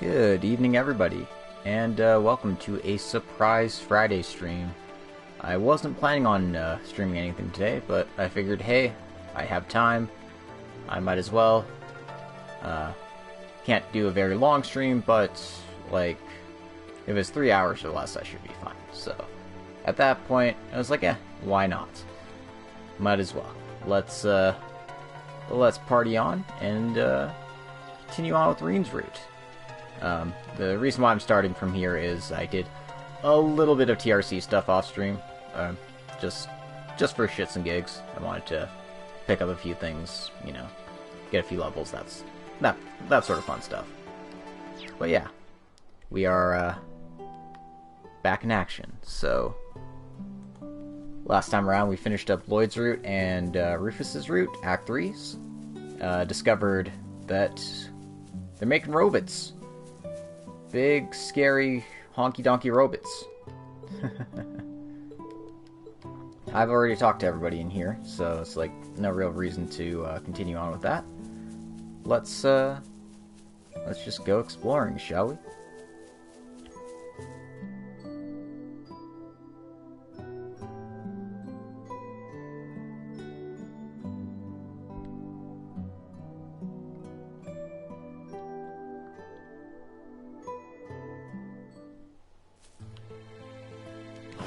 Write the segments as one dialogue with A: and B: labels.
A: Good evening, everybody, and welcome to a surprise Friday stream. I wasn't planning on streaming anything today, but I figured, hey, I have time, I might as well. Can't do a very long stream, but, like, if it's 3 hours or less, I should be fine. So, at that point, I was like, why not? Might as well. Let's party on, and, continue on with Rean's route. The reason why I'm starting from here is I did a little bit of TRC stuff off stream, just for shits and gigs. I wanted to pick up a few things, you know, get a few levels. That sort of fun stuff. But yeah, we are back in action. So last time around, we finished up Lloyd's route and Rufus's route, Act 3's. Discovered that they're making robots. Big, scary, honky-donkey robots. I've already talked to everybody in here, so it's like no real reason to continue on with that. Let's just go exploring, shall we?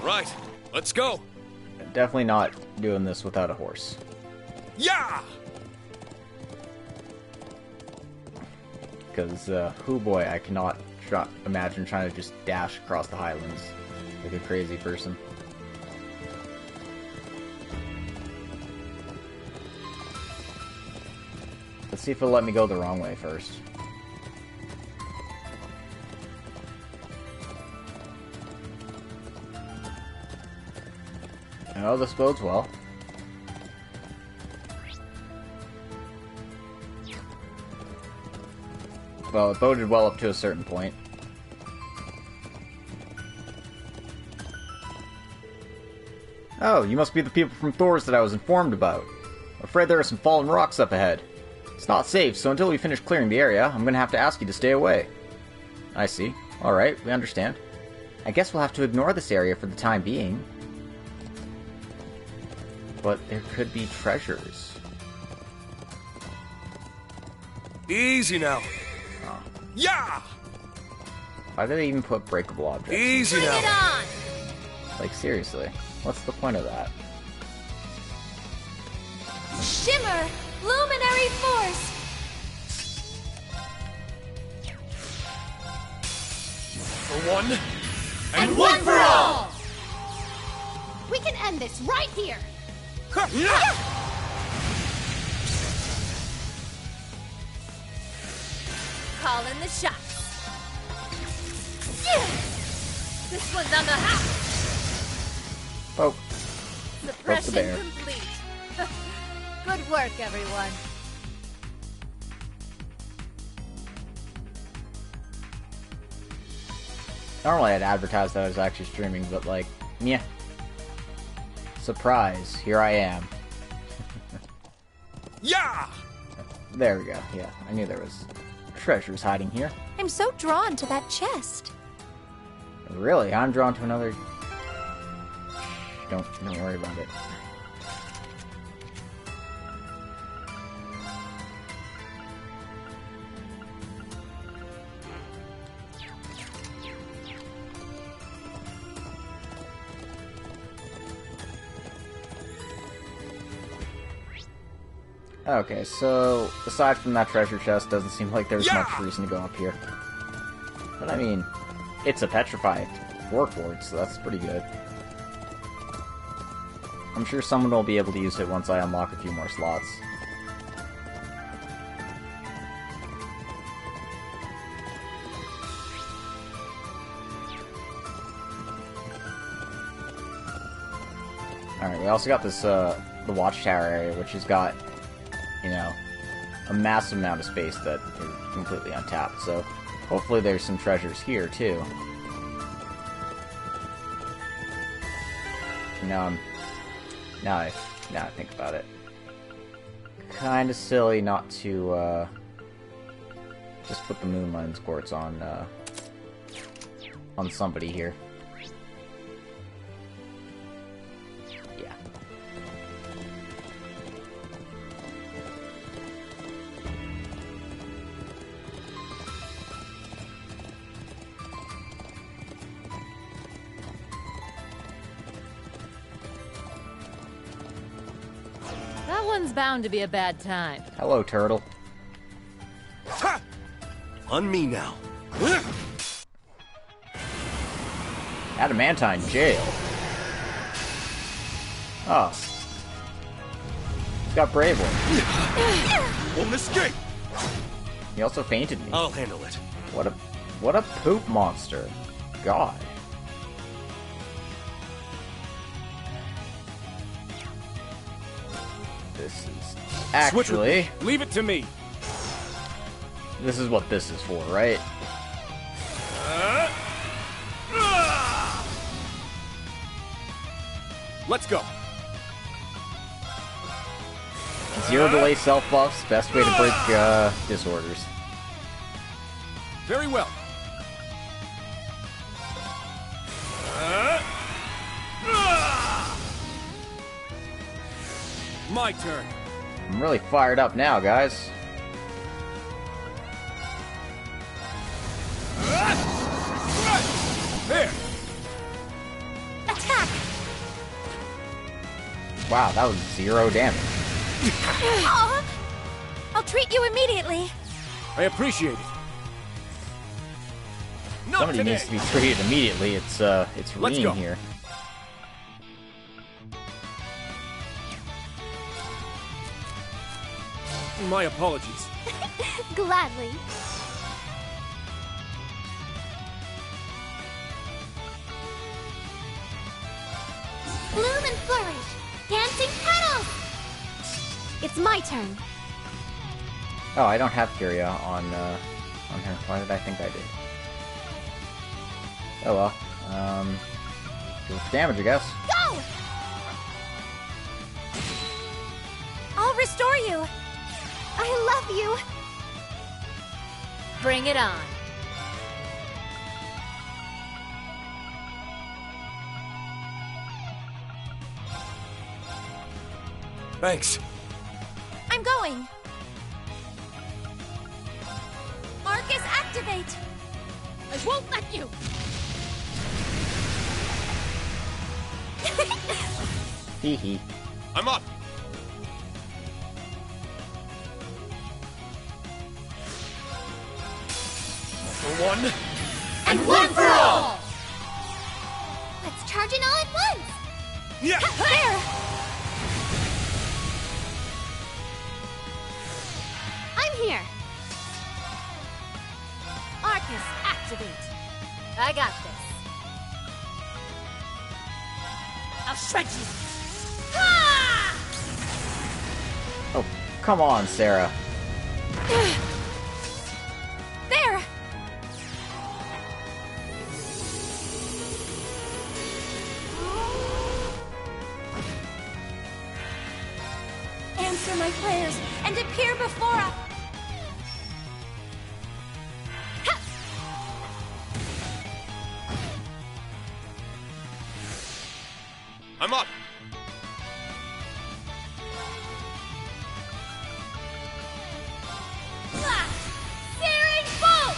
B: Right, let's go.
A: Definitely not doing this without a horse.
B: Yeah!
A: Because, oh boy, I cannot imagine trying to just dash across the highlands like a crazy person. Let's see if it'll let me go the wrong way first. Oh, this bodes well. Well, it boded well up to a certain point. Oh, you must be the people from Thor's that I was informed about. I'm afraid there are some fallen rocks up ahead. It's not safe, so until we finish clearing the area, I'm gonna have to ask you to stay away. I see. Alright, we understand. I guess we'll have to ignore this area for the time being. But there could be treasures.
B: Easy now.
A: Oh.
B: Yeah!
A: Why do they even put breakable objects?
B: Easy now.
C: Bring it on!
A: Like, seriously. What's the point of that?
C: Shimmer! Luminary force!
B: For one,
C: And one for all! We can end this right here! Call in the shots. This one's on the house.
A: Poke.
C: Suppression
A: bear.
C: complete. Good work, everyone.
A: Normally I'd advertise that I was actually streaming, but like, yeah. Surprise, here I am.
B: yeah!
A: There we go, yeah. I knew there was treasures hiding here.
C: I'm so drawn to that chest.
A: Really? I'm drawn to another... Don't worry about it. Okay, so aside from that treasure chest, doesn't seem like there's much reason to go up here. But I mean, it's a petrified warboard, so that's pretty good. I'm sure someone will be able to use it once I unlock a few more slots. Alright, we also got this, the watchtower area, which has got, you know, a massive amount of space that is completely untapped, so hopefully there's some treasures here, too. Now I think about it. Kinda silly not to, just put the moon lens quartz on somebody here. Yeah.
D: That one's bound to be a bad time.
A: Hello, turtle.
B: Ha! On me now.
A: Adamantine jail. Oh. He's got Brave One.
B: Won't escape.
A: He also fainted me.
B: I'll handle it.
A: What a poop monster. God. This is actually...
B: Leave it to me.
A: This is what this is for, right?
B: Let's go.
A: Zero delay self buffs, best way to break disorders.
B: Very well. My turn.
A: I'm really fired up now, guys.
B: There.
C: Attack!
A: Wow, that was 0 damage.
C: Aw! I'll treat you immediately.
B: I appreciate it. Not
A: Somebody
B: today.
A: needs to be treated immediately. It's
B: Let's
A: Reem
B: go.
A: here.
B: My apologies.
C: Gladly. Bloom and flourish! Dancing petals! It's my turn.
A: Oh, I don't have Curia on her. Why did I think I did? Oh well. Go for damage, I guess.
C: Go! I'll restore you. I love you.
D: Bring it on.
B: Thanks.
C: I'm going. Marcus, activate. I won't let you.
A: Hee hee.
B: I'm up. For one.
C: And one for all! Let's charge it all at once!
B: Yeah.
C: There! I'm here! Arcus, activate!
D: I got this. I'll shred you.
C: Ha!
A: Oh, come on, Sarah.
C: There! Answer my prayers and appear before us!
B: I'm up.
C: Searing bolt!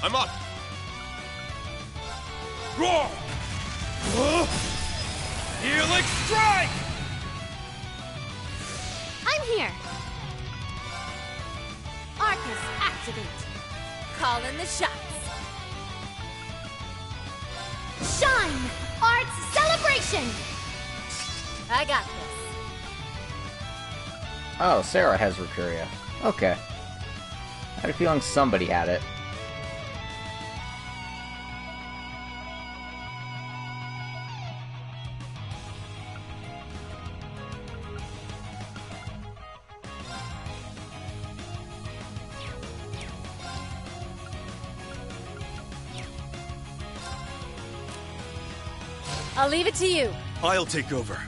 B: I'm up. Roar. Healing strike.
C: I'm here! Arcus, activate!
D: Call in the shots.
C: Shine! Arts celebration!
D: I got this.
A: Oh, Sarah has Recuria. Okay. I had a feeling somebody had it.
D: I'll leave it to you.
B: I'll take over.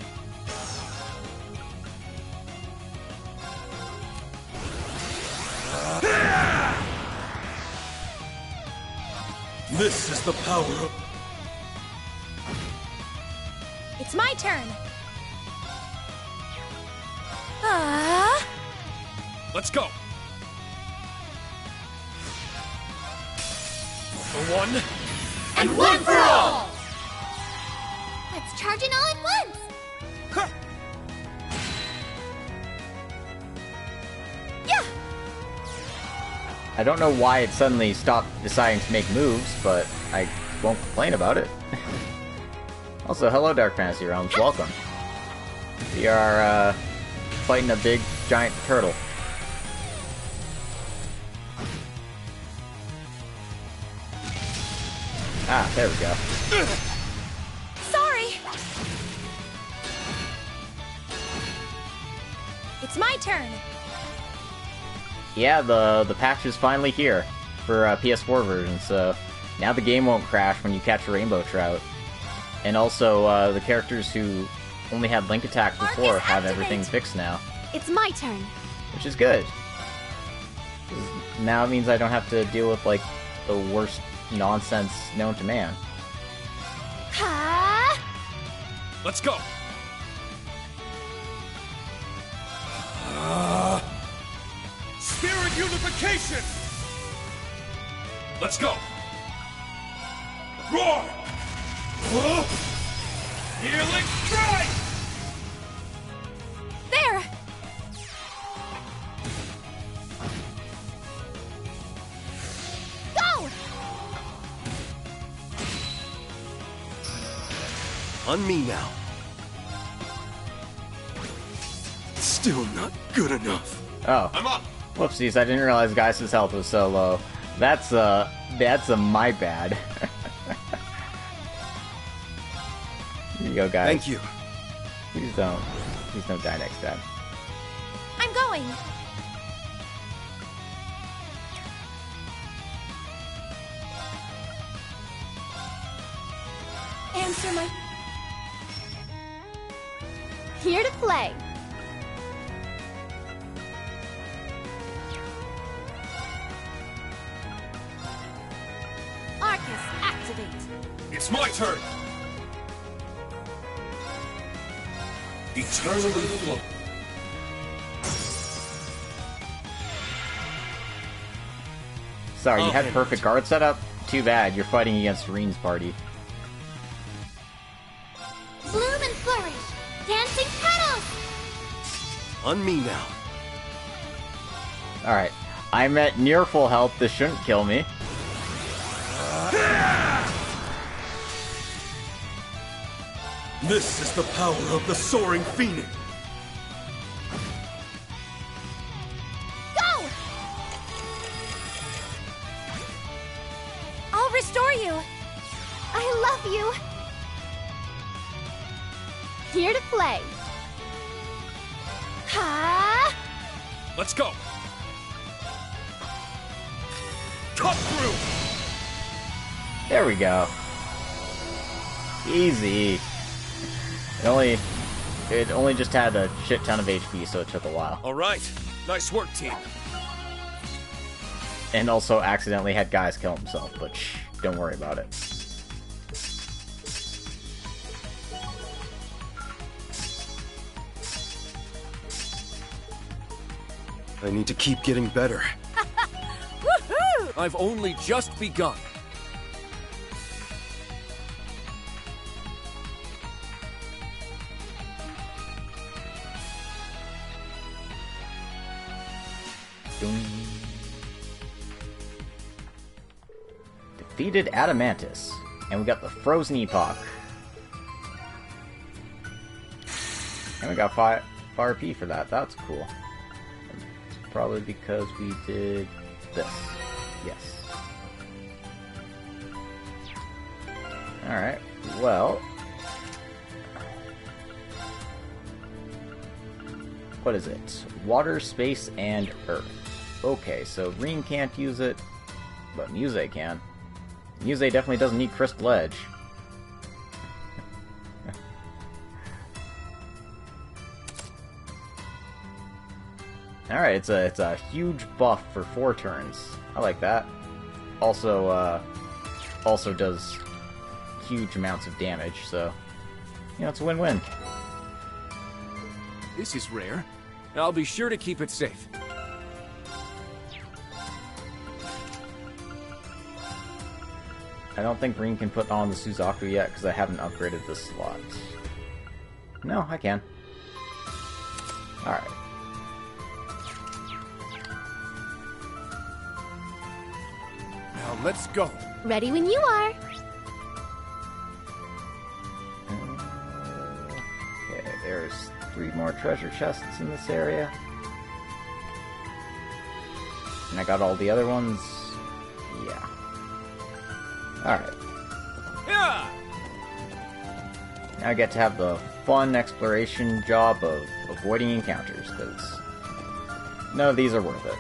B: This is the power of...
D: It's my turn. Ah!
B: Let's go! For one...
C: And one for all! Let's charge it all at once!
B: Huh.
D: Yeah!
A: I don't know why it suddenly stopped deciding to make moves, but I won't complain about it. Also, hello Dark Fantasy Realms, welcome. We are, fighting a big, giant turtle. Ah, there we go.
D: Sorry! It's my turn.
A: Yeah, the patch is finally here for PS4 version, so now the game won't crash when you catch a rainbow trout. And also, the characters who only had link attacks before
D: Arcus,
A: have
D: activate!
A: everything fixed now,
C: It's my turn.
A: which is good. 'Cause now it means I don't have to deal with, like, the worst nonsense known to man.
C: Ha!
B: Let's go! Spirit unification! Let's go! Roar! Healing strike!
D: There!
C: Go!
B: On me now. Still not good enough.
A: Oh,
B: I'm up!
A: whoopsies, I didn't realize Geis's health was so low. That's a my bad. Here you go, guys.
B: Thank you.
A: Please don't die next time.
D: I'm going. Answer my...
C: Here to play.
D: Arcus, activate.
B: It's my turn! Eternally flow.
A: Sorry, you had
B: Okay.
A: perfect guard setup? Too bad, you're fighting against Reen's party.
C: Bloom and flourish. Dancing petals.
B: On me now.
A: Alright, I'm at near full health, this shouldn't kill me.
B: This is the power of the soaring phoenix.
C: Go!
D: I'll restore you.
C: I love you. Here to play. Ha!
B: Let's go. Cut through.
A: There we go. Easy. It only just had a shit ton of HP, so it took a while.
B: All right. Nice work, team.
A: And also accidentally had Guys kill himself, but shh, don't worry about it.
B: I need to keep getting better.
D: Woohoo!
B: I've only just begun.
A: Defeated Adamantis. And we got the Frozen Epoch. And we got Fire P for that. That's cool. It's probably because we did this. Yes. Alright, well... What is it? Water, space, and earth. Okay, so Reen can't use it, but Muse can. Muse definitely doesn't need Crystal Edge. Alright, it's a huge buff for 4 turns. I like that. Also, also does huge amounts of damage, so, you know, it's a win-win.
B: This is rare. I'll be sure to keep it safe.
A: I don't think Rin can put on the Suzaku yet, because I haven't upgraded the slot. No, I can. Alright.
B: Now let's go.
C: Ready when you are.
A: Okay, there's 3 more treasure chests in this area. And I got all the other ones. Yeah. Alright.
B: Yeah!
A: Now I get to have the fun exploration job of avoiding encounters, because none of these are worth it.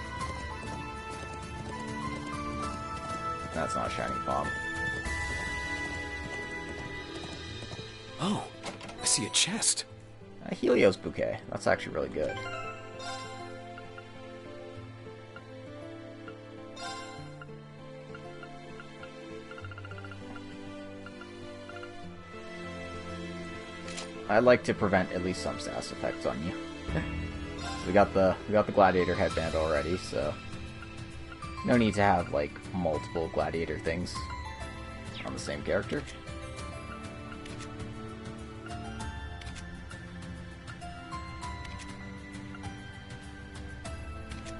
A: That's not a shiny bomb.
B: Oh, I see a chest.
A: A Helios bouquet. That's actually really good. I like to prevent at least some sass effects on you. So we got the gladiator headband already, so no need to have like multiple gladiator things on the same character.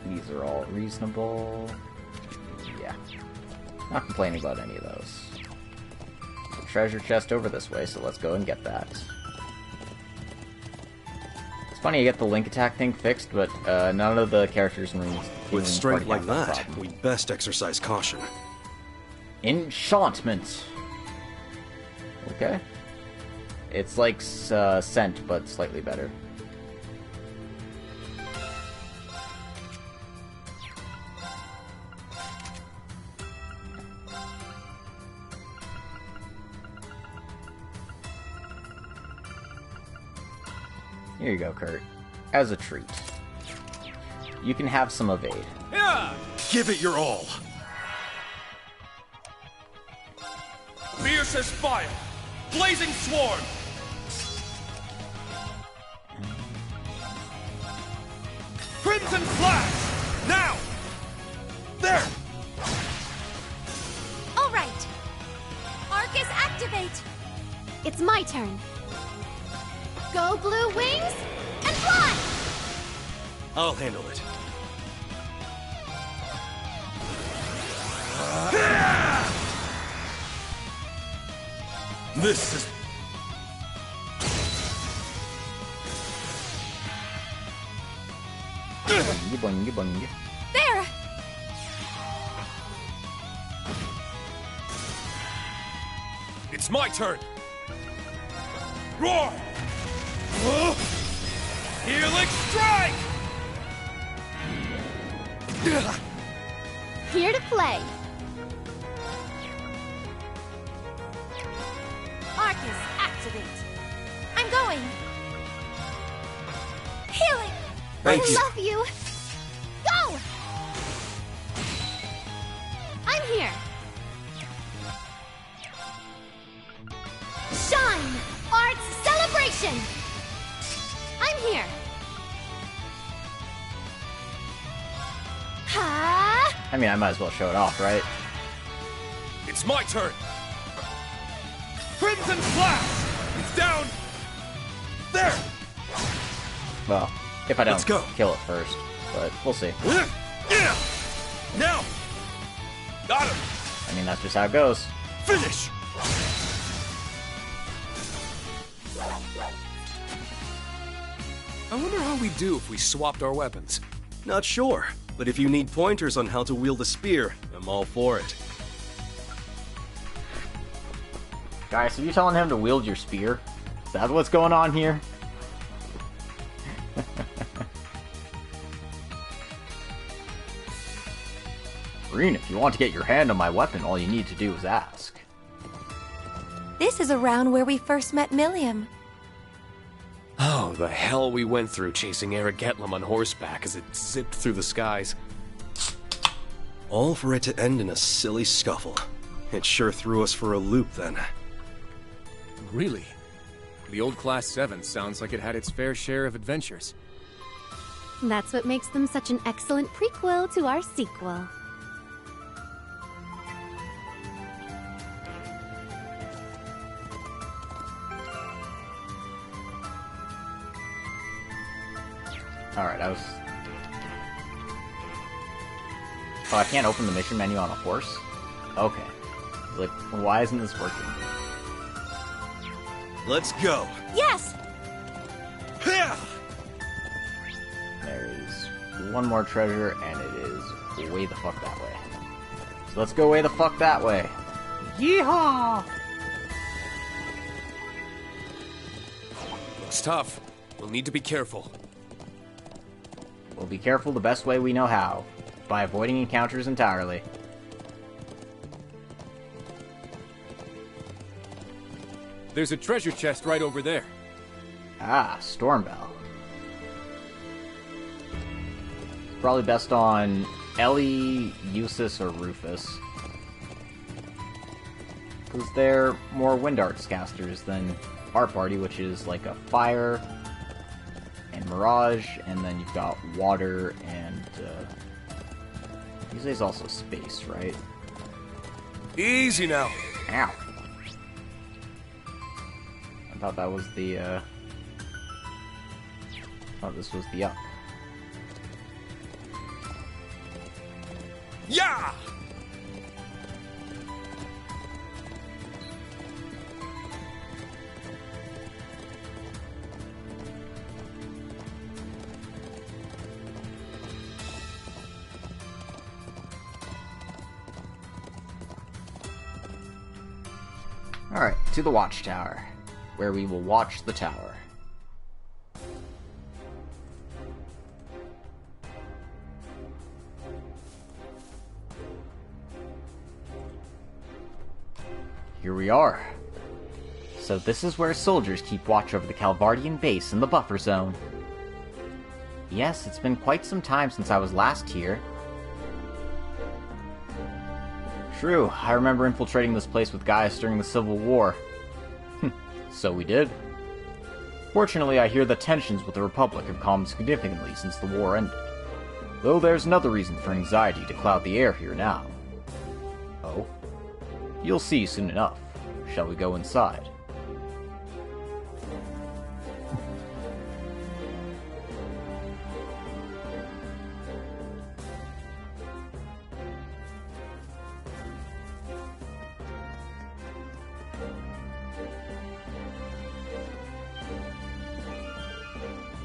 A: These are all reasonable. Yeah. Not complaining about any of those. The treasure chest over this way, so let's go and get that. It's funny, I get the link attack thing fixed, but none of the characters in
B: With strength like that,
A: problem.
B: we'd best exercise caution.
A: Enchantment! Okay. It's like Scent, but slightly better. Here you go, Kurt. As a treat. You can have some evade.
B: Yeah! Give it your all. Fierce as fire! Blazing swarm! Crimson flash! Now! There!
D: All right. Arcus, activate.
C: It's my turn. Go blue wings and fly!
B: I'll handle it. This is...
A: Boingy, boingy.
D: There.
B: It's my turn! Roar! Helix strike!
C: Here to play.
D: Arcus, activate. I'm going. Healing.
B: Thank
C: I
B: you.
C: love you. Go! I'm here. Shine! Arts celebration! I'm here. Ha!
A: I mean, I might as well show it off, right?
B: It's my turn! Crimson Flash! It's down! There!
A: Well, if I don't
B: Let's go.
A: kill it first. But we'll see.
B: Yeah! Now! Got him!
A: I mean, that's just how it goes.
B: Finish! I wonder how we'd do if we swapped our weapons.
E: Not sure, but if you need pointers on how to wield a spear, I'm all for it.
A: Guys, are you telling him to wield your spear? Is that what's going on here? Green, if you want to get your hand on my weapon, all you need to do is ask.
D: This is around where we first met Milliam.
B: Oh, the hell we went through chasing Eric Getlum on horseback as it zipped through the skies.
E: All for it to end in a silly scuffle. It sure threw us for a loop then.
F: Really? The old Class 7 sounds like it had its fair share of adventures.
C: That's what makes them such an excellent prequel to our sequel.
A: Alright, I was... Oh, I can't open the mission menu on a horse? Okay. Like, why isn't this working?
E: Let's go!
D: Yes!
E: Yeah!
A: There is one more treasure, and it is way the fuck that way. So let's go way the fuck that way. Yeehaw!
B: Looks tough. We'll need to be careful.
A: We'll be careful the best way we know how, by avoiding encounters entirely.
F: There's a treasure chest right over there.
A: Ah, Stormbell. Probably best on Ellie, Eustace, or Rufus. Because they're more Wind Arts casters than our party, which is like a fire and mirage, and then you've got water and Yuzui's also space, right?
B: Easy now.
A: Ow. I thought that was the thought this was the up.
B: Yeah!
A: Alright, to the Watchtower, where we will watch the tower. Here we are. So this is where soldiers keep watch over the Calvardian base in the buffer zone. Yes, it's been quite some time since I was last here. True, I remember infiltrating this place with guys during the Civil War. So we did. Fortunately, I hear the tensions with the Republic have calmed significantly since the war ended. Though there's another reason for anxiety to cloud the air here now. Oh? You'll see soon enough. Shall we go inside?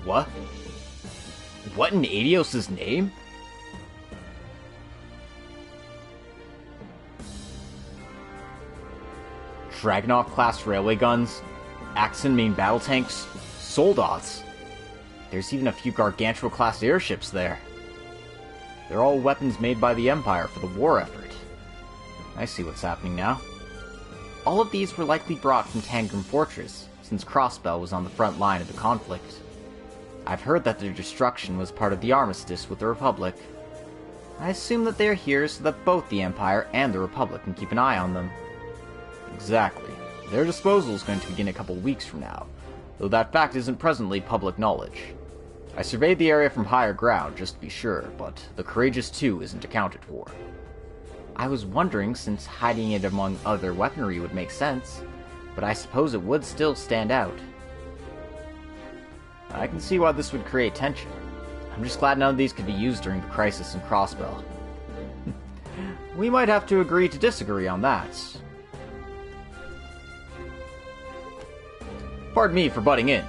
A: What? What in Adios' name? Dragunov-class railway guns, Axon main battle tanks, Soldats. There's even a few Gargantua-class airships there. They're all weapons made by the Empire for the war effort. I see what's happening now. All of these were likely brought from Tangram Fortress, since Crossbell was on the front line of the conflict. I've heard that their destruction was part of the armistice with the Republic. I assume that they're here so that both the Empire and the Republic can keep an eye on them. Exactly. Their disposal is going to begin a couple weeks from now, though that fact isn't presently public knowledge. I surveyed the area from higher ground just to be sure, but the Courageous 2 isn't accounted for. I was wondering, since hiding it among other weaponry would make sense, but I suppose it would still stand out. I can see why this would create tension. I'm just glad none of these could be used during the crisis in Crossbell. We might have to agree to disagree on that. Pardon me for butting in.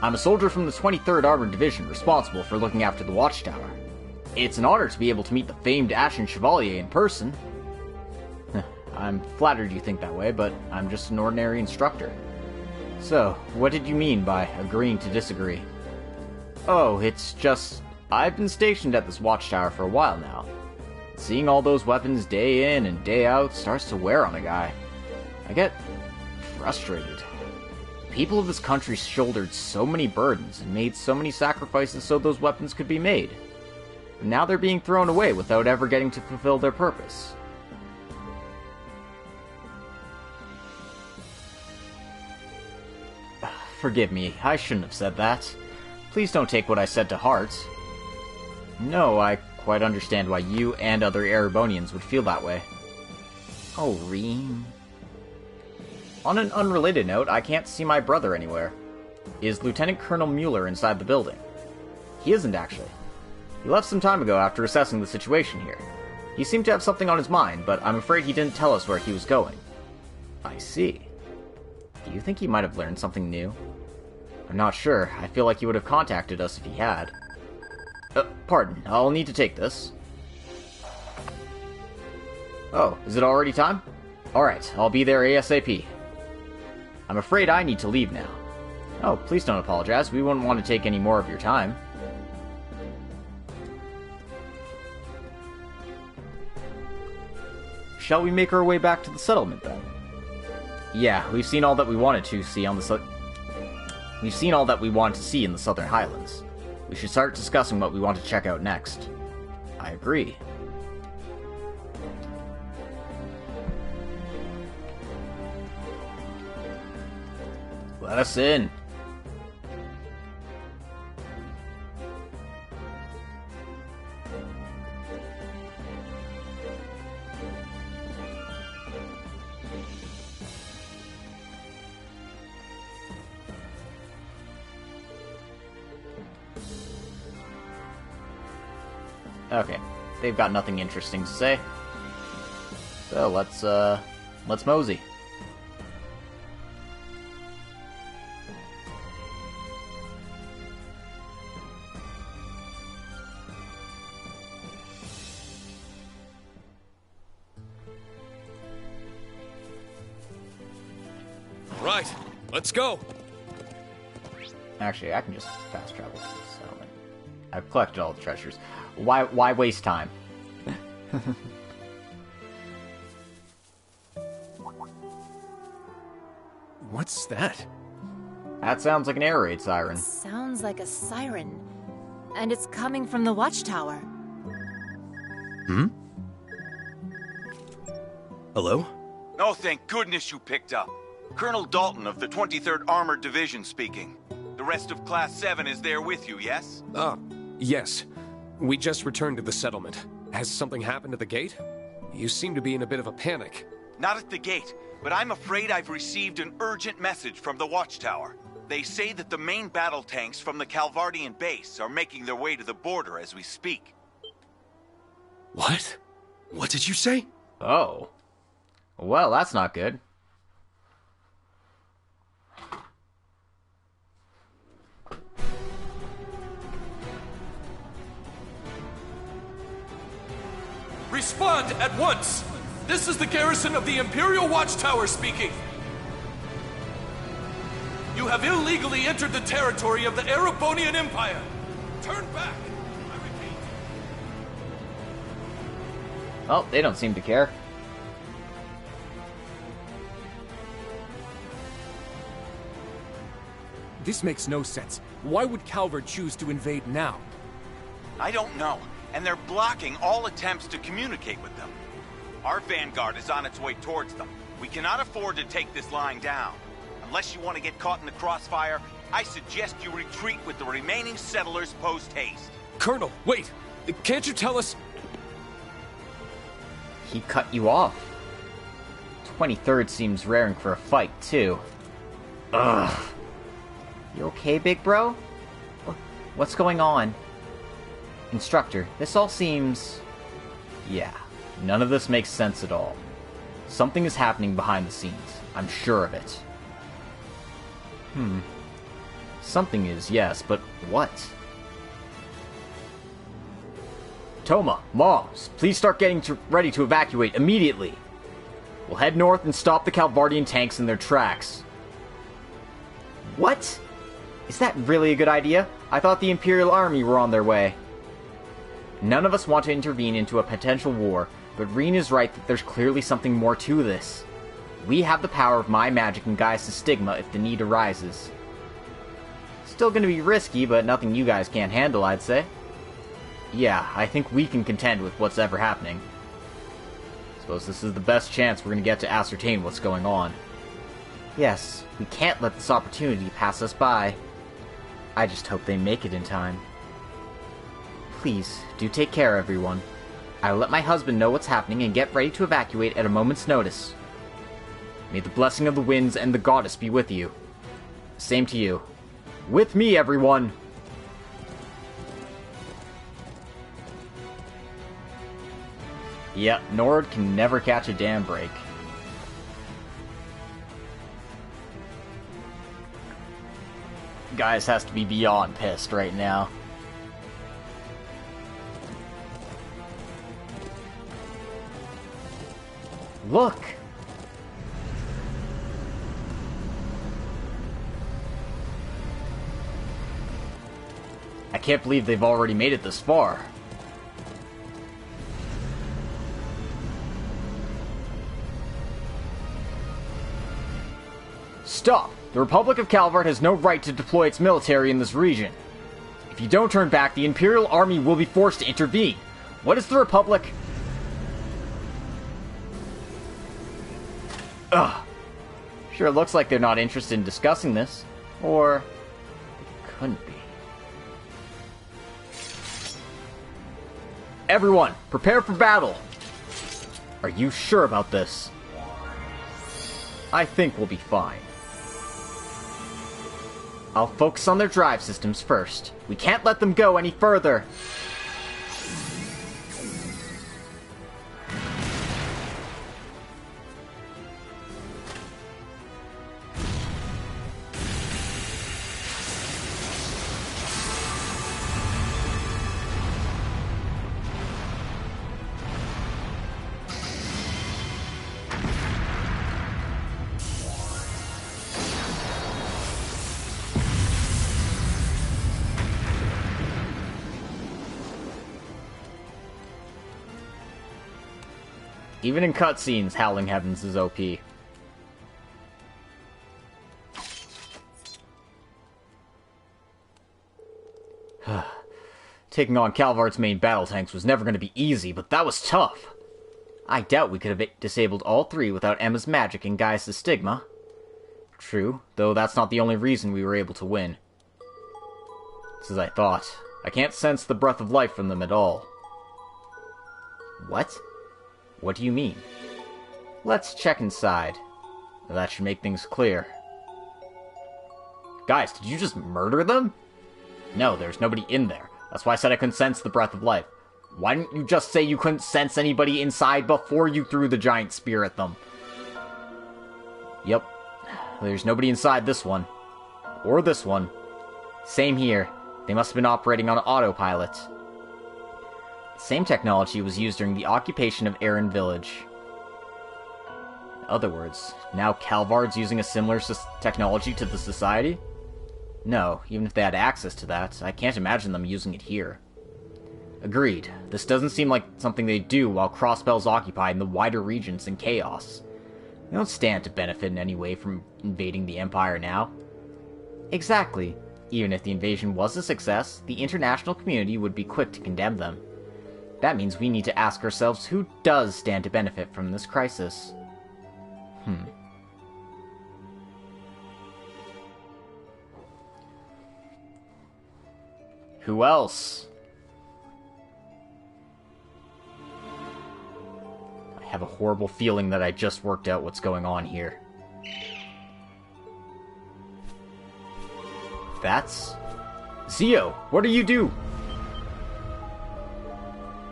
A: I'm a soldier from the 23rd Armored Division responsible for looking after the Watchtower. It's an honor to be able to meet the famed Ashen Chevalier in person. I'm flattered you think that way, but I'm just an ordinary instructor. So, what did you mean by agreeing to disagree? Oh, it's just... I've been stationed at this Watchtower for a while now. Seeing all those weapons day in and day out starts to wear on a guy. I get frustrated. The people of this country shouldered so many burdens and made so many sacrifices so those weapons could be made. And now they're being thrown away without ever getting to fulfill their purpose. forgive me. I shouldn't have said that. Please don't take what I said to heart. No, I quite understand why you and other Erebonians would feel that way. Oh, Reem. On an unrelated note, I can't see my brother anywhere. Is Lieutenant Colonel Mueller inside the building? He isn't, actually. He left some time ago after assessing the situation here. He seemed to have something on his mind, but I'm afraid he didn't tell us where he was going. I see. Do you think he might have learned something new? I'm not sure. I feel like he would have contacted us if he had. Pardon. I'll need to take this. Oh, is it already time? Alright, I'll be there ASAP. I'm afraid I need to leave now. Oh, please don't apologize. We wouldn't want to take any more of your time. Shall we make our way back to the settlement, then? Yeah, we've seen all that we wanted to see on the We've seen all that we wanted to see in the Southern Highlands. We should start discussing what we want to check out next. I agree. Let us in. Okay, they've got nothing interesting to say. So let's mosey.
B: Right, let's go.
A: Actually, I can just fast travel to the settlement. I've collected all the treasures. Why waste time?
F: What's that?
A: That sounds like an air raid siren.
G: Sounds like a siren. And it's coming from the watchtower.
F: Hmm?
E: Hello?
H: Oh, thank goodness you picked up. Colonel Dalton of the 23rd Armored Division speaking. The rest of Class 7 is there with you, yes?
B: Yes. We just returned to the settlement. Has something happened at the gate? You seem to be in a bit of a panic.
H: Not at the gate, but I'm afraid I've received an urgent message from the watchtower. They say that the main battle tanks from the Calvardian base are making their way to the border as we speak.
E: What? What did you say?
A: Oh. Well, that's not good.
I: Respond at once! This is the garrison of the Imperial Watchtower speaking. You have illegally entered the territory of the Erebonian Empire. Turn back! I repeat.
A: Oh, they don't seem to care.
F: This makes no sense. Why would Calvard choose to invade now?
H: I don't know, and they're blocking all attempts to communicate with them. Our vanguard is on its way towards them. We cannot afford to take this line down. Unless you want to get caught in the crossfire, I suggest you retreat with the remaining settlers post-haste.
B: Colonel, wait! Can't you tell us...
A: He cut you off. 23rd seems raring for a fight, too. Ugh. You okay, big bro? What's going on? Instructor, this all seems... Yeah, none of this makes sense at all. Something is happening behind the scenes. I'm sure of it. Something is, yes, but what? Toma, Moms, please start getting ready to evacuate immediately. We'll head north and stop the Calvardian tanks in their tracks. What? Is that really a good idea? I thought the Imperial Army were on their way. None of us want to intervene into a potential war, but Reen is right that there's clearly something more to this. We have the power of my magic and Gaius' stigma if the need arises. Still gonna be risky, but nothing you guys can't handle, I'd say. Yeah, I think we can contend with what's ever happening. Suppose this is the best chance we're gonna get to ascertain what's going on. Yes, we can't let this opportunity pass us by. I just hope they make it in time. Please, do take care, everyone. I will let my husband know what's happening and get ready to evacuate at a moment's notice. May the blessing of the winds and the goddess be with you. Same to you. With me, everyone! Yep, Nord can never catch a damn break. Guys has to be beyond pissed right now. Look! I can't believe they've already made it this far. Stop! The Republic of Calvard has no right to deploy its military in this region. If you don't turn back, the Imperial Army will be forced to intervene. What is the Republic? Ugh. Sure looks like they're not interested in discussing this. Or... it couldn't be. Everyone, prepare for battle! Are you sure about this? I think we'll be fine. I'll focus on their drive systems first. We can't let them go any further. Even in cutscenes, Howling Heavens is OP. Taking on Calvard's main battle tanks was never going to be easy, but that was tough. I doubt we could have disabled all three without Emma's magic and Gaius' stigma. True, though that's not the only reason we were able to win. It's as I thought. I can't sense the breath of life from them at all. What? What do you mean? Let's check inside. That should make things clear. Guys, did you just murder them? No, there's nobody in there. That's why I said I couldn't sense the breath of life. Why didn't you just say you couldn't sense anybody inside before you threw the giant spear at them? Yep. There's nobody inside this one. Or this one. Same here. They must have been operating on autopilot. Same technology was used during the occupation of Aaron Village. In other words, now Calvard's using a similar technology to the Society? No, even if they had access to that, I can't imagine them using it here. Agreed. This doesn't seem like something they do while Crossbell's occupied in the wider regions in chaos. They don't stand to benefit in any way from invading the Empire now. Exactly. Even if the invasion was a success, the international community would be quick to condemn them. That means we need to ask ourselves who does stand to benefit from this crisis. Who else? I have a horrible feeling that I just worked out what's going on here. That's... Zio, what do you do?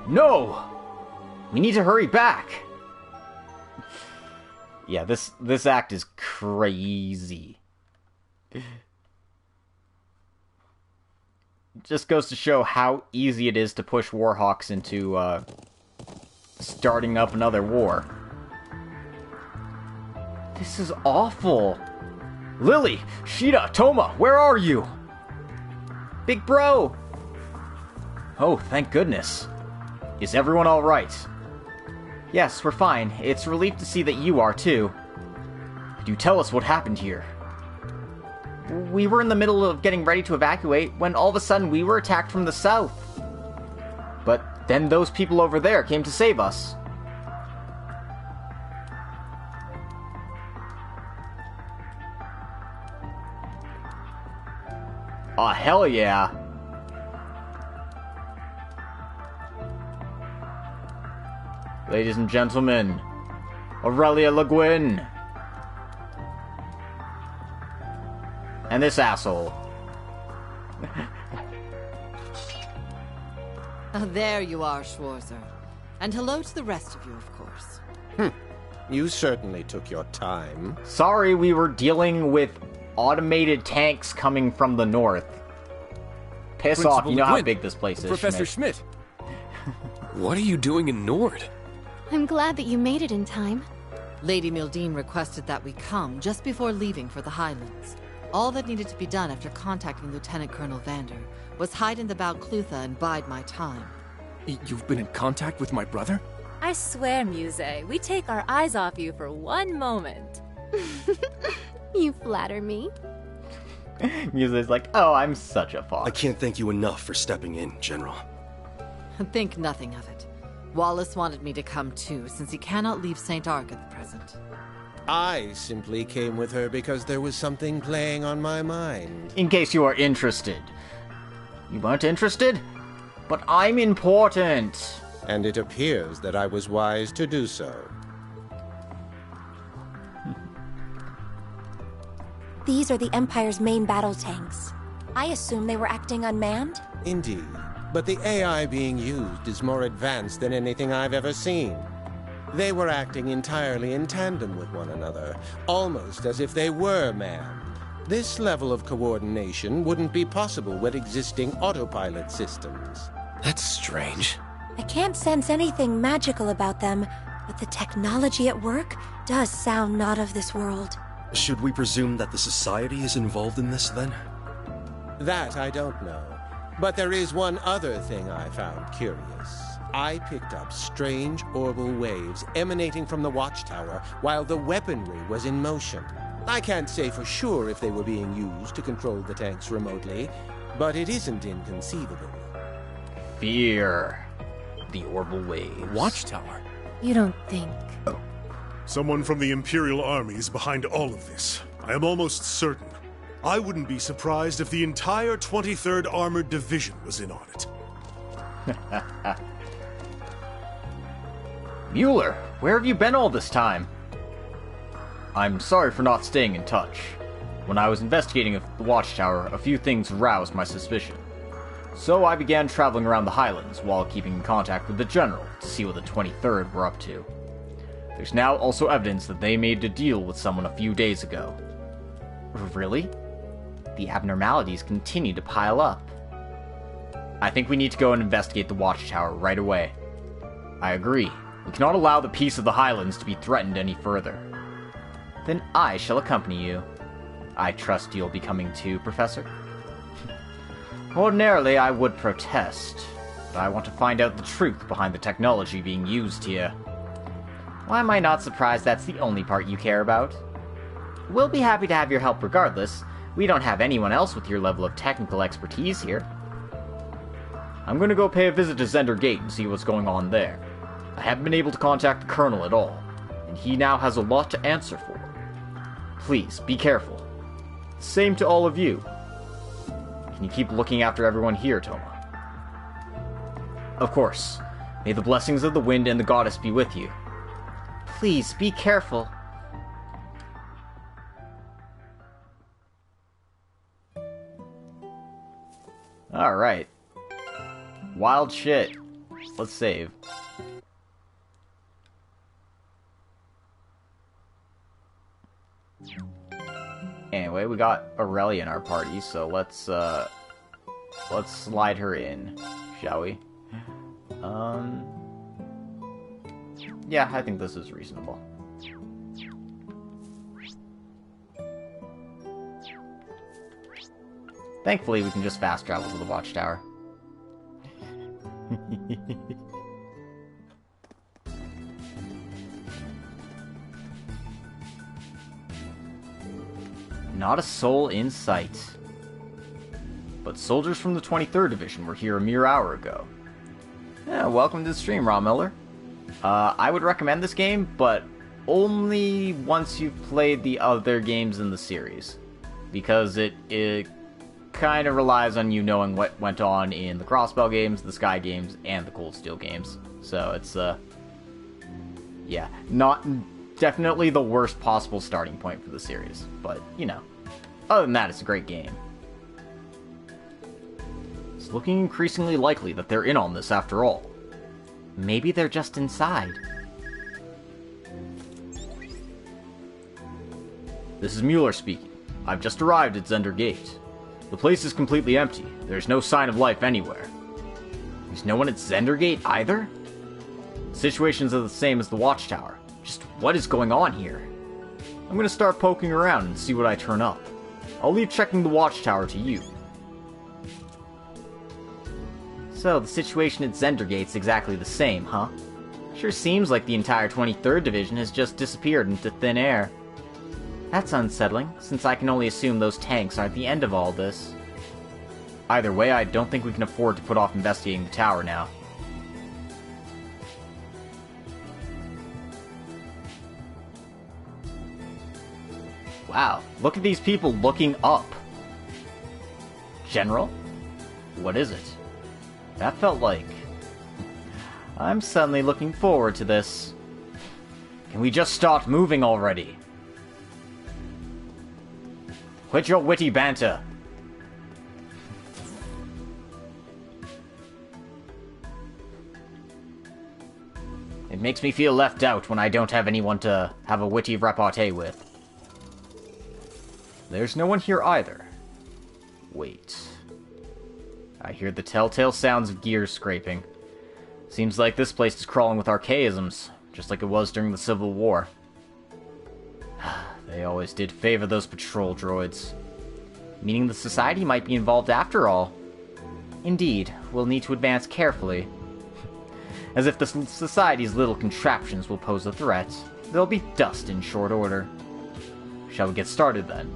A: No! We need to hurry back! Yeah, this act is crazy. It just goes to show how easy it is to push Warhawks into, starting up another war. This is awful! Lily! Sheeta! Toma! Where are you? Big bro! Oh, thank goodness. Is everyone alright? Yes, we're fine. It's a relief to see that you are, too. Could you tell us what happened here? We were in the middle of getting ready to evacuate when all of a sudden we were attacked from the south. But then those people over there came to save us. Oh, hell yeah. Ladies and gentlemen, Aurelia Le Guin. And this asshole.
J: Oh, there you are, Schwarzer. And hello to the rest of you, of course.
K: You certainly took your time.
A: Sorry, we were dealing with automated tanks coming from the north. Piss off, you know how big this place is,
F: Professor Schmidt.
B: What are you doing in Nord?
C: I'm glad that you made it in time.
J: Lady Mildine requested that we come just before leaving for the Highlands. All that needed to be done after contacting Lieutenant Colonel Vander was hide in the Balclutha and bide my time.
F: You've been in contact with my brother?
G: I swear, Muse, we take our eyes off you for one moment.
C: You flatter me.
A: Muse's like, oh, I'm such a fox.
E: I can't thank you enough for stepping in, General.
J: Think nothing of it. Wallace wanted me to come too, since he cannot leave St. Arc at the present.
K: I simply came with her because there was something playing on my mind.
A: In case you are interested. You weren't interested? But I'm important.
K: And it appears that I was wise to do so.
D: These are the Empire's main battle tanks. I assume they were acting unmanned?
K: Indeed. But the AI being used is more advanced than anything I've ever seen. They were acting entirely in tandem with one another, almost as if they were manned. This level of coordination wouldn't be possible with existing autopilot systems.
B: That's strange.
D: I can't sense anything magical about them, but the technology at work does sound not of this world.
E: Should we presume that the Society is involved in this, then?
K: That I don't know. But there is one other thing I found curious. I picked up strange orbital waves emanating from the watchtower while the weaponry was in motion. I can't say for sure if they were being used to control the tanks remotely, but it isn't inconceivable.
A: Fear. The orbital waves.
F: Watchtower?
G: You don't think...
L: Someone from the Imperial Army is behind all of this. I am almost certain. I wouldn't be surprised if the entire 23rd Armored Division was in on it.
A: Mueller, where have you been all this time? I'm sorry for not staying in touch. When I was investigating the watchtower, a few things roused my suspicion. So I began traveling around the Highlands while keeping in contact with the General to see what the 23rd were up to. There's now also evidence that they made a deal with someone a few days ago. Really? The abnormalities continue to pile up. I think we need to go and investigate the watchtower right away. I agree. We cannot allow the peace of the Highlands to be threatened any further. Then I shall accompany you. I trust you'll be coming too, Professor? Ordinarily, I would protest, but I want to find out the truth behind the technology being used here. Why am I not surprised that's the only part you care about? We'll be happy to have your help regardless. We don't have anyone else with your level of technical expertise here. I'm going to go pay a visit to Zender Gate and see what's going on there. I haven't been able to contact the Colonel at all, and he now has a lot to answer for. Please, be careful. Same to all of you. Can you keep looking after everyone here, Toma? Of course. May the blessings of the wind and the goddess be with you. Please, be careful. Alright. Wild shit. Let's save. Anyway, we got Aurelia in our party, so let's slide her in, shall we? Yeah, I think this is reasonable. Thankfully, we can just fast travel to the watchtower. Not a soul in sight. But soldiers from the 23rd Division were here a mere hour ago. Yeah, welcome to the stream, Ron Miller. I would recommend this game, but only once you've played the other games in the series. Because it kind of relies on you knowing what went on in the Crossbell games, the Sky games, and the Cold Steel games. So it's, yeah, not definitely the worst possible starting point for the series. But, you know, other than that, it's a great game. It's looking increasingly likely that they're in on this after all. Maybe they're just inside. This is Mueller speaking. I've just arrived at Zender Gate. The place is completely empty. There's no sign of life anywhere. There's no one at Zender Gate either? The situations are the same as the Watchtower. Just what is going on here? I'm gonna start poking around and see what I turn up. I'll leave checking the Watchtower to you. So, the situation at Zender Gate's exactly the same, huh? Sure seems like the entire 23rd Division has just disappeared into thin air. That's unsettling, since I can only assume those tanks aren't the end of all this. Either way, I don't think we can afford to put off investigating the tower now. Wow, look at these people looking up. General? What is it? That felt like... I'm suddenly looking forward to this. Can we just start moving already? Quit your witty banter. It makes me feel left out when I don't have anyone to have a witty repartee with. There's no one here either. Wait. I hear the telltale sounds of gears scraping. Seems like this place is crawling with archaisms, just like it was during the Civil War. They always did favor those patrol droids. Meaning the Society might be involved after all. Indeed, we'll need to advance carefully. As if the Society's little contraptions will pose a threat, there'll be dust in short order. Shall we get started then?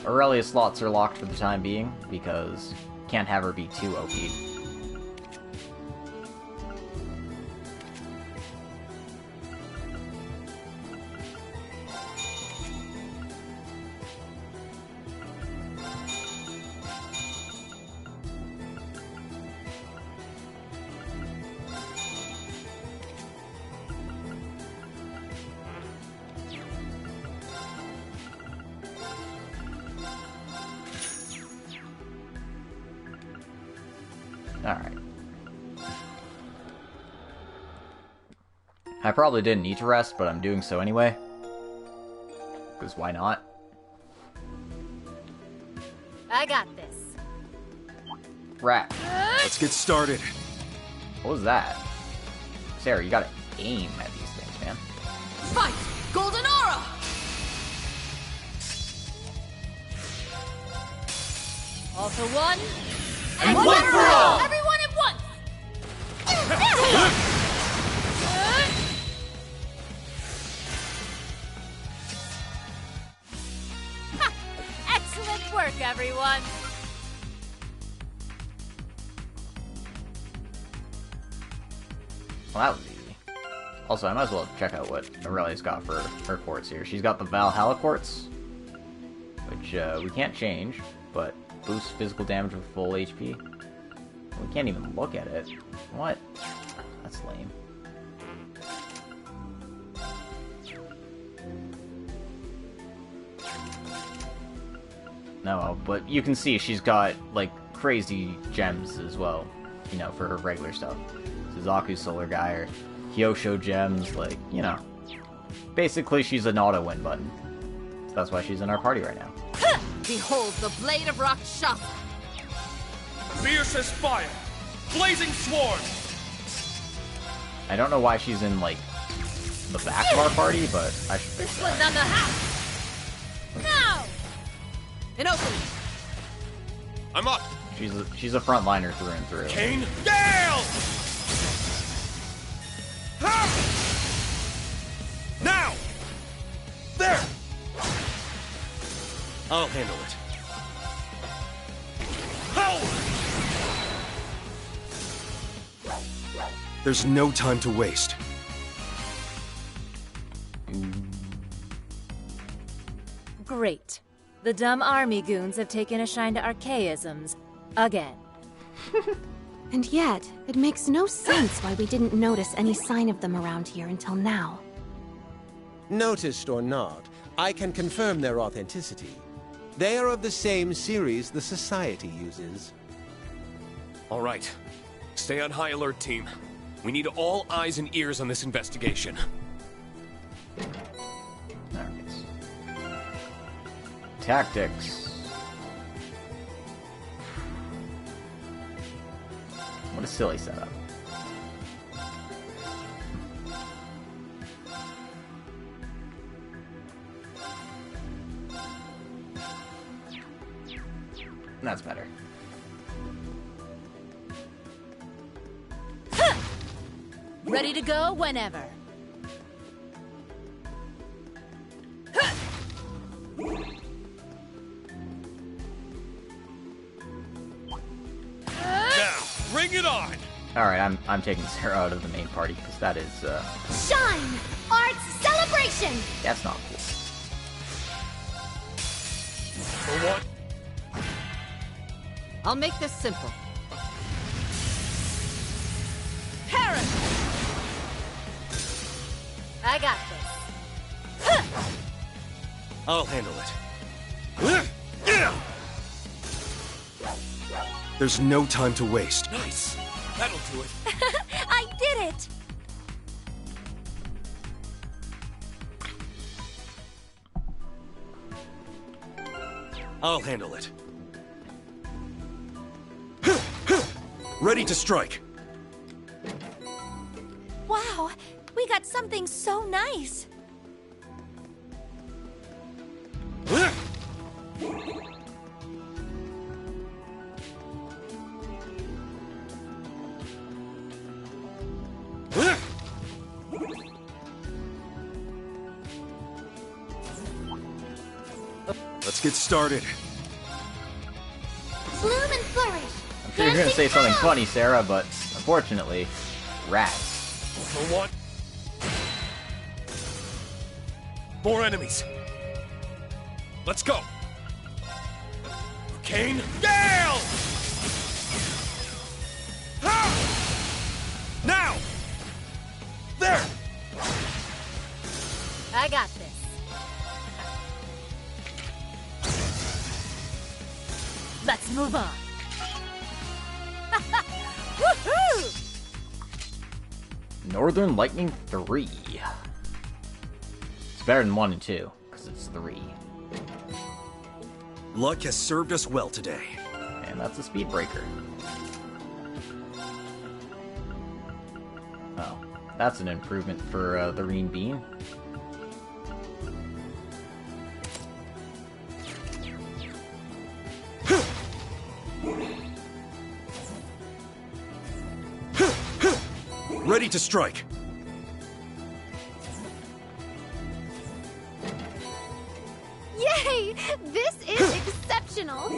A: Aurelia's slots are locked for the time being, because can't have her be too OP. Alright. I probably didn't need to rest, but I'm doing so anyway. Because why not?
C: I got this.
A: Rat.
E: Let's get started.
A: What was that? Sarah, you gotta aim at these things, man.
G: Fight! Golden Aura! All for one, and one for all! Everyone at once!
C: Ha! Excellent work, everyone!
A: Well, that was easy. Also, I might as well check out what Aurelia's got for her quartz here. She's got the Valhalla quartz, which we can't change, but boosts physical damage with full HP. We can't even look at it. What? That's lame. No, but you can see she's got, like, crazy gems as well, you know, for her regular stuff. Suzaku's Solar Guy, or Hyosho gems, like, you know. Basically, she's an auto-win button. So that's why she's in our party right now.
G: Behold the blade of Rakshasa!
I: Fierce as fire! Blazing sword!
A: I don't know why she's in, like, the back of our party, but I should fix
G: This one's
A: that.
G: on the house! Now! An opening!
I: I'm up!
A: She's a frontliner through and through.
I: Kane, Gale! Ha! Now! There!
E: I'll handle it. There's no time to waste.
G: Great. The dumb army goons have taken a shine to archaisms. Again.
C: And yet, it makes no sense why we didn't notice any sign of them around here until now.
K: Noticed or not, I can confirm their authenticity. They are of the same series the Society uses.
B: All right. Stay on high alert, team. We need all eyes and ears on this investigation.
A: Alright. Tactics. What a silly setup. That's better.
G: Ready to go whenever.
I: Now, bring it on!
A: Alright, I'm taking Sarah out of the main party because that is
C: Shine! Arts celebration!
A: that's not cool.
I: For what?
J: I'll make this simple. Paris!
G: I got this.
E: I'll handle it. There's no time to waste.
I: Nice. That'll do it.
D: I did it!
E: I'll handle it. Ready to strike.
D: Wow, we got something so nice.
E: Let's get started.
C: Bloom and flourish!
A: I'm sure you're gonna say something funny, Sarah, but unfortunately, rats.
I: For what? More enemies. Let's go. Kane, Gale! Ha! Now! There!
G: I got this. Let's move on. Woohoo!
A: Northern Lightning 3. It's better than 1 and 2, because it's 3.
E: Luck has served us well today.
A: And that's a speed breaker. Oh, that's an improvement for the Reen Bean.
E: Ready to strike.
C: Yay! This is exceptional!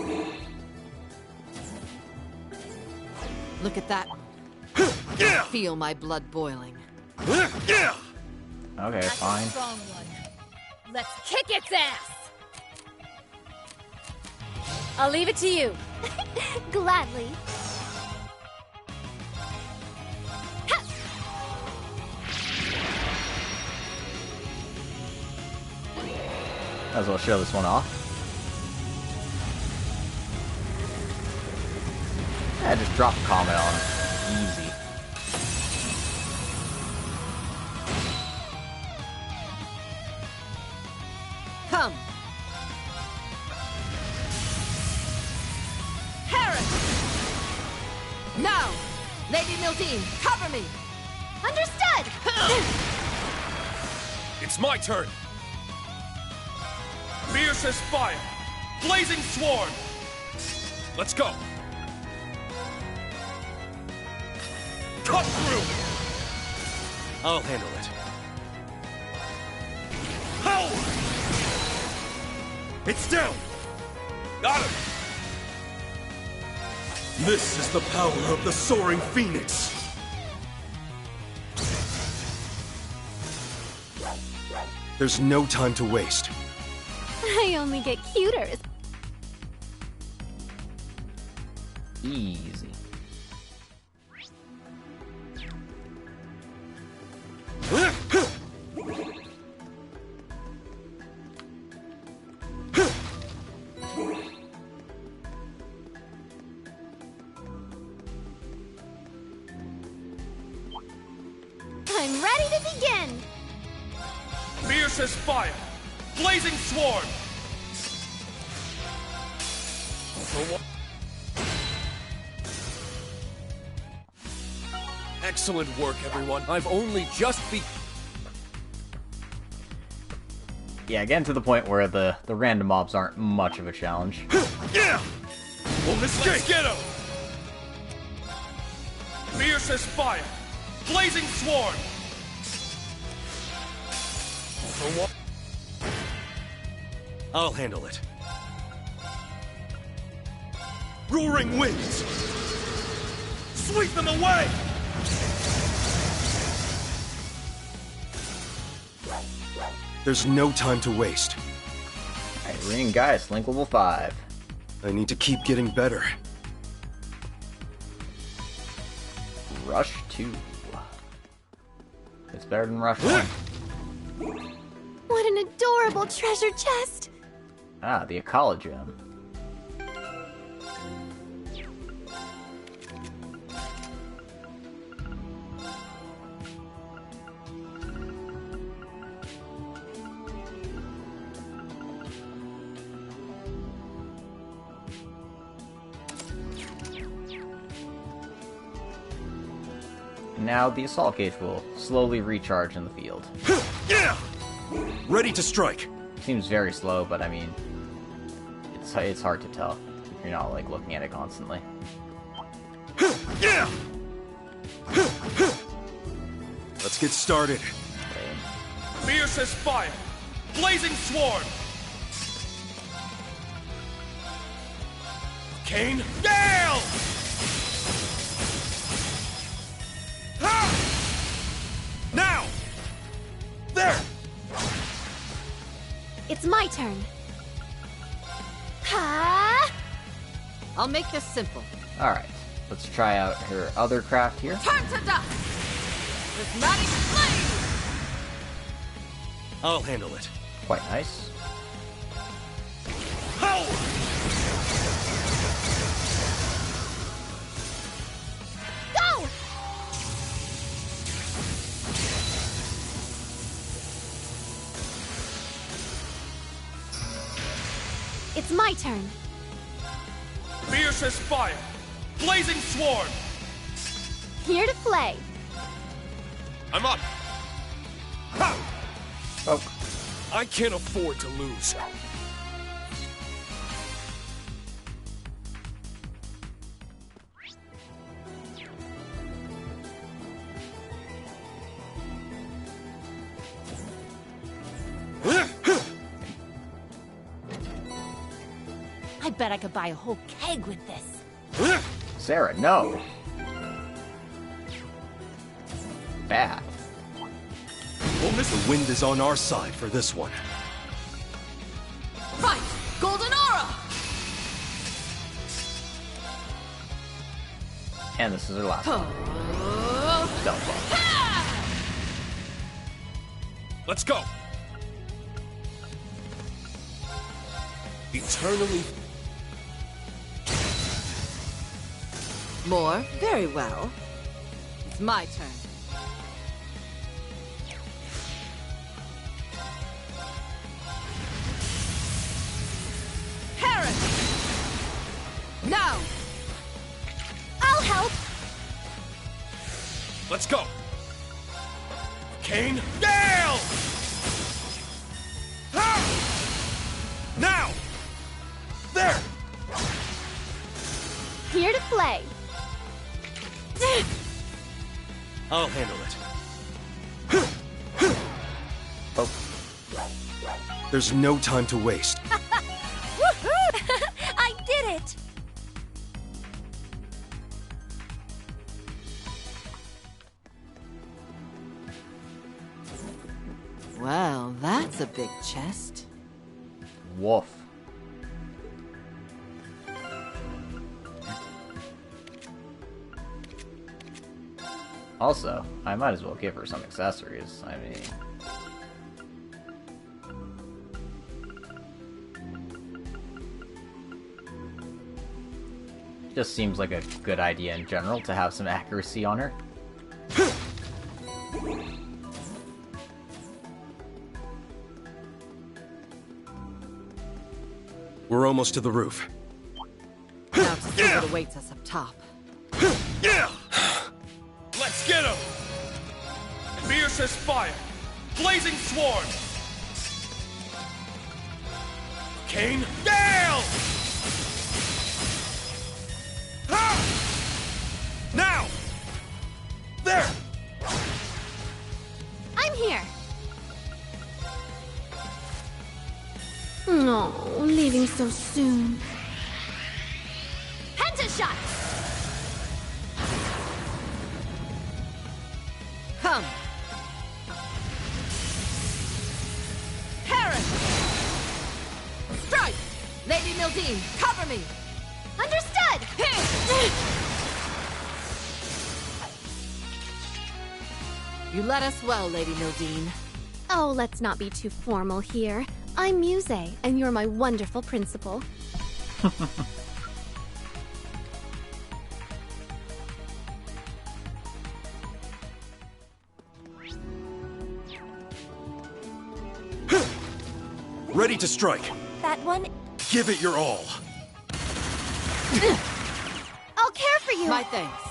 J: Look at that. Feel my blood boiling.
A: Okay, fine.
G: Strong one. Let's kick its ass. I'll leave it to you.
C: Gladly.
A: Might as well show this one off. Yeah, just drop a comment on it. Easy.
J: Come. Paris! Now! Lady Mildine, cover me!
C: Understood!
I: It's my turn. Fierce as fire. Blazing swarm. Let's go. Cut through.
E: I'll handle it.
I: Power. It's down. Got him.
L: This is the power of the Soaring Phoenix.
E: There's no time to waste.
C: I only get cuter.
A: Easy.
C: I'm ready to begin!
I: Fierce as fire! Blazing sword!
F: Excellent work, everyone. I've only just
A: Yeah, getting to the point where the random mobs aren't much of a challenge.
I: Yeah! Well, let's get him! Fierce as fire! Blazing sword!
E: I'll handle it. Roaring winds!
I: Sweep them away!
E: There's no time to waste.
A: Alright, Ring Gaius, Link level 5.
E: I need to keep getting better.
A: Rush 2. It's better than Rush 1.
C: What an adorable treasure chest!
A: Ah, the Akala gem. Now the assault gauge will slowly recharge in the field.
E: Yeah! Ready to strike.
A: Seems very slow, but I mean, it's hard to tell if you're not like looking at it constantly.
E: Yeah! Let's get started.
I: Fierce as fire! Blazing sword! Kane, Gale! Now! There!
C: It's my turn. Ha!
J: I'll make this simple.
A: Alright, let's try out her other craft here.
J: Turn to dust! Prismatic flame!
E: I'll handle it.
A: Quite nice.
I: Power!
C: Go! It's my turn.
I: Fierce as fire! Blazing sword!
C: Here to play.
I: I'm up! Ha!
A: Oh.
F: I can't afford to lose.
G: I bet I could buy a whole keg with this.
A: Sarah, no! Bad.
E: The wind is on our side for this one.
J: Fight! Golden Aura!
A: And this is her last one. Don't fall.
F: Let's go! Eternally...
J: More? Very well. It's my turn. Now!
C: I'll help!
I: Let's go! Kane, Gale! Ha! Now! There!
C: Here to play.
E: I'll handle it.
A: Oh.
E: There's no time to waste.
C: I did it!
J: Well, that's a big chest.
A: Woof. Also, I might as well give her some accessories. I mean... just seems like a good idea in general to have some accuracy on her.
E: We're almost to the roof.
J: Now to see what awaits us up top.
I: Yeah! Let's get him! Fierce as fire! Blazing sword! Kane, Gale! Ha! Now! There!
C: I'm here! No, leaving so soon. Penta-shot!
J: Come! Parrot! Strike! Lady Mildine, cover me!
C: Understood!
J: You led us well, Lady Mildine.
C: Oh, let's not be too formal here. I'm Muse, and you're my wonderful principal.
E: Ready to strike.
D: That one?
E: Give it your all.
C: I'll care for you!
J: My thanks.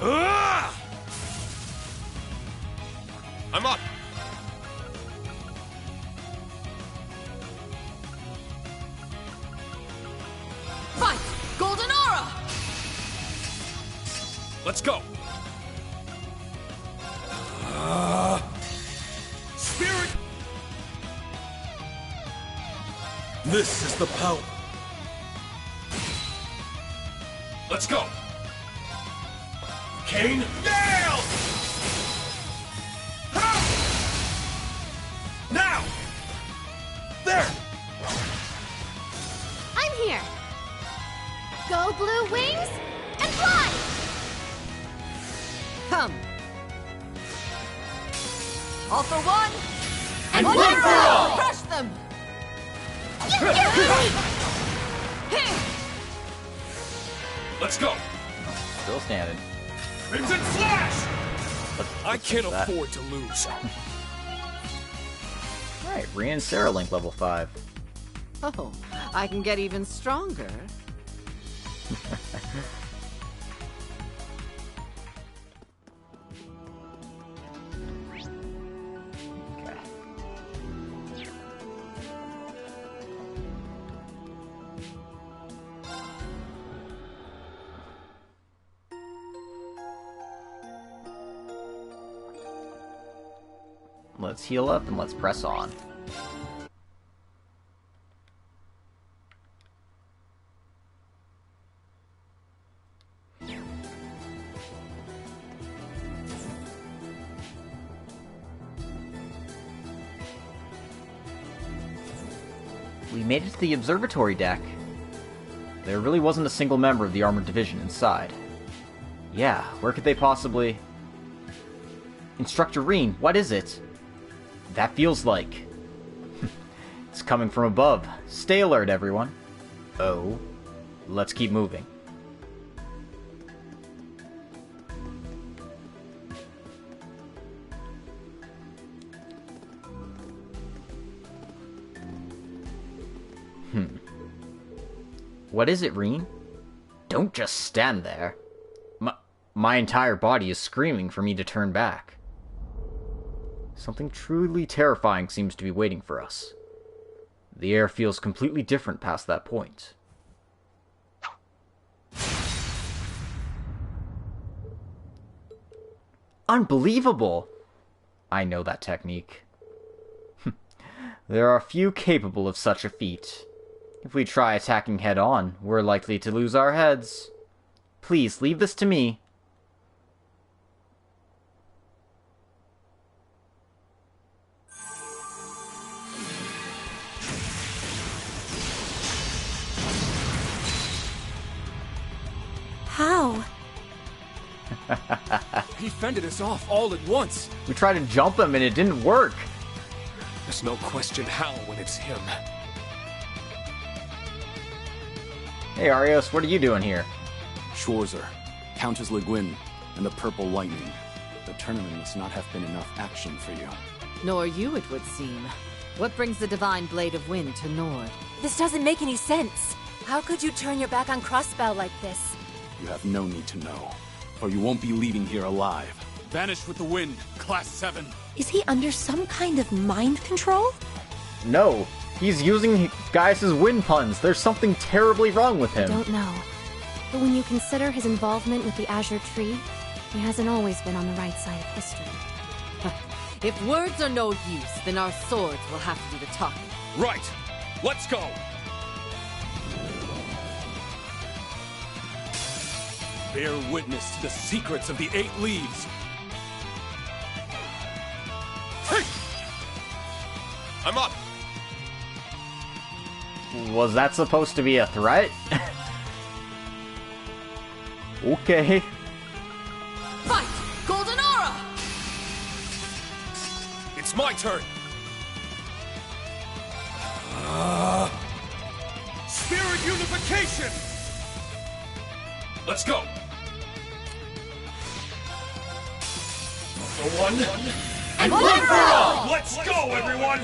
I: Ah! I'm up!
J: Fight! Golden Aura!
I: Let's go! Spirit!
E: This is the power.
I: Let's go! Kane, Gale! Ha! Now! There!
C: I'm here! Go blue wings, and fly!
J: Come! All for one!
I: And one for all!
J: Crush them!
I: Let's go!
A: Still standing.
I: Crimson Flash! I can't
A: that.
I: afford to lose.
A: Alright, Rhea and Sarah Link level 5.
J: Oh, I can get even stronger.
A: Okay. Let's heal up and let's press on. We made it to the observatory deck. There really wasn't a single member of the armored division inside. Yeah, where could they possibly... Instructor Reen, what is it? That feels like... it's coming from above. Stay alert, everyone. Oh. Let's keep moving. What is it, Reen? Don't just stand there. My entire body is screaming for me to turn back. Something truly terrifying seems to be waiting for us. The air feels completely different past that point. Unbelievable! I know that technique. There are few capable of such a feat. If we try attacking head-on, we're likely to lose our heads. Please, leave this to me.
D: How?
F: He fended us off all at once.
A: We tried to jump him and it didn't work.
B: There's no question how when it's him.
A: Hey Arios, what are you doing here?
M: Schwarzer, Countess Le Guin, and the Purple Lightning. The tournament must not have been enough action for you.
J: Nor you, it would seem. What brings the Divine Blade of Wind to Nord?
G: This doesn't make any sense. How could you turn your back on Crossbell like this?
M: You have no need to know, or you won't be leaving here alive.
F: Vanished with the wind, Class 7.
D: Is he under some kind of mind control?
A: No, he's using Gaius' wind puns. There's something terribly wrong with him.
C: I don't know. But when you consider his involvement with the Azure Tree, he hasn't always been on the right side of history.
J: If words are no use, then our swords will have to do the talking.
F: Right. Let's go. Bear witness to the secrets of the 8 leaves.
B: Hey! I'm up.
A: Was that supposed to be a threat? Okay.
J: Fight! Golden Aura!
B: It's my turn.
I: Spirit unification!
B: Let's go.
I: For one, and one for all! Let's go, everyone!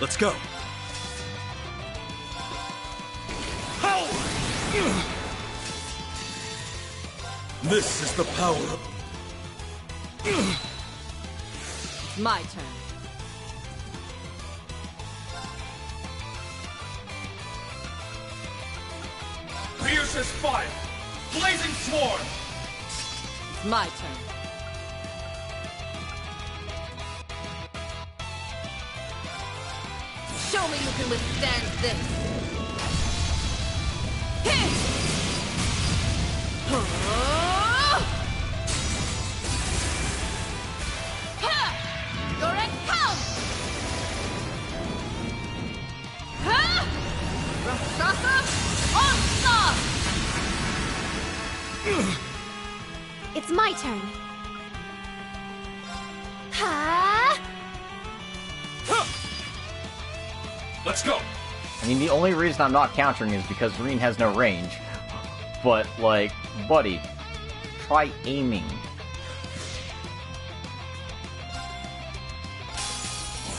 E: Let's go.
I: Power!
E: This is the power of...
J: It's my turn.
I: Fiercest fire! Blazing sworn!
J: It's my turn. Show me you can withstand this. Hit! You're at count! Rakshasa Onslaught!
C: It's my turn. Ha!
I: Let's go!
A: I mean, the only reason I'm not countering is because Reen has no range. But, like, buddy, try aiming.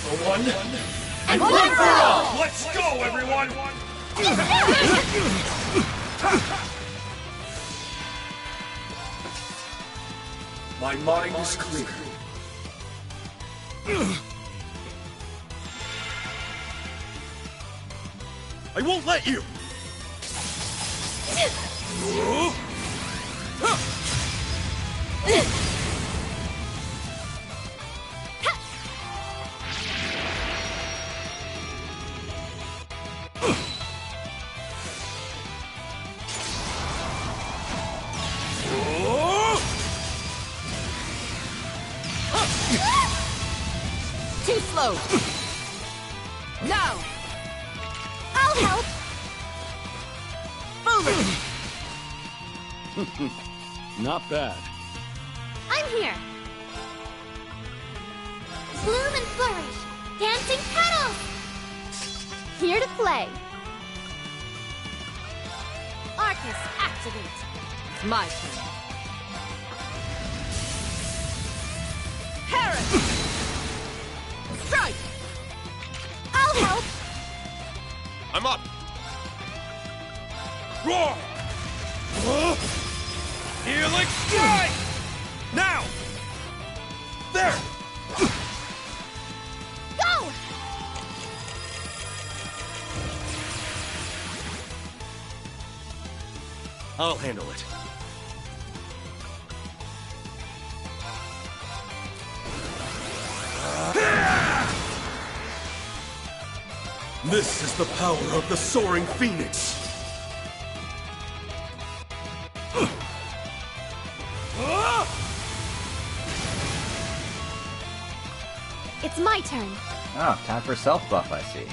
I: For one, and one for all! Let's go, everyone! My mind is clear.
E: I won't let you!
J: Too slow. Now.
C: I'll help.
J: Foolish.
M: Not bad.
C: I'm here. Bloom and flourish. Dancing petals. Here to play. Arcus, activate.
J: It's my turn. Parrot. Strike.
C: I'll help.
B: I'm up.
I: Roar! Healing strike! Now! There!
C: Go!
E: I'll handle it. This is the power of the Soaring Phoenix!
C: It's my turn.
A: Oh, time for self-buff, I see.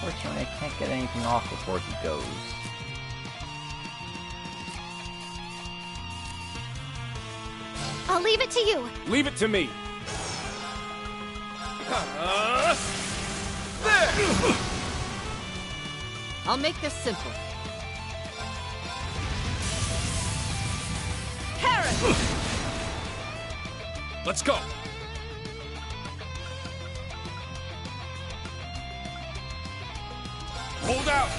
A: Unfortunately, I can't get anything off before he goes.
C: I'll leave it to you.
F: Leave it to me.
I: There!
J: I'll make this simple.
I: Carrot!
B: Let's go!
I: Hold out!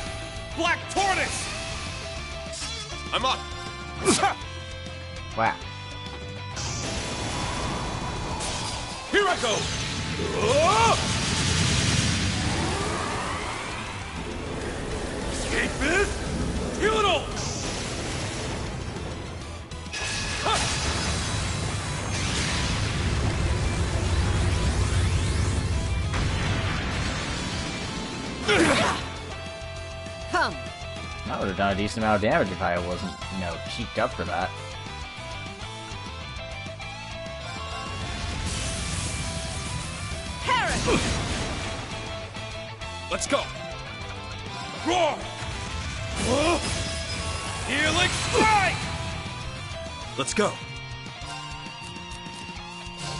I: Black Tortoise!
B: I'm up!
A: Wow.
I: Here I go! Escape this! Heal it all!
J: Come!
A: That would have done a decent amount of damage if I wasn't, you know, cheeked up for that.
I: Carrot!
B: Let's go!
I: Roar! Healing strike!
E: Let's go.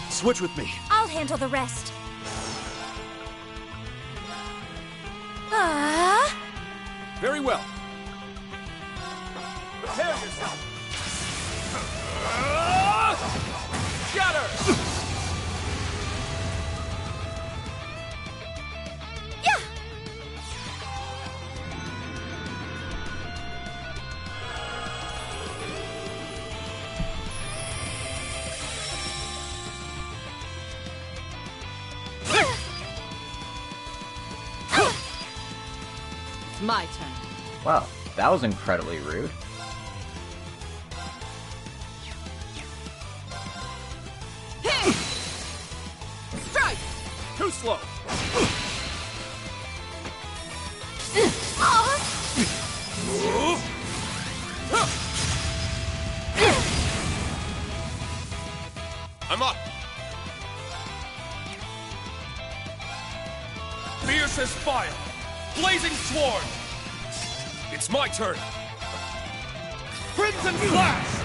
E: Switch with me.
D: I'll handle the rest. Ah!
B: Very well.
I: Prepare yourself! Shatter!
D: Yeah!
J: It's my turn.
A: Wow, that was incredibly rude.
J: Strike!
B: Too slow! I'm up!
I: Fierce as fire! Blazing sword!
B: It's my turn!
I: Crimson flash!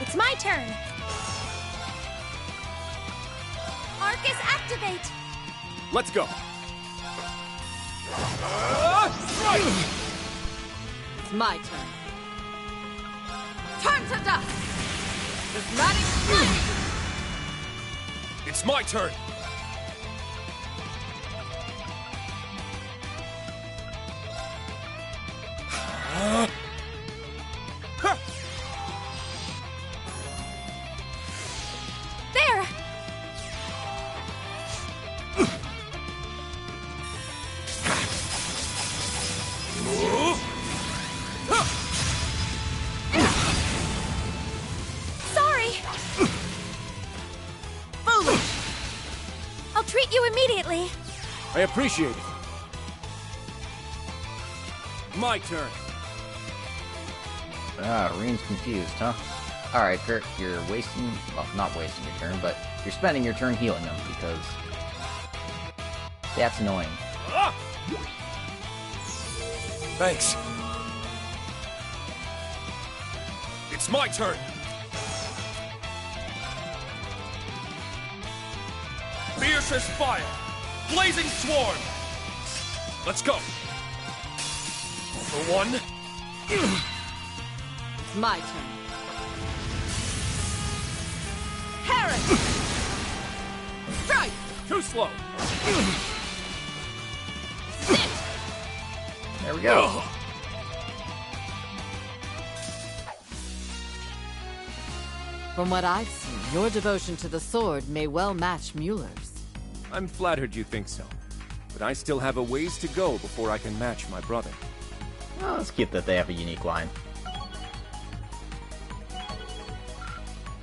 D: It's my turn. Arcus, activate!
B: Let's go!
I: Strike!
J: It's my turn.
D: Turn to dust! Prismatic flame!
B: It's my turn!
D: There! Sorry! Foolish! I'll treat you immediately.
F: I appreciate it. My turn.
A: Ah, Reen's confused, huh? Alright, Kurt, you're wasting... well, not wasting your turn, but you're spending your turn healing them, because... that's annoying.
B: Thanks. It's my turn!
I: Fierce as fire! Blazing sword!
B: Let's go! For one...
J: It's my turn.
I: Carrot!
J: Strike!
B: Too slow!
A: There we go.
J: From what I've seen, your devotion to the sword may well match Mueller's.
F: I'm flattered you think so. But I still have a ways to go before I can match my brother.
A: Oh, it's cute that they have a unique line.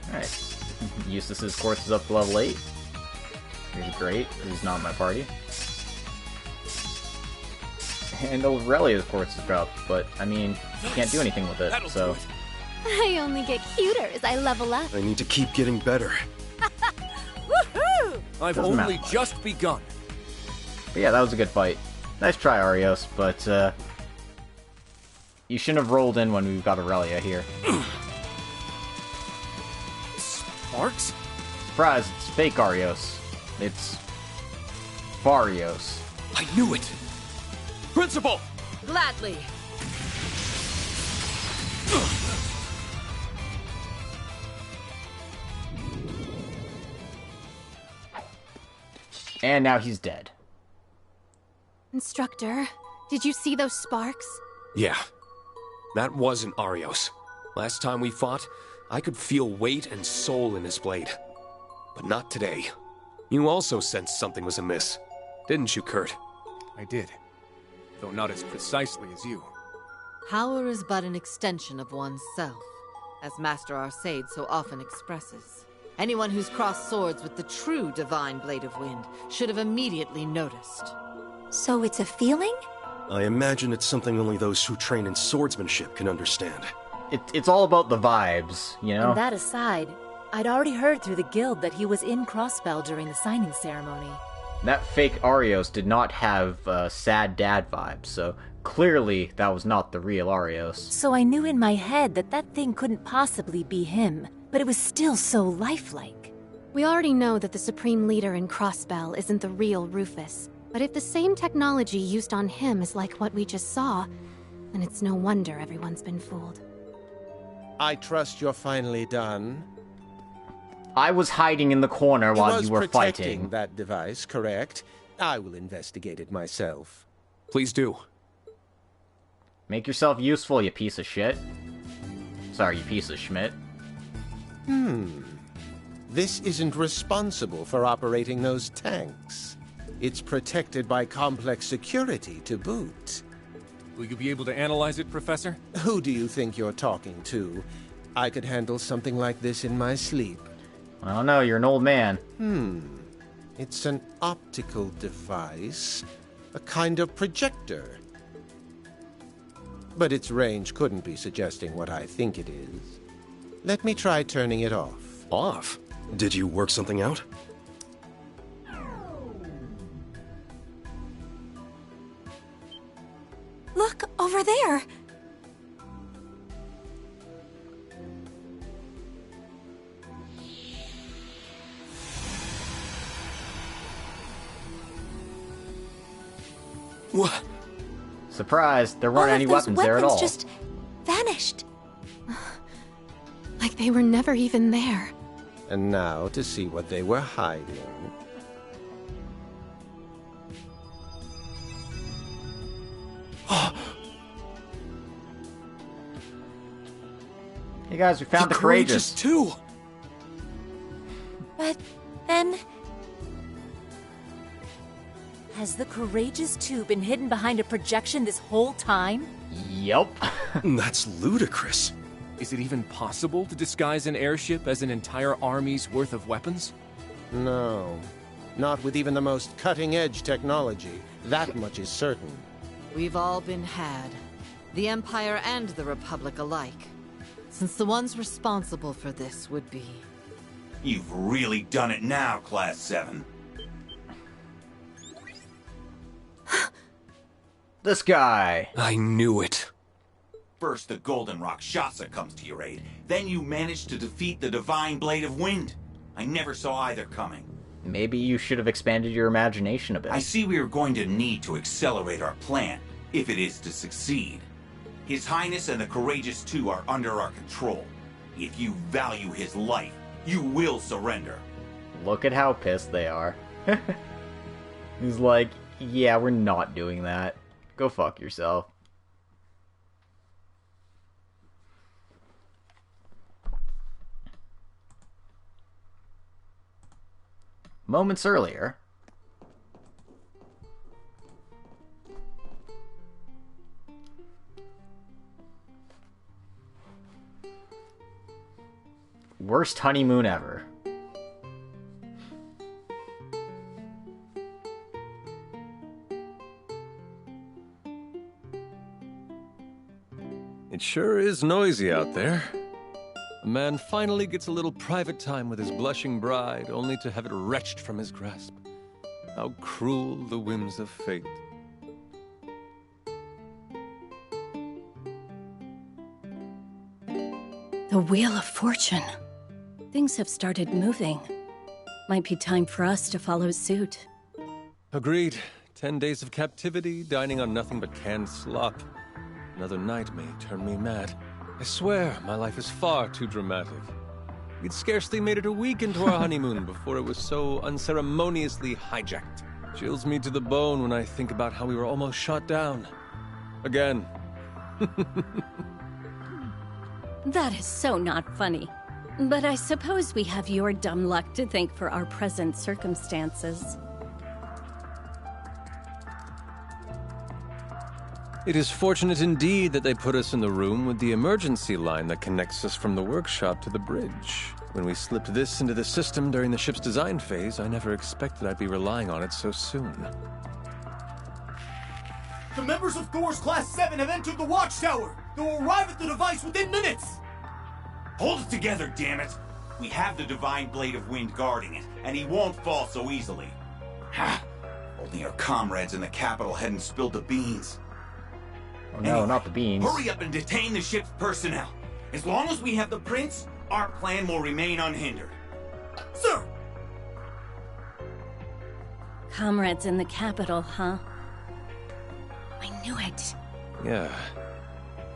A: Alright. Eustace's course is up to level 8. He's great, because he's not in my party. And Aurelia's course is up, but, I mean, you can't do anything with it, so...
C: I only get cuter as I level up.
E: I need to keep getting better.
J: Woohoo!
F: I've
A: Doesn't
F: only
A: matter.
F: just begun.
A: But yeah, that was a good fight. Nice try, Arios, but, you shouldn't have rolled in when we've got Aurelia here.
F: Sparks?
A: Surprise, it's fake Arios. It's... Varios.
B: I knew it! Principal!
G: Gladly.
A: And now he's dead.
C: Instructor, did you see those sparks?
B: Yeah. That wasn't Arios. Last time we fought, I could feel weight and soul in his blade. But not today. You also sensed something was amiss, didn't you, Kurt?
F: I did. Though not as precisely as you.
J: Power is but an extension of one's self, as Master Arcade so often expresses. Anyone who's crossed swords with the true divine Blade of Wind should have immediately noticed.
D: So it's a feeling?
E: I imagine it's something only those who train in swordsmanship can understand.
A: It's all about the vibes, you know?
G: And that aside, I'd already heard through the guild that he was in Crossbell during the signing ceremony.
A: That fake Arios did not have sad dad vibes, so clearly that was not the real Arios.
G: So I knew in my head that that thing couldn't possibly be him, but it was still so lifelike.
C: We already know that the Supreme Leader in Crossbell isn't the real Rufus. But if the same technology used on him is like what we just saw, then it's no wonder everyone's been fooled.
K: I trust you're finally done.
A: I was hiding in the corner while you were
K: protecting
A: fighting.
K: that device, correct? I will investigate it myself.
B: Please do.
A: Make yourself useful, you piece of shit. Sorry, you piece of Schmidt.
K: This isn't responsible for operating those tanks. It's protected by complex security to boot.
F: Will you be able to analyze it, Professor?
K: Who do you think you're talking to? I could handle something like this in my sleep.
A: I don't know, you're an old man.
K: It's an optical device, a kind of projector. But its range couldn't be suggesting what I think it is. Let me try turning it off.
E: Off? Did you work something out?
D: Look, over there!
B: What?
A: Surprise, there weren't any weapons there at all.
D: Just vanished.
C: Like they were never even there.
K: And now to see what they were hiding.
A: Hey guys, we found the Courageous.
B: too.
D: But then...
G: Has the Courageous 2 been hidden behind a projection this whole time?
A: Yup.
E: That's ludicrous.
F: Is it even possible to disguise an airship as an entire army's worth of weapons?
K: No. Not with even the most cutting-edge technology. That much is certain.
J: We've all been had. The Empire and the Republic alike. Since the ones responsible for this would be...
H: You've really done it now, Class 7.
A: This guy.
B: I knew it.
H: First, the Golden Rakshasa comes to your aid. Then you manage to defeat the Divine Blade of Wind. I never saw either coming.
A: Maybe you should have expanded your imagination a bit.
H: I see we are going to need to accelerate our plan, if it is to succeed. His Highness and the Courageous 2 are under our control. If you value his life, you will surrender.
A: Look at how pissed they are. He's like, yeah, we're not doing that. Go fuck yourself. Moments earlier... Worst honeymoon ever.
N: It sure is noisy out there. A man finally gets a little private time with his blushing bride, only to have it wrenched from his grasp. How cruel the whims of fate.
O: The Wheel of Fortune. Things have started moving. Might be time for us to follow suit.
N: Agreed. 10 days of captivity, dining on nothing but canned slop. Another night may turn me mad. I swear, my life is far too dramatic. We'd scarcely made it a week into our honeymoon before it was so unceremoniously hijacked. Chills me to the bone when I think about how we were almost shot down. Again.
O: That is so not funny. But I suppose we have your dumb luck to thank for our present circumstances.
N: It is fortunate indeed that they put us in the room with the emergency line that connects us from the workshop to the bridge. When we slipped this into the system during the ship's design phase, I never expected I'd be relying on it so soon.
P: The members of Thor's Class 7 have entered the watchtower! They'll arrive at the device within minutes!
H: Hold it together, damn it! We have the Divine Blade of Wind guarding it, and he won't fall so easily. Ha! Only our comrades in the capital hadn't spilled the beans.
A: Oh no, anyway, not the beans.
H: Hurry up and detain the ship's personnel. As long as we have the prince, our plan will remain unhindered.
P: Sir!
O: Comrades in the capital, huh? I knew it.
N: Yeah.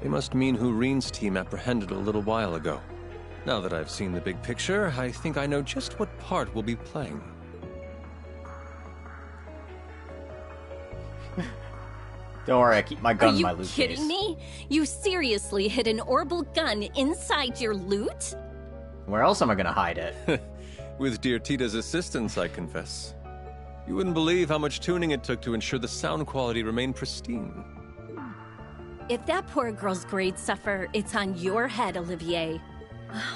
N: They must mean who Reen's team apprehended a little while ago. Now that I've seen the big picture, I think I know just what part we'll be playing.
A: Don't worry, I keep my gun in my loot case.
O: Are you kidding me? You seriously hid an orbital gun inside your loot?
A: Where else am I gonna hide it?
N: With dear Tita's assistance, I confess. You wouldn't believe how much tuning it took to ensure the sound quality remained pristine.
O: If that poor girl's grades suffer, it's on your head, Olivier.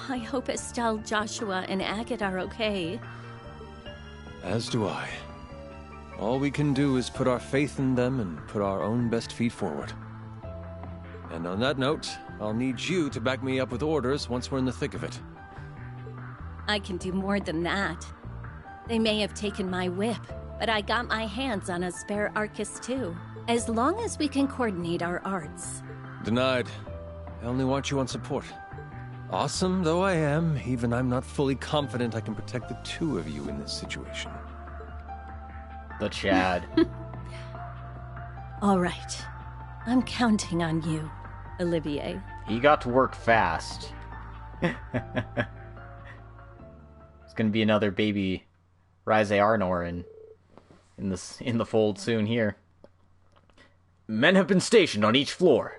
O: I hope Estelle, Joshua, and Agate are okay.
N: As do I. All we can do is put our faith in them and put our own best feet forward. And on that note, I'll need you to back me up with orders once we're in the thick of it.
O: I can do more than that. They may have taken my whip, but I got my hands on a spare Arcus too. As long as we can coordinate our arts.
N: Denied. I only want you on support. Awesome though I am, even I'm not fully confident I can protect the two of you in this situation.
A: The Chad.
O: All right. I'm counting on you, Olivier.
A: He got to work fast. It's gonna be another baby Rise Arnor in the fold soon here. Men have been stationed on each floor.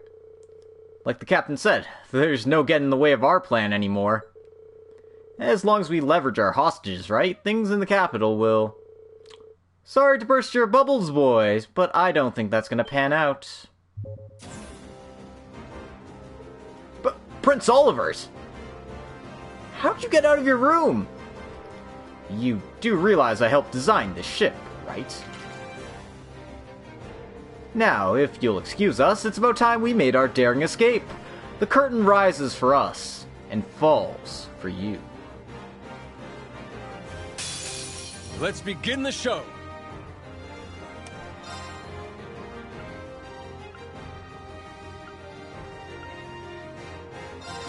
A: Like the captain said, there's no getting in the way of our plan anymore. As long as we leverage our hostages, right? Things in the capital will... Sorry to burst your bubbles, boys, but I don't think that's gonna pan out. But Prince Oliver's! How'd you get out of your room? You do realize I helped design this ship, right? Now, if you'll excuse us, it's about time we made our daring escape. The curtain rises for us, and falls for you.
N: Let's begin the show!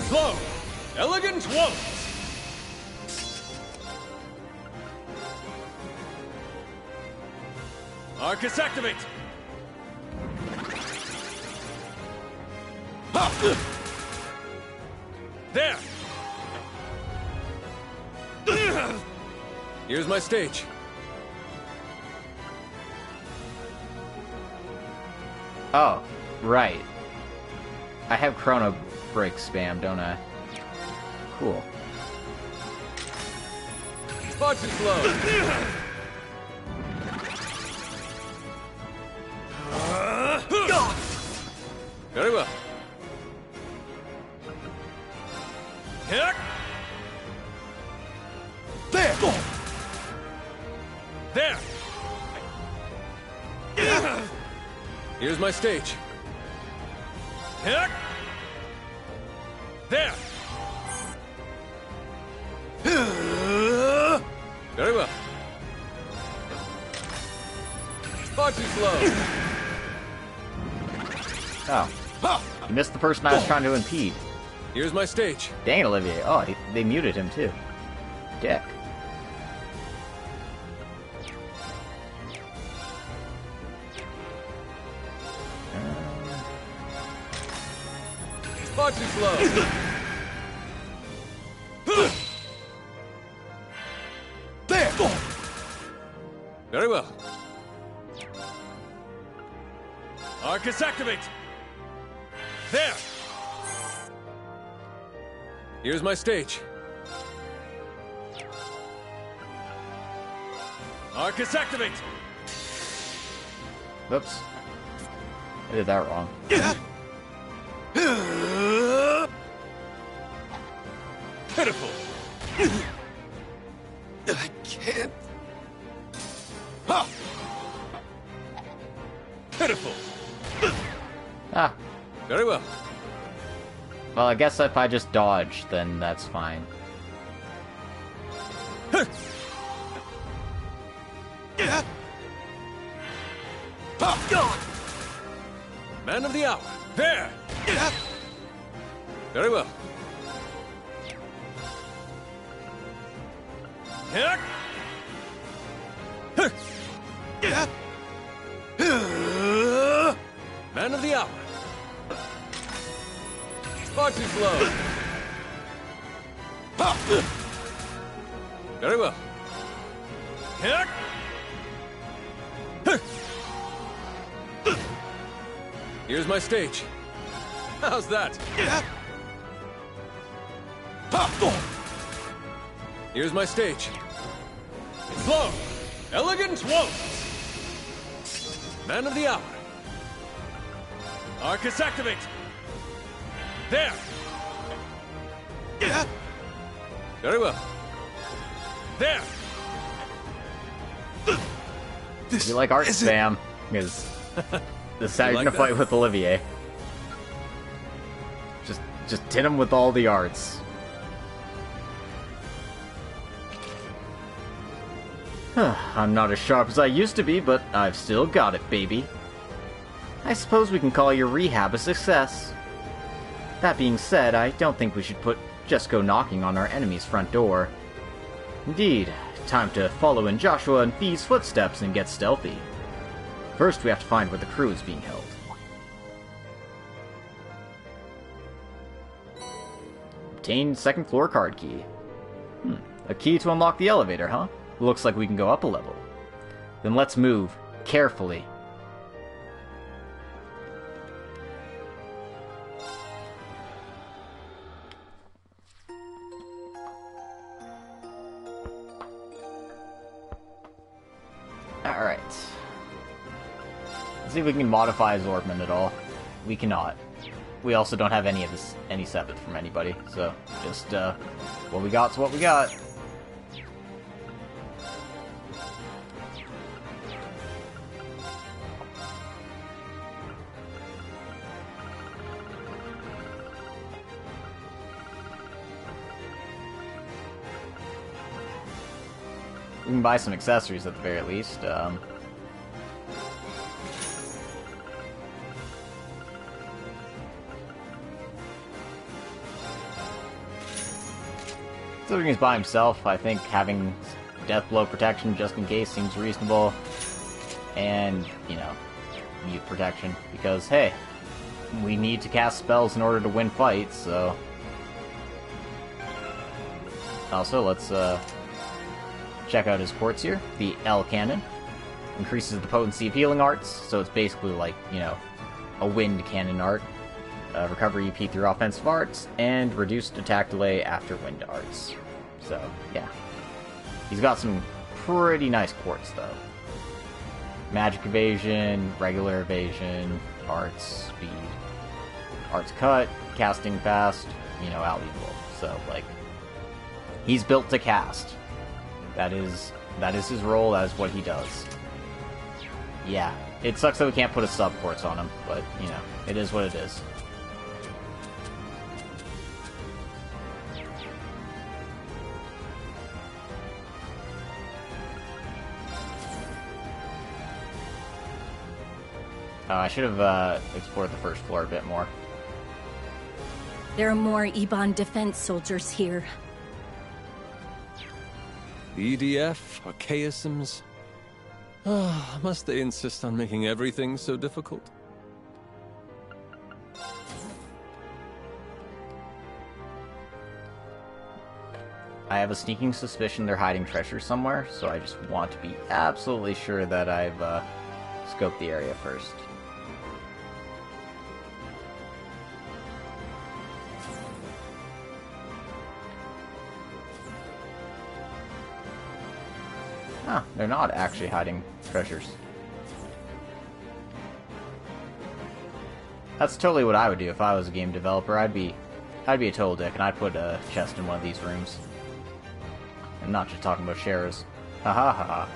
N: Slow! Elegant won't! Arcus activate! Ha! There! Here's my stage.
A: Oh, right. I have Chrono Break spam, don't I? Cool.
N: Far too slow. Very well. Here. There. There. Here's my stage. Here. There. Very well. Far too slow.
A: Oh. You missed the person I was trying to impede.
N: Here's my stage.
A: Dang it, Olivier. Oh, they muted him too. Dick.
N: Far too slow.
I: There!
N: Very well. Arcus activate! There! Here's my stage. Arcus activate!
A: Oops. I did that wrong.
N: Pitiful!
I: I can't.
N: Pitiful!
A: Ah.
N: Very well.
A: Well, I guess if I just dodge, then that's fine.
N: Man of the hour. There! Very well. Man of the hour. Far too slow. Very well. Here's my stage. How's that? Here's my stage. Slow. Elegant. Whoa. Man of the hour. Arcus activate. There. Very well. There.
A: You like art spam? Because this is how you're gonna fight with Olivier. Just hit him with all the arts. I'm not as sharp as I used to be, but I've still got it, baby. I suppose we can call your rehab a success. That being said, I don't think we should just go knocking on our enemy's front door. Indeed, time to follow in Joshua and Fee's footsteps and get stealthy. First, we have to find where the crew is being held. Obtain second floor card key. A key to unlock the elevator, huh? Looks like we can go up a level. Then let's move. Carefully. Alright. Let's see if we can modify Zortman at all. We cannot. We also don't have any 7th from anybody, so just, what we got's what we got. We can buy some accessories at the very least. Considering he's by himself, I think having death blow protection just in case seems reasonable. And, you know, mute protection. Because, hey, we need to cast spells in order to win fights, so... Also, let's, check out his quartz here. The L Cannon. Increases the potency of healing arts, so it's basically like, you know, a wind cannon art. Recover EP through offensive arts, and reduced attack delay after wind arts. So, yeah. He's got some pretty nice quartz, though. Magic evasion, regular evasion, arts, speed, arts cut, casting fast, you know, alley wolf. So, like, he's built to cast. That is his role, that is what he does. Yeah, it sucks that we can't put a sub-quartz on him, but, you know, it is what it is. I should have explored the first floor a bit more.
O: There are more Ebon defense soldiers here.
N: The EDF, archaisms. Ah, must they insist on making everything so difficult?
A: I have a sneaking suspicion they're hiding treasure somewhere, so I just want to be absolutely sure that I've scoped the area first. Huh, they're not actually hiding treasures. That's totally what I would do if I was a game developer. I'd be a total dick, and I'd put a chest in one of these rooms. I'm not just talking about shares. Ha ha ha ha.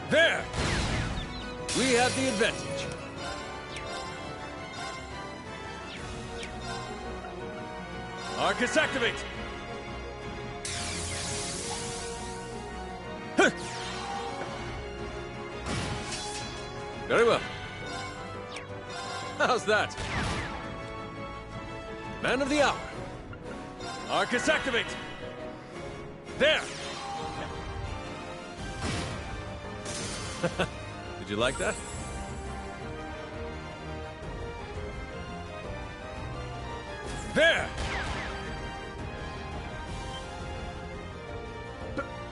F: There! We have the advantage. Arcus activate! Huh. Very well. How's that? Man of the hour. Arcus activate! There! Did you like that? There!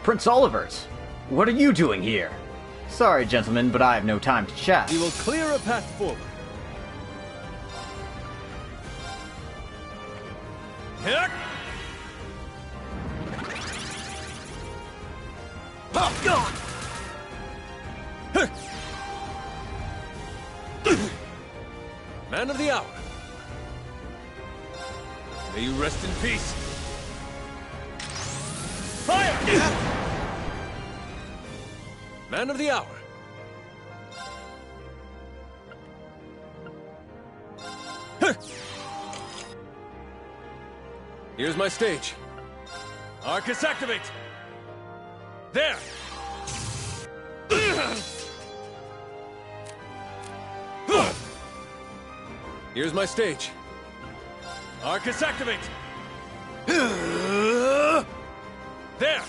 A: Prince Olivert, what are you doing here? Sorry, gentlemen, but I have no time to chat.
F: We will clear a path forward. Here! Oh, God! Man of the hour. May you rest in peace. Fire! Man of the hour. Here's my stage. Arcus activate. There. Here's my stage. Arcus activate! There!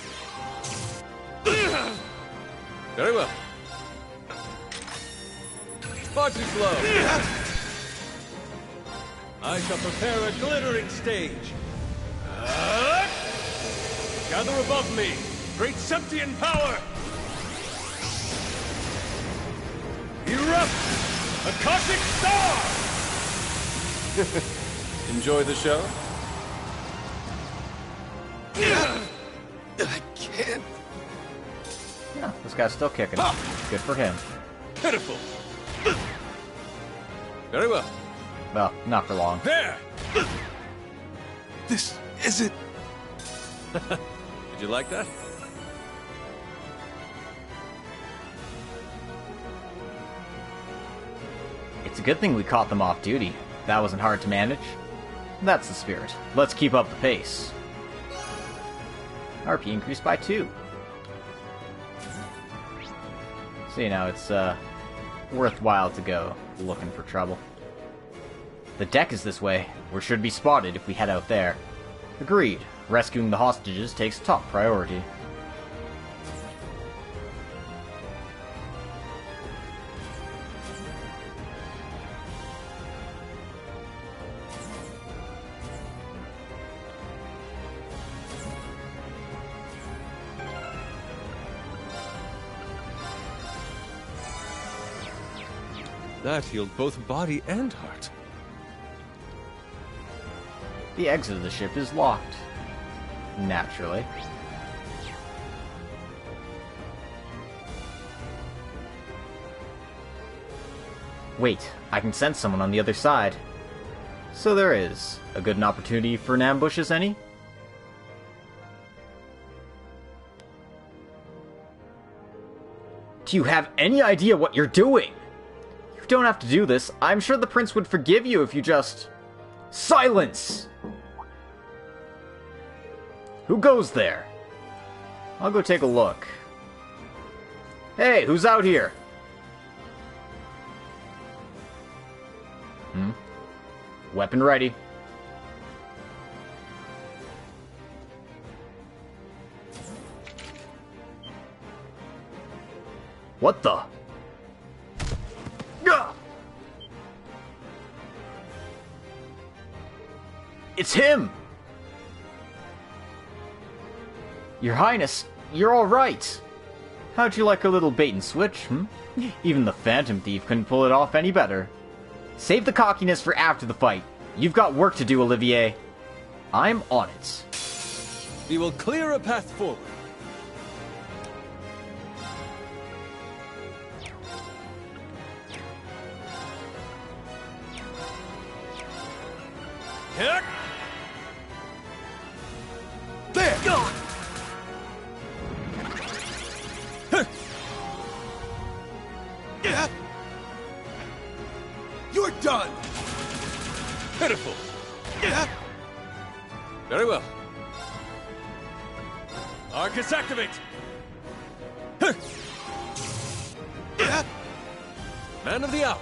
F: Very well. Far too slow. I shall prepare a glittering stage. Gather above me, great Septian power! Erupt! Akashic Star!
M: Enjoy the show?
B: I can't.
A: Yeah, this guy's still kicking. Good for him.
F: Pitiful. Very well.
A: Well, not for long.
F: There!
B: This isn't...
F: Did you like that?
A: It's a good thing we caught them off duty. That wasn't hard to manage. That's the spirit. Let's keep up the pace. RP increased by 2. So, you know, it's worthwhile to go looking for trouble. The deck is this way. We should be spotted if we head out there. Agreed. Rescuing the hostages takes top priority.
N: That healed both body and heart.
A: The exit of the ship is locked. Naturally. Wait, I can sense someone on the other side. So there is. A good an opportunity for an ambush as any? Do you have any idea what you're doing? You don't have to do this. I'm sure the prince would forgive you if you just... Silence! Who goes there? I'll go take a look. Hey, who's out here? Weapon ready. What the? Gah! It's him! Your Highness, you're all right. How'd you like a little bait and switch, Even the Phantom Thief couldn't pull it off any better. Save the cockiness for after the fight. You've got work to do, Olivier. I'm on it.
N: We will clear a path forward.
I: There! Go! You're done!
N: Pitiful! Very well. Arcus activate! Man of the hour.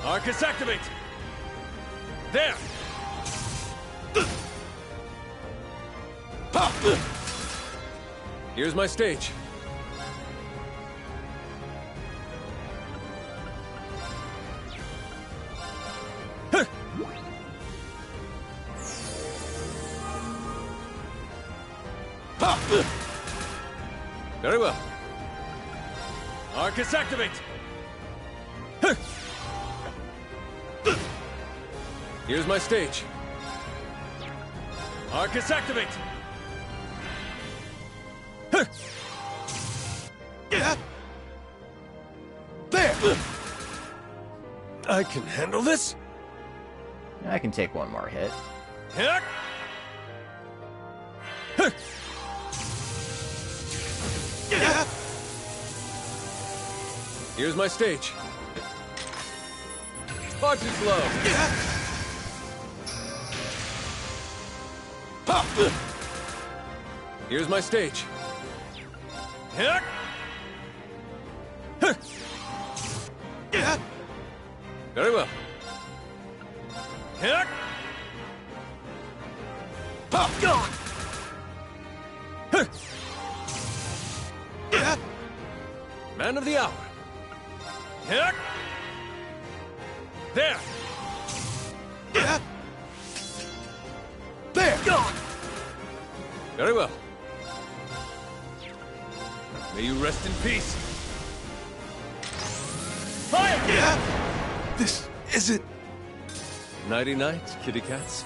N: Arcus activate! There! Here's my stage. Very well. Arcus activate! Here's my stage. Arcus activate!
I: There!
N: I can handle this.
A: I can take one more hit.
N: Here's my stage. Far too slow. Here's my stage. Very well. Man of the hour. There.
I: There!
N: Very well. May you rest in peace.
I: Fire! This isn't...
N: Nighty-night, kitty cats.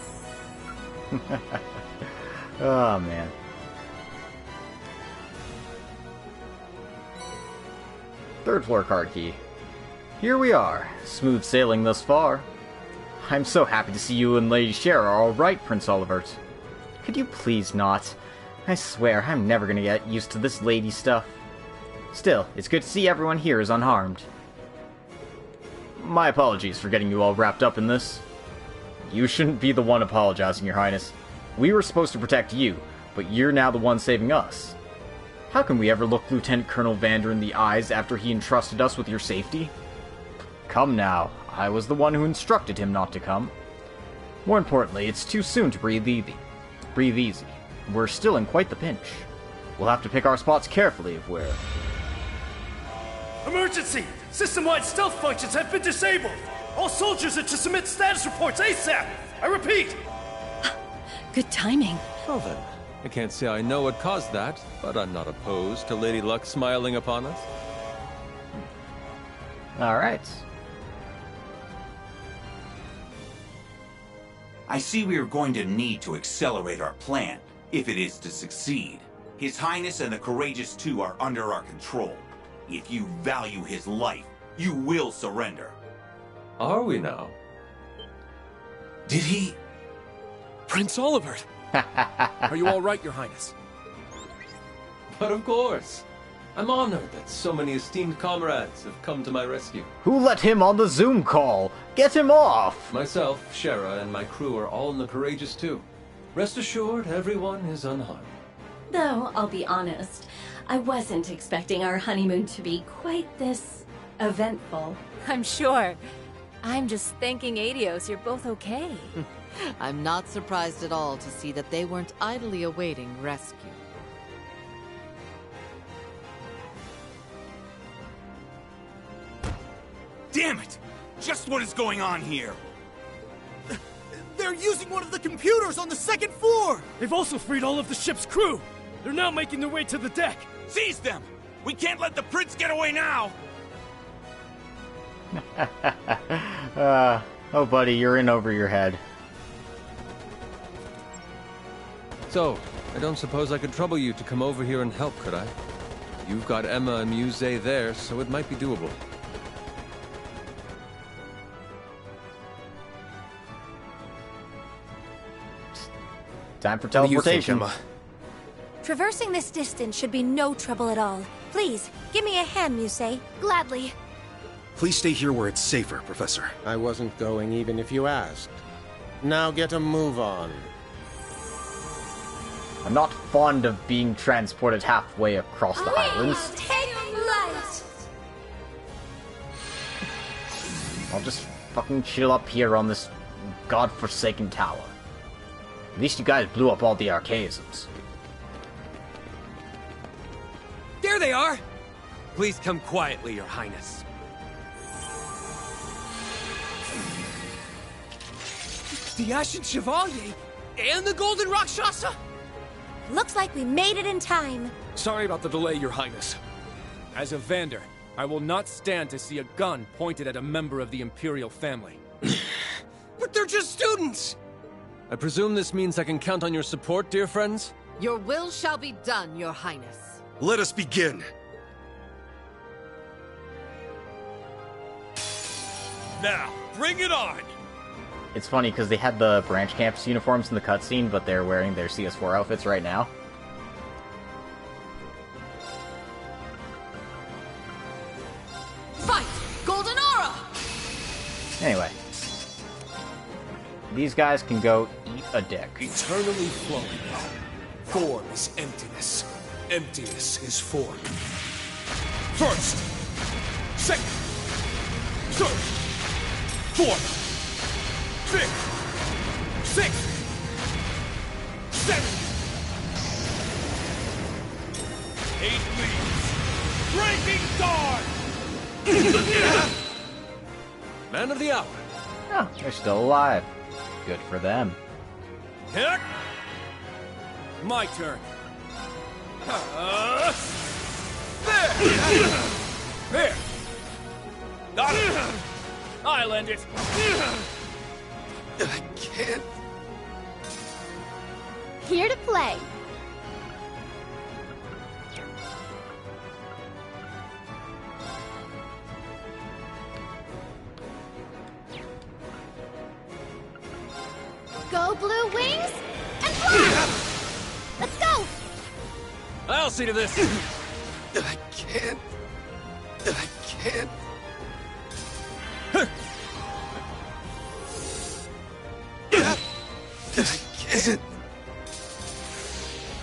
A: Oh, man. Third floor card key. Here we are. Smooth sailing thus far. I'm so happy to see you and Lady Cher are alright, Prince Olivert. Could you please not? I swear, I'm never gonna get used to this lady stuff. Still, it's good to see everyone here is unharmed. My apologies for getting you all wrapped up in this. You shouldn't be the one apologizing, Your Highness. We were supposed to protect you, but you're now the one saving us. How can we ever look Lieutenant Colonel Vander in the eyes after he entrusted us with your safety? Come now, I was the one who instructed him not to come. More importantly, it's too soon to breathe easy. We're still in quite the pinch. We'll have to pick our spots carefully if we're...
P: Emergency! System-wide stealth functions have been disabled! All soldiers are to submit status reports ASAP! I repeat!
O: Good timing.
N: Well then, I can't say I know what caused that, but I'm not opposed to Lady Luck smiling upon us.
A: Alright.
H: I see we are going to need to accelerate our plan, if it is to succeed. His Highness and the Courageous Two are under our control. If you value his life, you will surrender.
N: Are we now?
H: Did he...
B: Prince Olivert!
F: Are you all right, Your Highness?
N: But of course. I'm honored that so many esteemed comrades have come to my rescue.
A: Who let him on the Zoom call? Get him off!
N: Myself, Shara, and my crew are all in the Courageous too. Rest assured, everyone is unharmed.
O: Though, I'll be honest, I wasn't expecting our honeymoon to be quite this eventful.
G: I'm sure. I'm just thanking Adios you're both okay.
J: I'm not surprised at all to see that they weren't idly awaiting rescue.
H: Damn it! Just what is going on here?
P: They're using one of the computers on the second floor! They've also freed all of the ship's crew! They're now making their way to the deck!
H: Seize them! We can't let the prince get away now!
A: Oh buddy, you're in over your head.
N: So, I don't suppose I could trouble you to come over here and help, could I? You've got Emma and Muse there, so it might be doable.
A: Time for teleportation.
B: What do you think, Emma?
D: Traversing this distance should be no trouble at all. Please, give me a hand, Muse. Gladly.
E: Please stay here where it's safer, Professor.
K: I wasn't going even if you asked. Now get a move on.
A: I'm not fond of being transported halfway across the islands.
D: Take flight!
A: I'll just fucking chill up here on this godforsaken tower. At least you guys blew up all the archaisms.
B: There they are! Please come quietly, Your Highness. The Ashen Chevalier and the Golden Rakshasa?
D: Looks like we made it in time.
F: Sorry about the delay, Your Highness. As a Vander, I will not stand to see a gun pointed at a member of the Imperial family.
B: But they're just students!
N: I presume this means I can count on your support, dear friends?
J: Your will shall be done, Your Highness.
E: Let us begin.
I: Now, bring it on!
A: It's funny because they had the branch campus uniforms in the cutscene, but they're wearing their CS4 outfits right now.
J: Fight! Golden Aura!
A: Anyway. These guys can go eat a dick.
I: Eternally flowing. Form is emptiness. Emptiness is form. First. Second. Third. Fourth. Fifth. Sixth. Seventh. 8 leaves. Breaking dawn!
N: Man of the hour.
A: Oh, they're still alive. Good for them.
I: Heck! My turn. There! There! Got it! I'll end it!
B: I can't.
C: Here to play. Go blue wings and fly! Let's go!
F: I'll see to this!
B: I can't. I can't. I can't.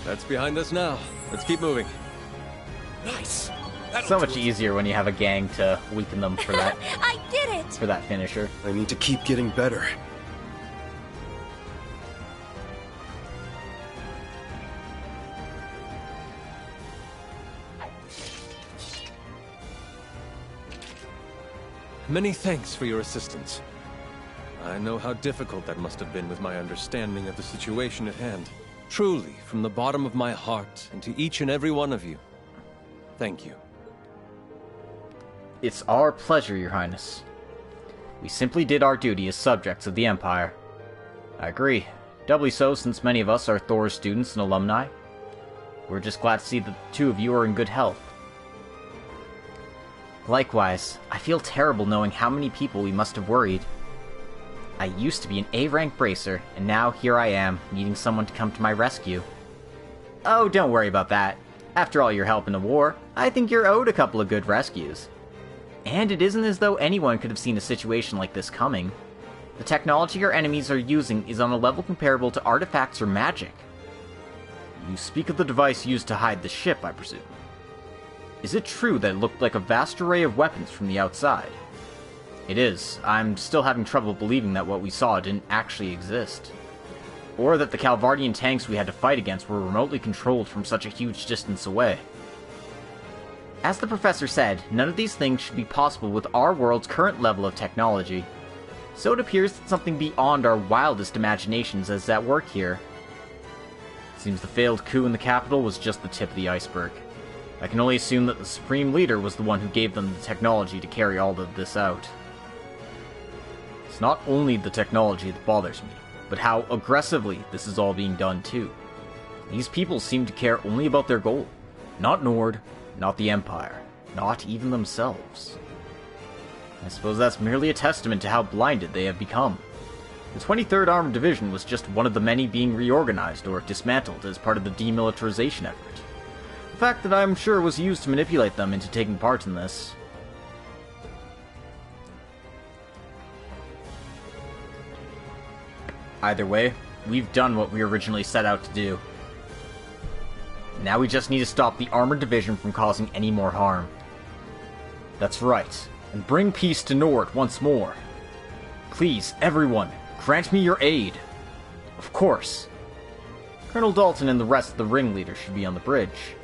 N: That's behind us now. Let's keep moving.
I: Nice!
A: So much easier when you have a gang to weaken them for that.
D: I did it!
A: For that finisher.
E: I need to keep getting better.
N: Many thanks for your assistance. I know how difficult that must have been with my understanding of the situation at hand. Truly, from the bottom of my heart, and to each and every one of you, thank you.
A: It's our pleasure, Your Highness. We simply did our duty as subjects of the Empire. I agree. Doubly so since many of us are Thor's students and alumni. We're just glad to see that the two of you are in good health. Likewise, I feel terrible knowing how many people we must have worried. I used to be an A-rank bracer, and now here I am, needing someone to come to my rescue. Oh, don't worry about that. After all your help in the war, I think you're owed a couple of good rescues. And it isn't as though anyone could have seen a situation like this coming. The technology our enemies are using is on a level comparable to artifacts or magic. You speak of the device used to hide the ship, I presume. Is it true that it looked like a vast array of weapons from the outside? It is. I'm still having trouble believing that what we saw didn't actually exist. Or that the Calvardian tanks we had to fight against were remotely controlled from such a huge distance away. As the professor said, none of these things should be possible with our world's current level of technology. So it appears that something beyond our wildest imaginations is at work here. Seems the failed coup in the capital was just the tip of the iceberg. I can only assume that the Supreme Leader was the one who gave them the technology to carry all of this out. It's not only the technology that bothers me, but how aggressively this is all being done too. These people seem to care only about their goal. Not Nord, not the Empire, not even themselves. I suppose that's merely a testament to how blinded they have become. The 23rd Armored Division was just one of the many being reorganized or dismantled as part of the demilitarization effort. The fact that I'm sure was used to manipulate them into taking part in this. Either way, we've done what we originally set out to do. Now we just need to stop the Armored Division from causing any more harm. That's right, and bring peace to Nord once more. Please, everyone, grant me your aid. Of course. Colonel Dalton and the rest of the ringleaders should be on the bridge.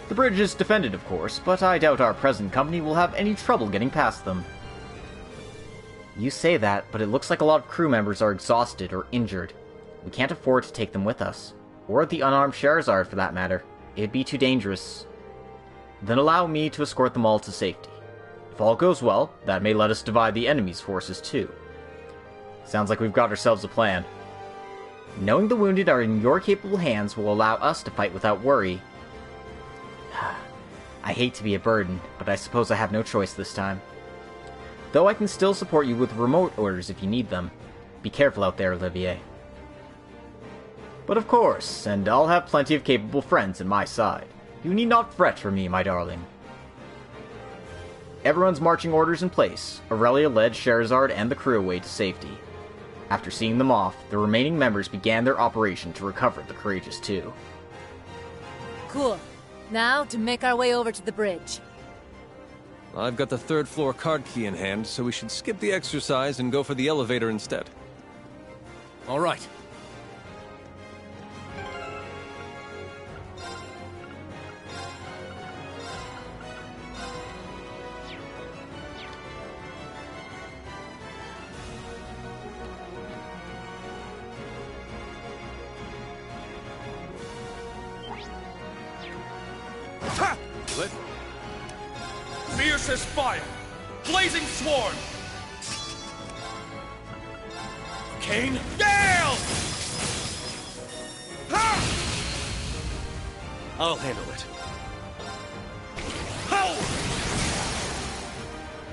A: The bridge is defended, of course, but I doubt our present company will have any trouble getting past them. You say that, but it looks like a lot of crew members are exhausted or injured. We can't afford to take them with us. Or the unarmed Scheherazade, for that matter. It'd be too dangerous. Then allow me to escort them all to safety. If all goes well, that may let us divide the enemy's forces too. Sounds like we've got ourselves a plan. Knowing the wounded are in your capable hands will allow us to fight without worry. I hate to be a burden, but I suppose I have no choice this time. Though I can still support you with remote orders if you need them. Be careful out there, Olivier. But of course, and I'll have plenty of capable friends at my side. You need not fret for me, my darling. Everyone's marching orders in place. Aurelia led Scheherazade and the crew away to safety. After seeing them off, the remaining members began their operation to recover the Courageous 2.
G: Cool. Now to make our way over to the bridge.
N: I've got the 3rd floor card key in hand, so we should skip the exercise and go for the elevator instead.
F: All right.
I: Lit. Fiercest fire! Blazing swarm! Kane, Gale! Ha!
E: I'll handle it.
I: Power!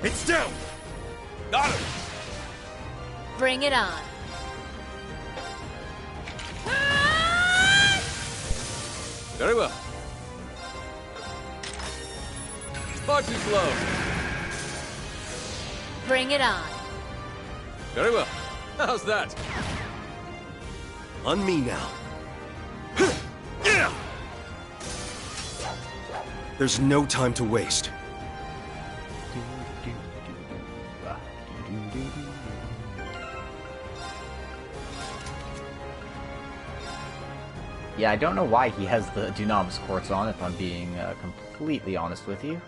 I: It's down! Got him!
G: Bring it on.
N: Very well. Far too slow.
G: Bring it on.
N: Very well. How's that?
E: On me now. There's no time to waste.
A: Yeah, I don't know why he has the Dunamis Quartz on, if I'm being completely honest with you.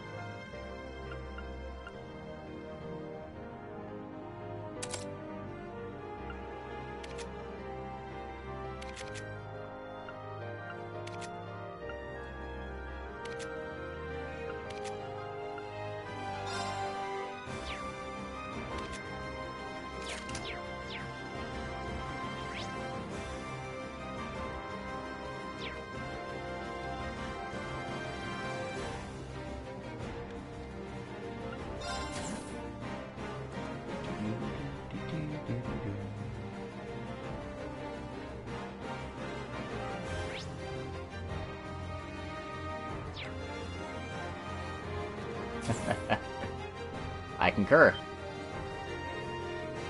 A: I concur.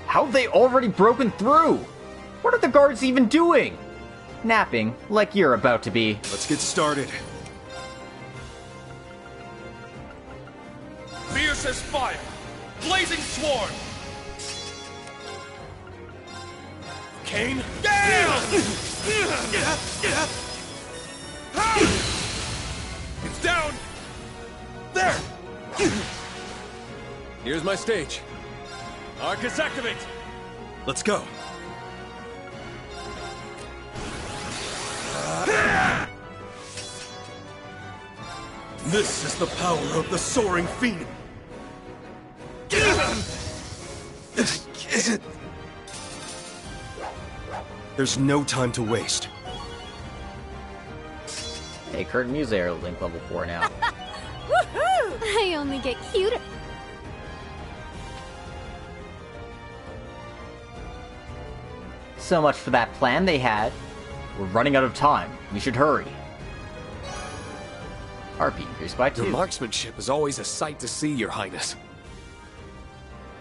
A: How've they already broken through? What are the guards even doing? Napping, like you're about to be.
E: Let's get started.
I: Fierce as fire! Blazing sworn! Kane, down! It's down! There!
N: Here's my stage.
I: Arcus, activate!
E: Let's go. This is the power of the soaring fiend. There's no time to waste.
A: Hey, Kurt and Muse are Link level 4 now.
C: Woohoo! I only get cuter.
A: So much for that plan they had. We're running out of time. We should hurry. RP increased by 2.
B: Your marksmanship is always a sight to see, Your Highness.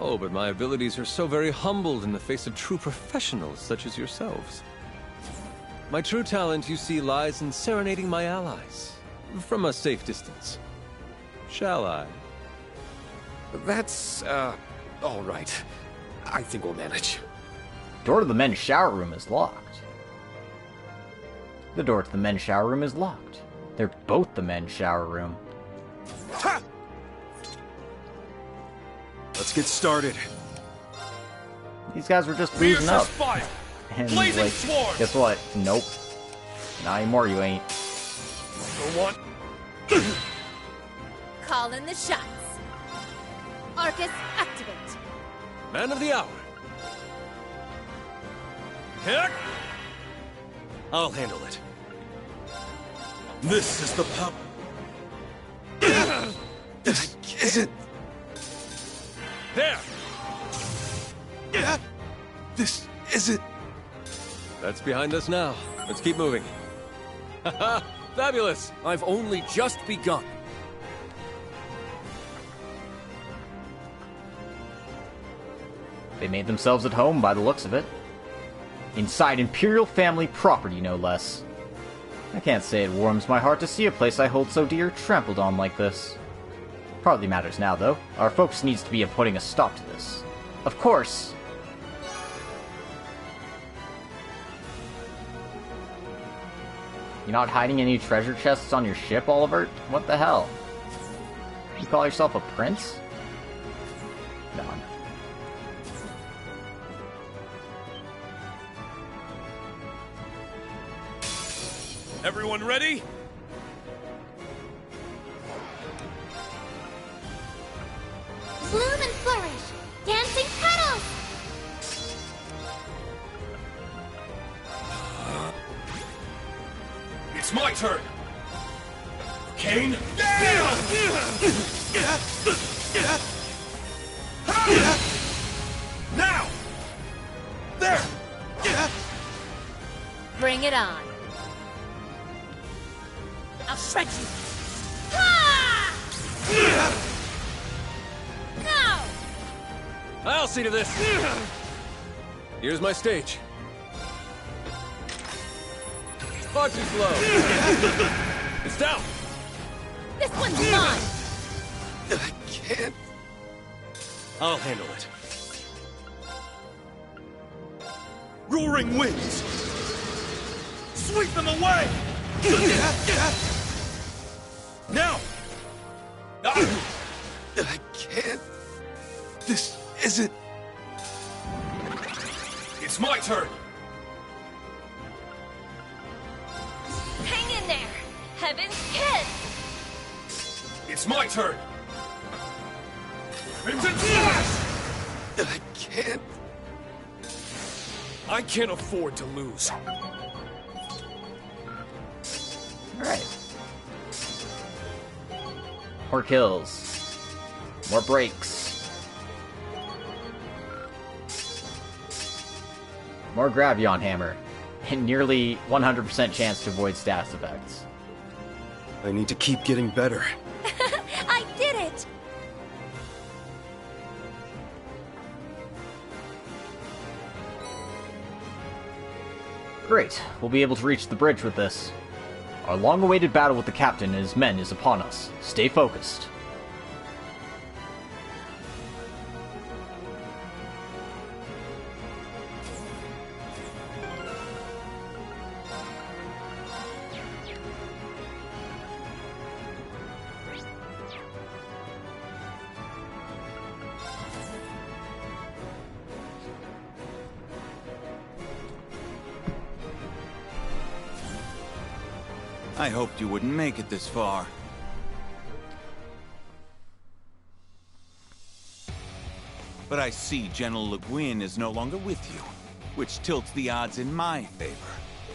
N: Oh, but my abilities are so very humbled in the face of true professionals such as yourselves. My true talent, you see, lies in serenading my allies. From a safe distance. Shall I?
B: That's, all right. I think we'll manage.
A: Door to the men's shower room is locked. The door to the men's shower room is locked. They're both the men's shower room.
E: Ha! Let's get started.
A: These guys were just losing up.
I: Fire.
A: And
I: Blazing
A: like,
I: sword.
A: guess what? Nope. Not anymore, you ain't.
I: For one.
G: Call in the shots. Arcus, activate.
N: Man of the hour.
I: Heck!
E: I'll handle it. This is the power. Is it?
I: There!
E: This is it.
N: That's behind us now. Let's keep moving. Haha! Fabulous!
F: I've only just begun.
A: They made themselves at home by the looks of it. Inside Imperial family property, no less. I can't say it warms my heart to see a place I hold so dear trampled on like this. Hardly matters now, though. Our focus needs to be on putting a stop to this. Of course! You're not hiding any treasure chests on your ship, Oliver? What the hell? You call yourself a prince? No.
I: Everyone ready?
C: Bloom and flourish! Dancing petals!
I: It's my turn! Kane, down! Now! There!
G: Bring it on. I'll shred you. No!
N: I'll see to this. Here's my stage. Far too slow. It's down.
G: This one's mine.
E: I can't. I'll handle it. Roaring winds!
I: Sweep them away! Now!
E: I can't. This isn't.
I: It's my turn!
O: Hang in there! Heaven's kiss!
I: It's my turn! Crimson Slash!
E: I can't.
I: I can't afford to lose.
A: Alright. More kills. More breaks. More Gravion Hammer. And nearly 100% chance to avoid status effects.
E: I need to keep getting better.
O: I did it!
A: Great, we'll be able to reach the bridge with this. Our long-awaited battle with the captain and his men is upon us. Stay focused.
H: I hoped you wouldn't make it this far. But I see General Le Guin is no longer with you, which tilts the odds in my favor.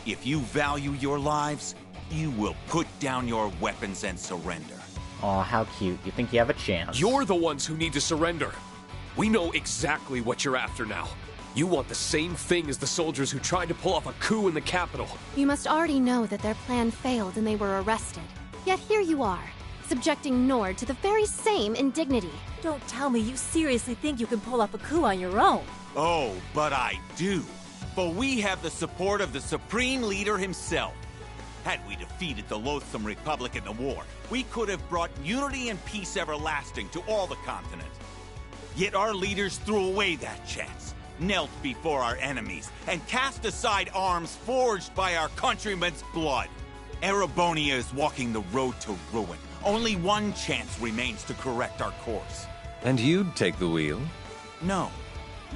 H: If you value your lives, you will put down your weapons and surrender.
A: Aw, how cute. You think you have a chance?
B: You're the ones who need to surrender. We know exactly what you're after now. You want the same thing as the soldiers who tried to pull off a coup in the capital.
C: You must already know that their plan failed and they were arrested. Yet here you are, subjecting Nord to the very same indignity.
G: Don't tell me you seriously think you can pull off a coup on your own.
H: Oh, but I do. For we have the support of the Supreme Leader himself. Had we defeated the loathsome Republic in the war, we could have brought unity and peace everlasting to all the continent. Yet our leaders threw away that chance, knelt before our enemies, and cast aside arms forged by our countrymen's blood. Erebonia is walking the road to ruin. Only one chance remains to correct our course.
N: And you'd take the wheel?
H: No,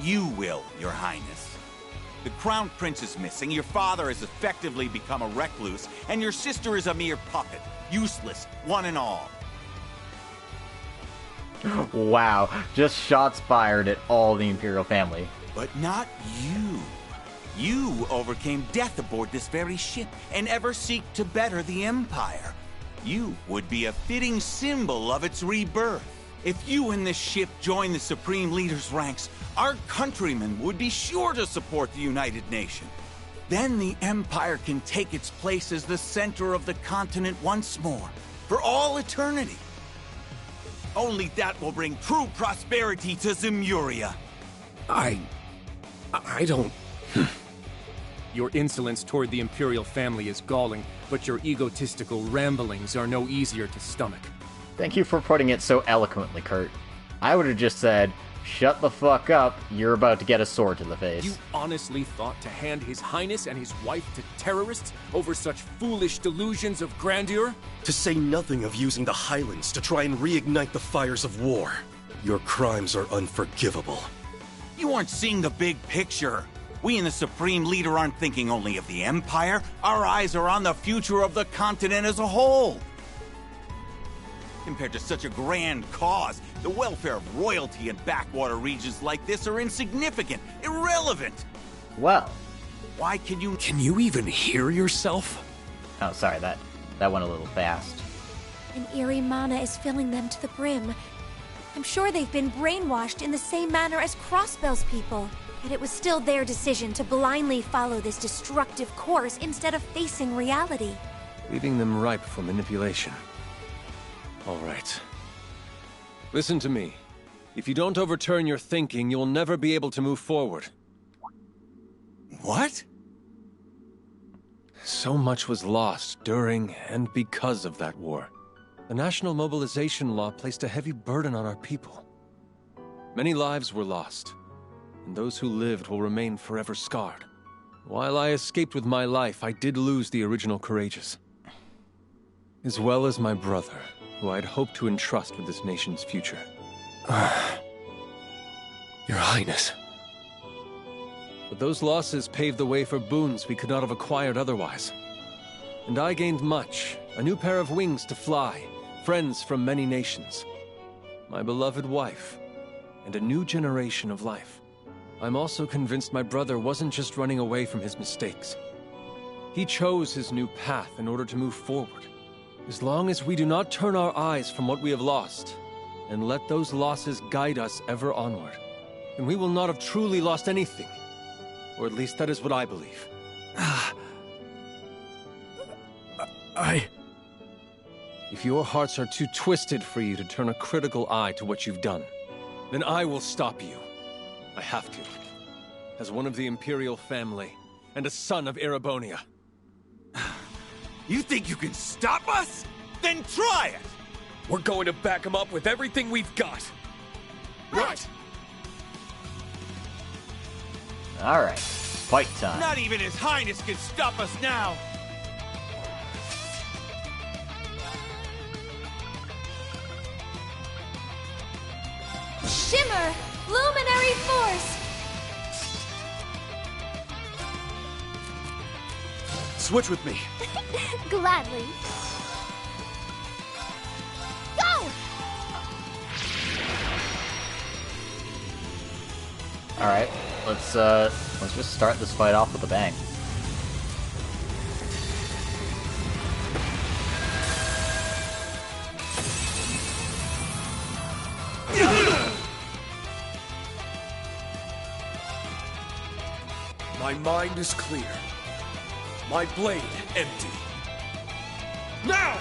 H: you will, Your Highness. The Crown Prince is missing, your father has effectively become a recluse, and your sister is a mere puppet. Useless, one and all.
A: Wow, just shots fired at all the Imperial family.
H: But not you. You overcame death aboard this very ship, and ever seek to better the Empire. You would be a fitting symbol of its rebirth. If you and this ship join the Supreme Leader's ranks, our countrymen would be sure to support the United Nation. Then the Empire can take its place as the center of the continent once more, for all eternity. Only that will bring true prosperity to Zemuria.
B: I don't...
F: Your insolence toward the Imperial family is galling, but your egotistical ramblings are no easier to stomach.
A: Thank you for putting it so eloquently, Kurt. I would have just said, shut the fuck up, you're about to get a sword to the face.
F: You honestly thought to hand His Highness and his wife to terrorists over such foolish delusions of grandeur?
E: To say nothing of using the Highlands to try and reignite the fires of war. Your crimes are unforgivable.
H: You aren't seeing the big picture. We and the Supreme Leader aren't thinking only of the Empire. Our eyes are on the future of the continent as a whole. Compared to such a grand cause, the welfare of royalty in backwater regions like this are insignificant, irrelevant.
A: Well,
H: why can you...
B: Can you even hear yourself?
A: Oh, sorry, that went a little fast.
D: An eerie mana is filling them to the brim. I'm sure they've been brainwashed in the same manner as Crossbell's people. But it was still their decision to blindly follow this destructive course instead of facing reality.
N: Leaving them ripe for manipulation. All right. Listen to me. If you don't overturn your thinking, you'll never be able to move forward.
H: What?
N: So much was lost during and because of that war. The National Mobilization Law placed a heavy burden on our people. Many lives were lost, and those who lived will remain forever scarred. While I escaped with my life, I did lose the original Courageous. As well as my brother, who I'd hoped to entrust with this nation's future.
B: Your Highness.
N: But those losses paved the way for boons we could not have acquired otherwise. And I gained much, a new pair of wings to fly, friends from many nations, my beloved wife, and a new generation of life. I'm also convinced my brother wasn't just running away from his mistakes. He chose his new path in order to move forward. As long as we do not turn our eyes from what we have lost, and let those losses guide us ever onward, then we will not have truly lost anything. Or at least that is what I believe. If your hearts are too twisted for you to turn a critical eye to what you've done, then I will stop you. I have to. As one of the Imperial family, and a son of Erebonia.
I: You think you can stop us? Then try it!
B: We're going to back him up with everything we've got.
I: Right!
A: Alright, fight time.
H: Not even His Highness can stop us now!
D: Shimmer! Luminary force!
B: Switch with me.
D: Gladly. Go!
A: Alright, let's just start this fight off with a bang.
B: My mind is clear. My blade empty.
I: Now!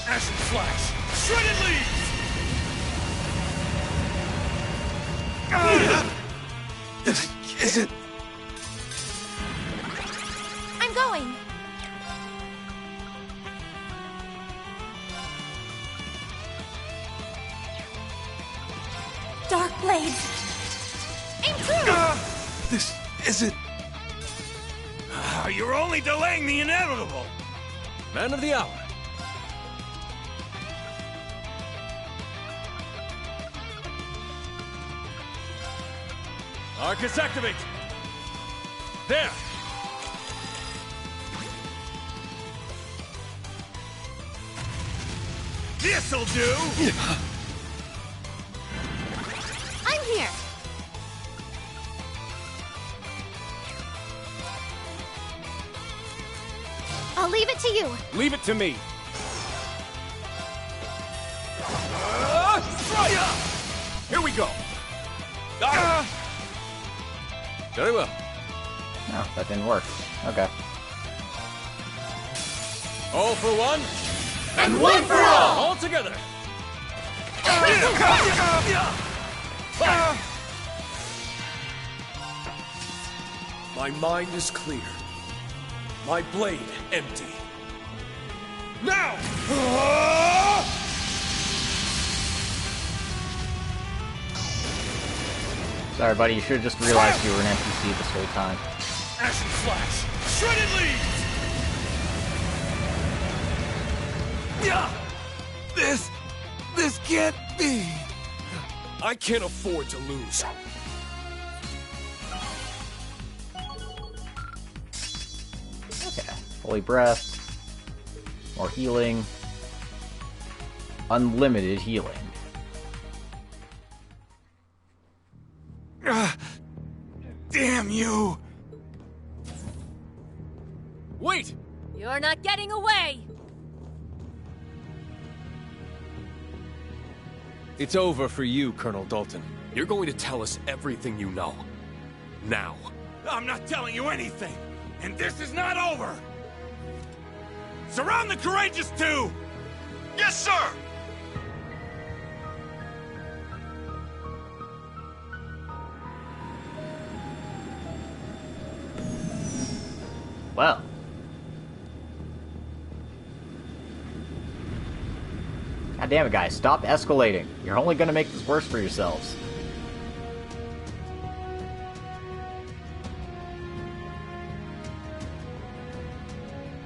I: Ashen Flash! Shredded leaves!
B: Is it?
D: I'm going. Dark blades. Aim true.
B: This isn't...
H: You're only delaying the inevitable!
N: Man of the hour.
F: Arcus, activate! There!
H: This'll do!
C: I'm here. I'll leave it to you.
F: Leave it to me. Here we go.
N: Very well.
A: No, that didn't work. Okay.
N: All for one,
I: And one for all!
N: all together.
B: My mind is clear. My blade empty.
I: Now!
A: Sorry, buddy, you should have just realized you were an NPC this whole time.
I: Ashen Flash! Shredded leaves! This can't be.
B: I can't afford to lose.
A: Okay. Holy breath. More healing. Unlimited healing.
H: Damn you!
F: Wait!
G: You're not getting away!
N: It's over for you, Colonel Dalton.
B: You're going to tell us everything you know. Now.
H: I'm not telling you anything! And this is not over! Surround the Courageous too! Yes, sir!
A: Well. God damn it, guys. Stop escalating. You're only gonna make this worse for yourselves.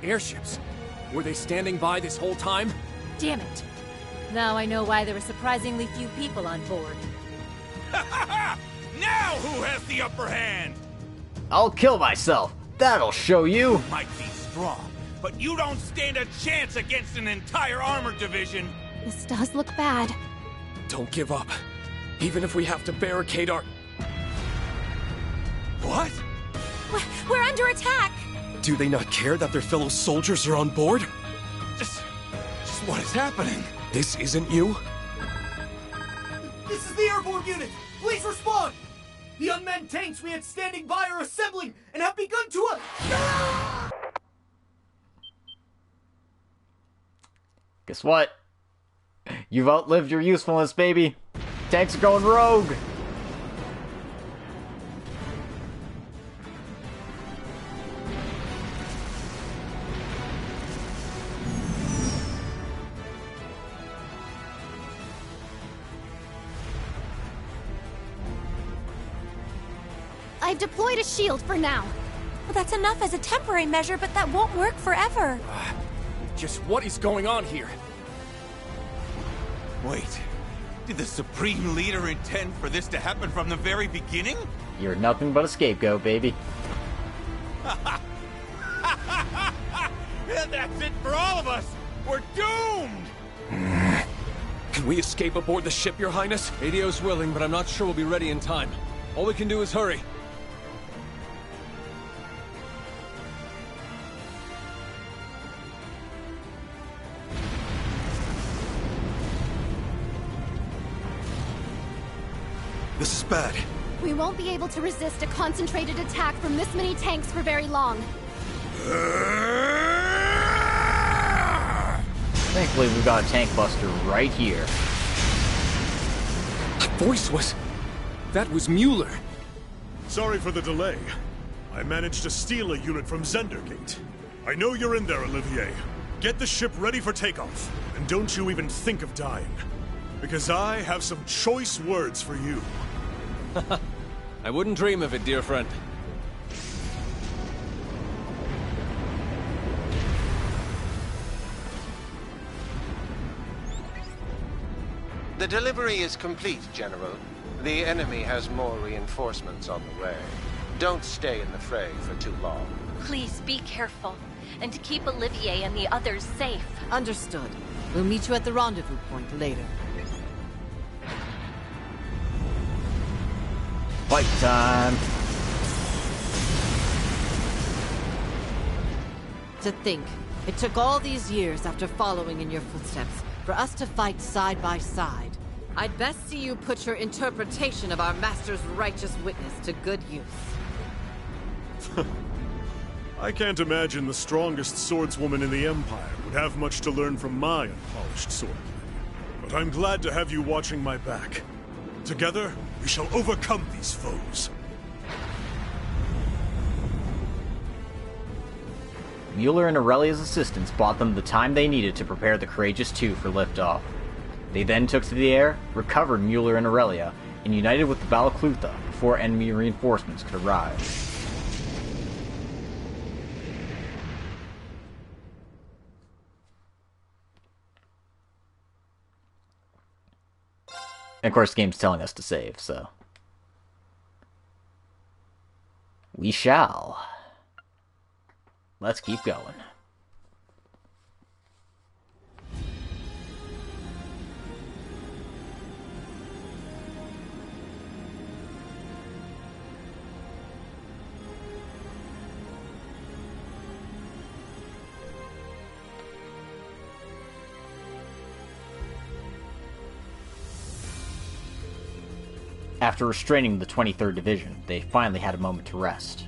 F: Airships? Were they standing by this whole time?
G: Damn it. Now I know why there were surprisingly few people on board.
H: Now who has the upper hand?
A: I'll kill myself. That'll show you.
H: Might be strong, but you don't stand a chance against an entire armored division.
C: This does look bad.
B: Don't give up. Even if we have to barricade our...
H: What?
D: We're under attack!
E: Do they not care that their fellow soldiers are on board?
H: Just what is happening?
B: This isn't you?
P: This is the airborne unit! Please respond! The unmanned tanks we had standing by are assembling and have begun to...
A: Guess what? You've outlived your usefulness, baby. Tanks are going rogue.
C: I've deployed a shield for now.
D: Well, that's enough as a temporary measure, but that won't work forever.
F: Just what is going on here?
H: Wait, did the Supreme Leader intend for this to happen from the very beginning?
A: You're nothing but a scapegoat, baby.
H: That's it for all of us! We're doomed!
B: Can we escape aboard the ship, Your Highness?
N: ADO's willing, but I'm not sure we'll be ready in time. All we can do is hurry.
E: This is bad.
C: We won't be able to resist a concentrated attack from this many tanks for very long.
A: Thankfully, we've got a tank buster right here.
B: That voice was... that was Mueller.
L: Sorry for the delay. I managed to steal a unit from Zendergate. I know you're in there, Olivier. Get the ship ready for takeoff. And don't you even think of dying. Because I have some choice words for you.
N: I wouldn't dream of it, dear friend.
K: The delivery is complete, General. The enemy has more reinforcements on the way. Don't stay in the fray for too long.
O: Please be careful, and keep Olivier and the others safe.
J: Understood. We'll meet you at the rendezvous point later.
A: Fight time!
J: To think, it took all these years after following in your footsteps for us to fight side by side. I'd best see you put your interpretation of our master's righteous witness to good use.
L: I can't imagine the strongest swordswoman in the Empire would have much to learn from my unpolished swordplay. But I'm glad to have you watching my back. Together, we shall overcome these foes.
A: Mueller and Aurelia's assistants bought them the time they needed to prepare the Courageous II for liftoff. They then took to the air, recovered Mueller and Aurelia, and united with the Balaclutha before enemy reinforcements could arrive. And of course, the game's telling us to save, so... we shall. Let's keep going. After restraining the 23rd Division, they finally had a moment to rest.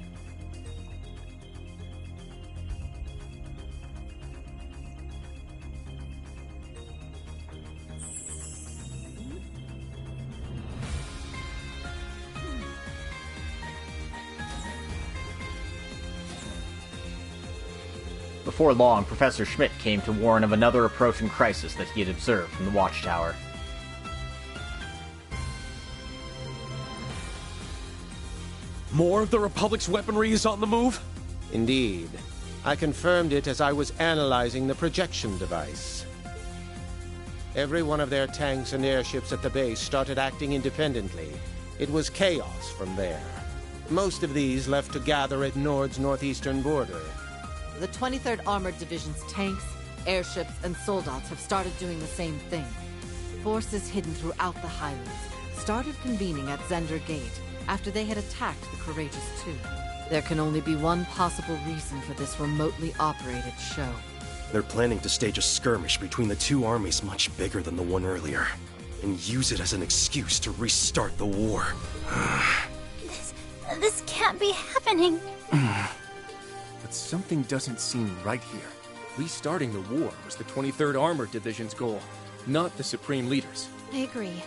A: Before long, Professor Schmidt came to warn of another approaching crisis that he had observed from the Watchtower.
B: More of the Republic's weaponry is on the move?
K: Indeed. I confirmed it as I was analyzing the projection device. Every one of their tanks and airships at the base started acting independently. It was chaos from there. Most of these left to gather at Nord's northeastern border.
J: The 23rd Armored Division's tanks, airships, and soldats have started doing the same thing. Forces hidden throughout the Highlands started convening at Zender Gate after they had attacked the Courageous II. There can only be one possible reason for this remotely operated show.
E: They're planning to stage a skirmish between the two armies much bigger than the one earlier, and use it as an excuse to restart the war.
O: This can't be happening.
F: But something doesn't seem right here. Restarting the war was the 23rd Armored Division's goal, not the Supreme Leader's.
C: I agree.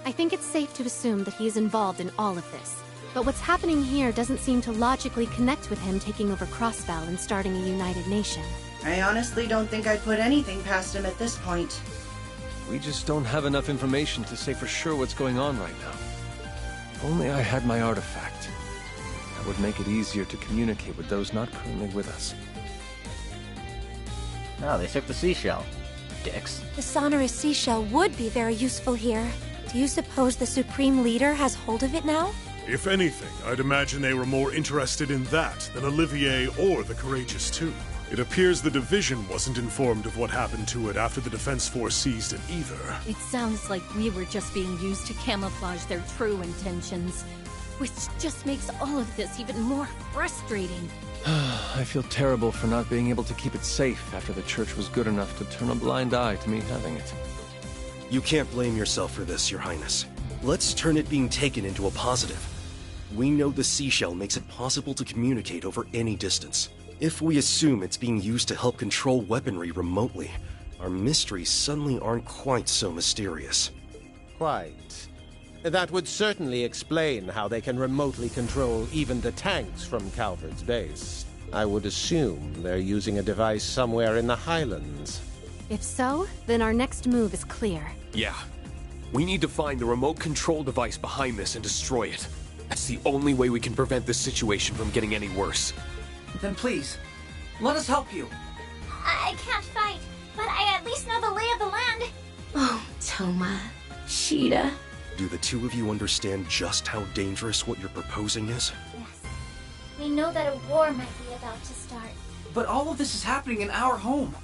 C: I think it's safe to assume that he is involved in all of this. But what's happening here doesn't seem to logically connect with him taking over Crossbell and starting a united nation.
Q: I honestly don't think I'd put anything past him at this point.
N: We just don't have enough information to say for sure what's going on right now. If only I had my artifact. That would make it easier to communicate with those not currently with us.
A: No, they took the seashell. Dicks.
D: The sonorous seashell would be very useful here. Do you suppose the Supreme Leader has hold of it now?
L: If anything, I'd imagine they were more interested in that than Olivier or the Courageous 2. It appears the Division wasn't informed of what happened to it after the Defense Force seized it either.
O: It sounds like we were just being used to camouflage their true intentions, which just makes all of this even more frustrating.
N: I feel terrible for not being able to keep it safe after the Church was good enough to turn a blind eye to me having it.
E: You can't blame yourself for this, Your Highness. Let's turn it being taken into a positive. We know the seashell makes it possible to communicate over any distance. If we assume it's being used to help control weaponry remotely, our mysteries suddenly aren't quite so mysterious.
K: Quite. That would certainly explain how they can remotely control even the tanks from Calvard's base. I would assume they're using a device somewhere in the Highlands.
C: If so, then our next move is clear.
B: Yeah. We need to find the remote control device behind this and destroy it. That's the only way we can prevent this situation from getting any worse.
R: Then please, let us help you.
S: I can't fight, but I at least know the lay of the land. Oh, Toma. Sheeta.
E: Do the two of you understand just how dangerous what you're proposing is?
S: Yes. We know that a war might be about to start.
R: But all of this is happening in our home.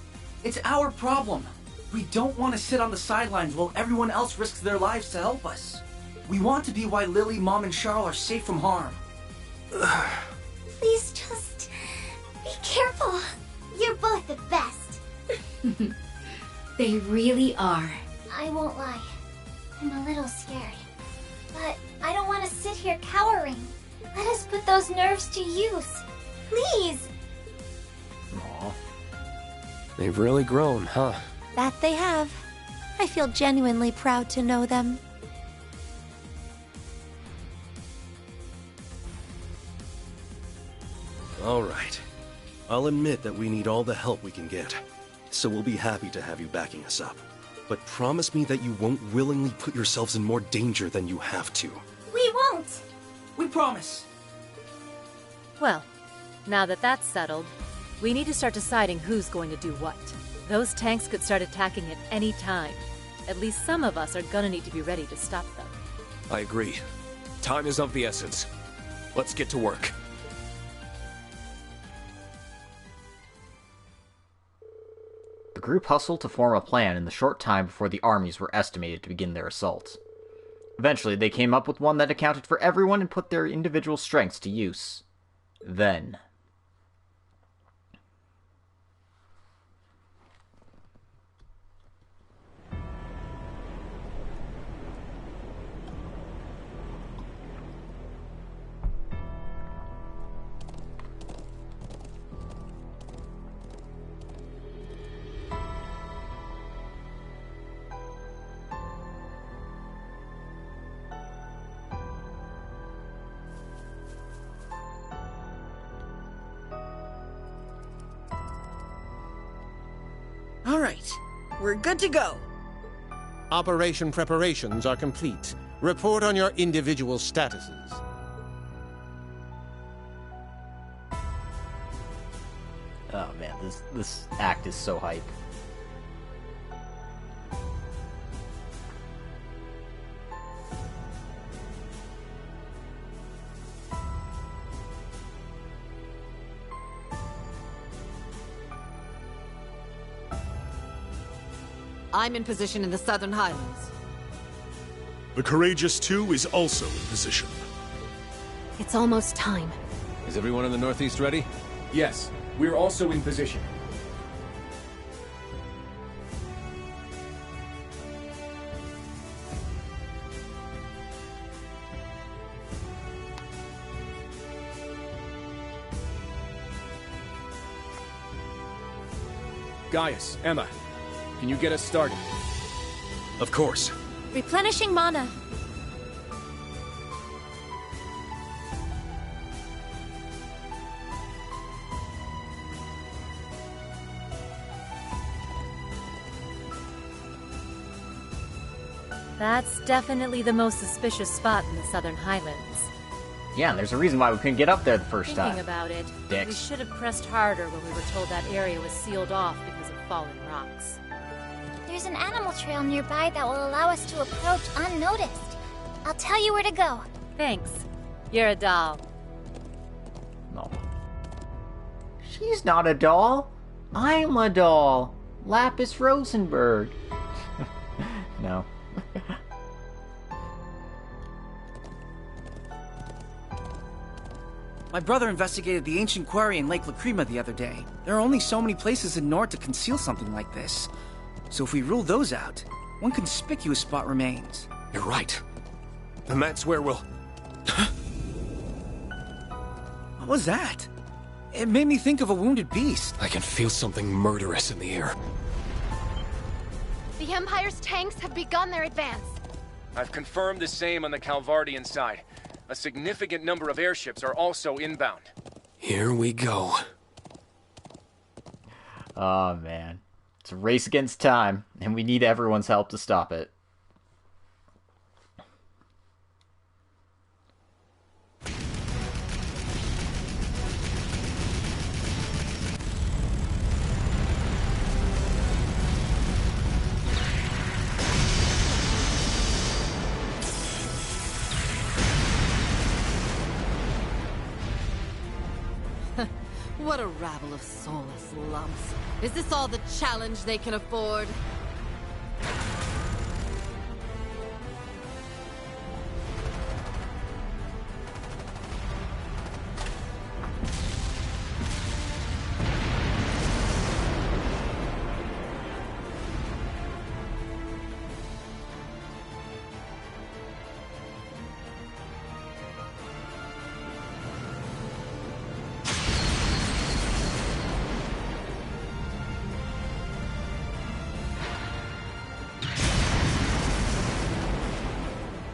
R: It's our problem. We don't want to sit on the sidelines while everyone else risks their lives to help us. We want to be why Lily, Mom, and Charles are safe from harm.
S: Please just be careful. You're both the best.
T: They really are.
S: I won't lie. I'm a little scared. But I don't want to sit here cowering. Let us put those nerves to use. Please.
A: Aw.
B: They've really grown, huh?
D: That they have. I feel genuinely proud to know them.
E: All right. I'll admit that we need all the help we can get. So we'll be happy to have you backing us up. But promise me that you won't willingly put yourselves in more danger than you have to.
S: We won't.
R: We promise.
G: Well, now that that's settled, we need to start deciding who's going to do what. Those tanks could start attacking at any time. At least some of us are gonna need to be ready to stop them.
B: I agree. Time is of the essence. Let's get to work.
A: The group hustled to form a plan in the short time before the armies were estimated to begin their assault. Eventually, they came up with one that accounted for everyone and put their individual strengths to use. Then...
Q: All right, we're good to go.
K: Operation preparations are complete. Report on your individual statuses.
A: Oh man, this act is so hype.
J: I'm in position in the Southern Highlands.
L: The Courageous 2 is also in position.
C: It's almost time.
N: Is everyone in the Northeast ready?
F: Yes, we're also in position. Gaius, Emma, can you get us started?
E: Of course.
D: Replenishing mana.
G: That's definitely the most suspicious spot in the Southern Highlands.
A: Yeah, and there's a reason why we couldn't get up there the first time.
G: Thinking about it,
A: Dicks.
G: we should have pressed harder when we were told that area was sealed off because of fallen rocks.
S: There's an animal trail nearby that will allow us to approach unnoticed. I'll tell you where to go.
G: Thanks. You're a doll.
A: No. She's not a doll. I'm a doll. Lapis Rosenberg. No.
R: My brother investigated the ancient quarry in Lake Lacrima the other day. There are only so many places in Nord to conceal something like this. So if we rule those out, one conspicuous spot remains.
B: You're right. And that's where we'll...
R: What was that? It made me think of a wounded beast.
B: I can feel something murderous in the air.
C: The Empire's tanks have begun their advance.
F: I've confirmed the same on the Calvardian side. A significant number of airships are also inbound.
B: Here we go.
A: Oh, man. It's a race against time, and we need everyone's help to stop it.
J: What a rabble of soulless lumps. Is this all the challenge they can afford?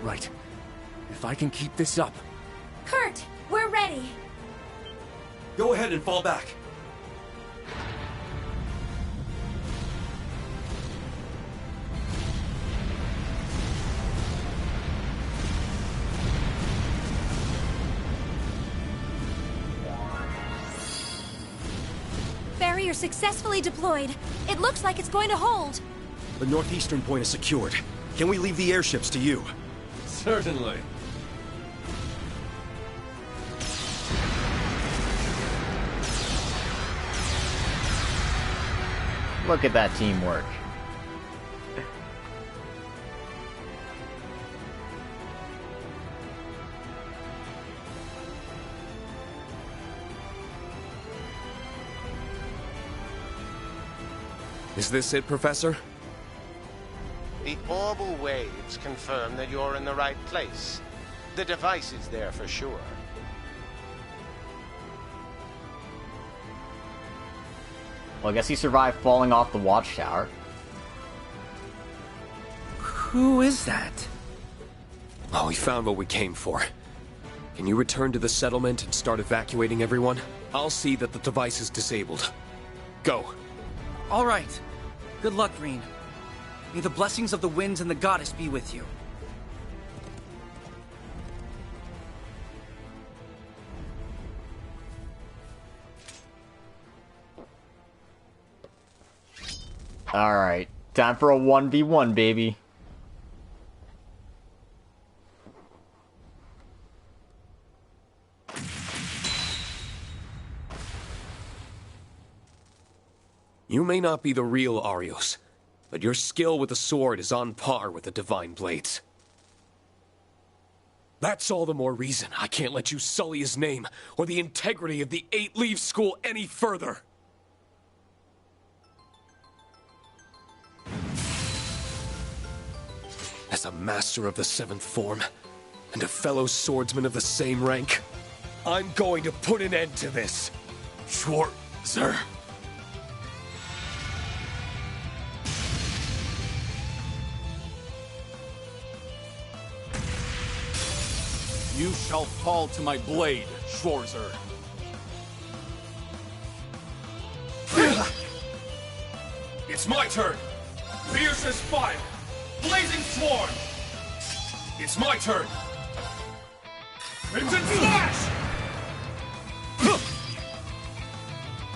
F: Right. If I can keep this up...
D: Kurt, we're ready.
E: Go ahead and fall back.
D: Barrier successfully deployed. It looks like it's going to hold.
E: The northeastern point is secured. Can we leave the airships to you?
N: Certainly.
A: Look at that teamwork.
B: Is this it, Professor?
K: The orbal waves confirm that you're in the right place. The device is there for sure.
A: Well, I guess he survived falling off the watchtower.
R: Who is that?
B: Oh, we found what we came for. Can you return to the settlement and start evacuating everyone? I'll see that the device is disabled. Go.
R: All right. Good luck, Green. May the blessings of the winds and the goddess be with you.
A: Alright, time for a 1v1, baby.
B: You may not be the real Arios, but your skill with the sword is on par with the Divine Blades. That's all the more reason I can't let you sully his name or the integrity of the 8-Leaf School any further. As a master of the 7th form, and a fellow swordsman of the same rank, I'm going to put an end to this. Schwarzer.
M: You shall fall to my blade, Schwarzer.
I: It's my turn! Fierce as fire! Blazing swarm! It's my turn! Crimson Slash!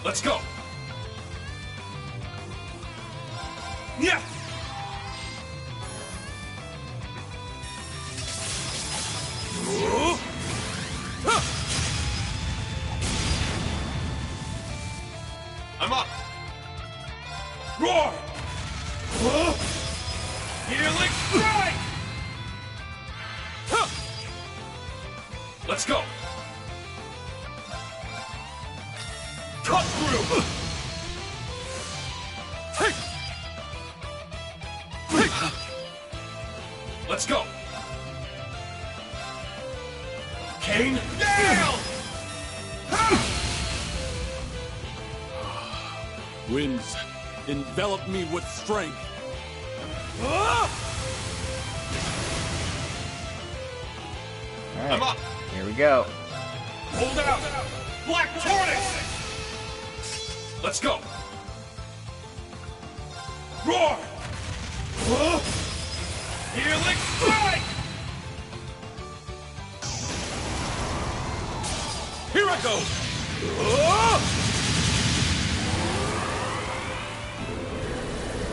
I: Let's go! Yeah! I'm up! Roar! Healing strike! Let's go! Cut through! Let's go! Kane, Gale!
M: Winds, envelop me with strength.
A: Alright,
I: I'm up.
A: Here we go.
I: Hold out! Black Tortoise! Let's go! Roar! Healing strike! Here I go!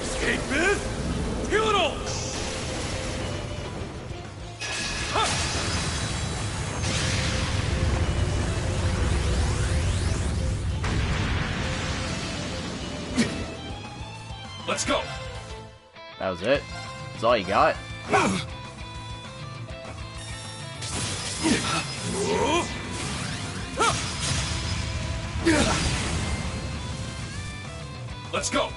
I: Escapist! Heal it all! Let's go!
A: That was it? That's all you got?
I: Let's go!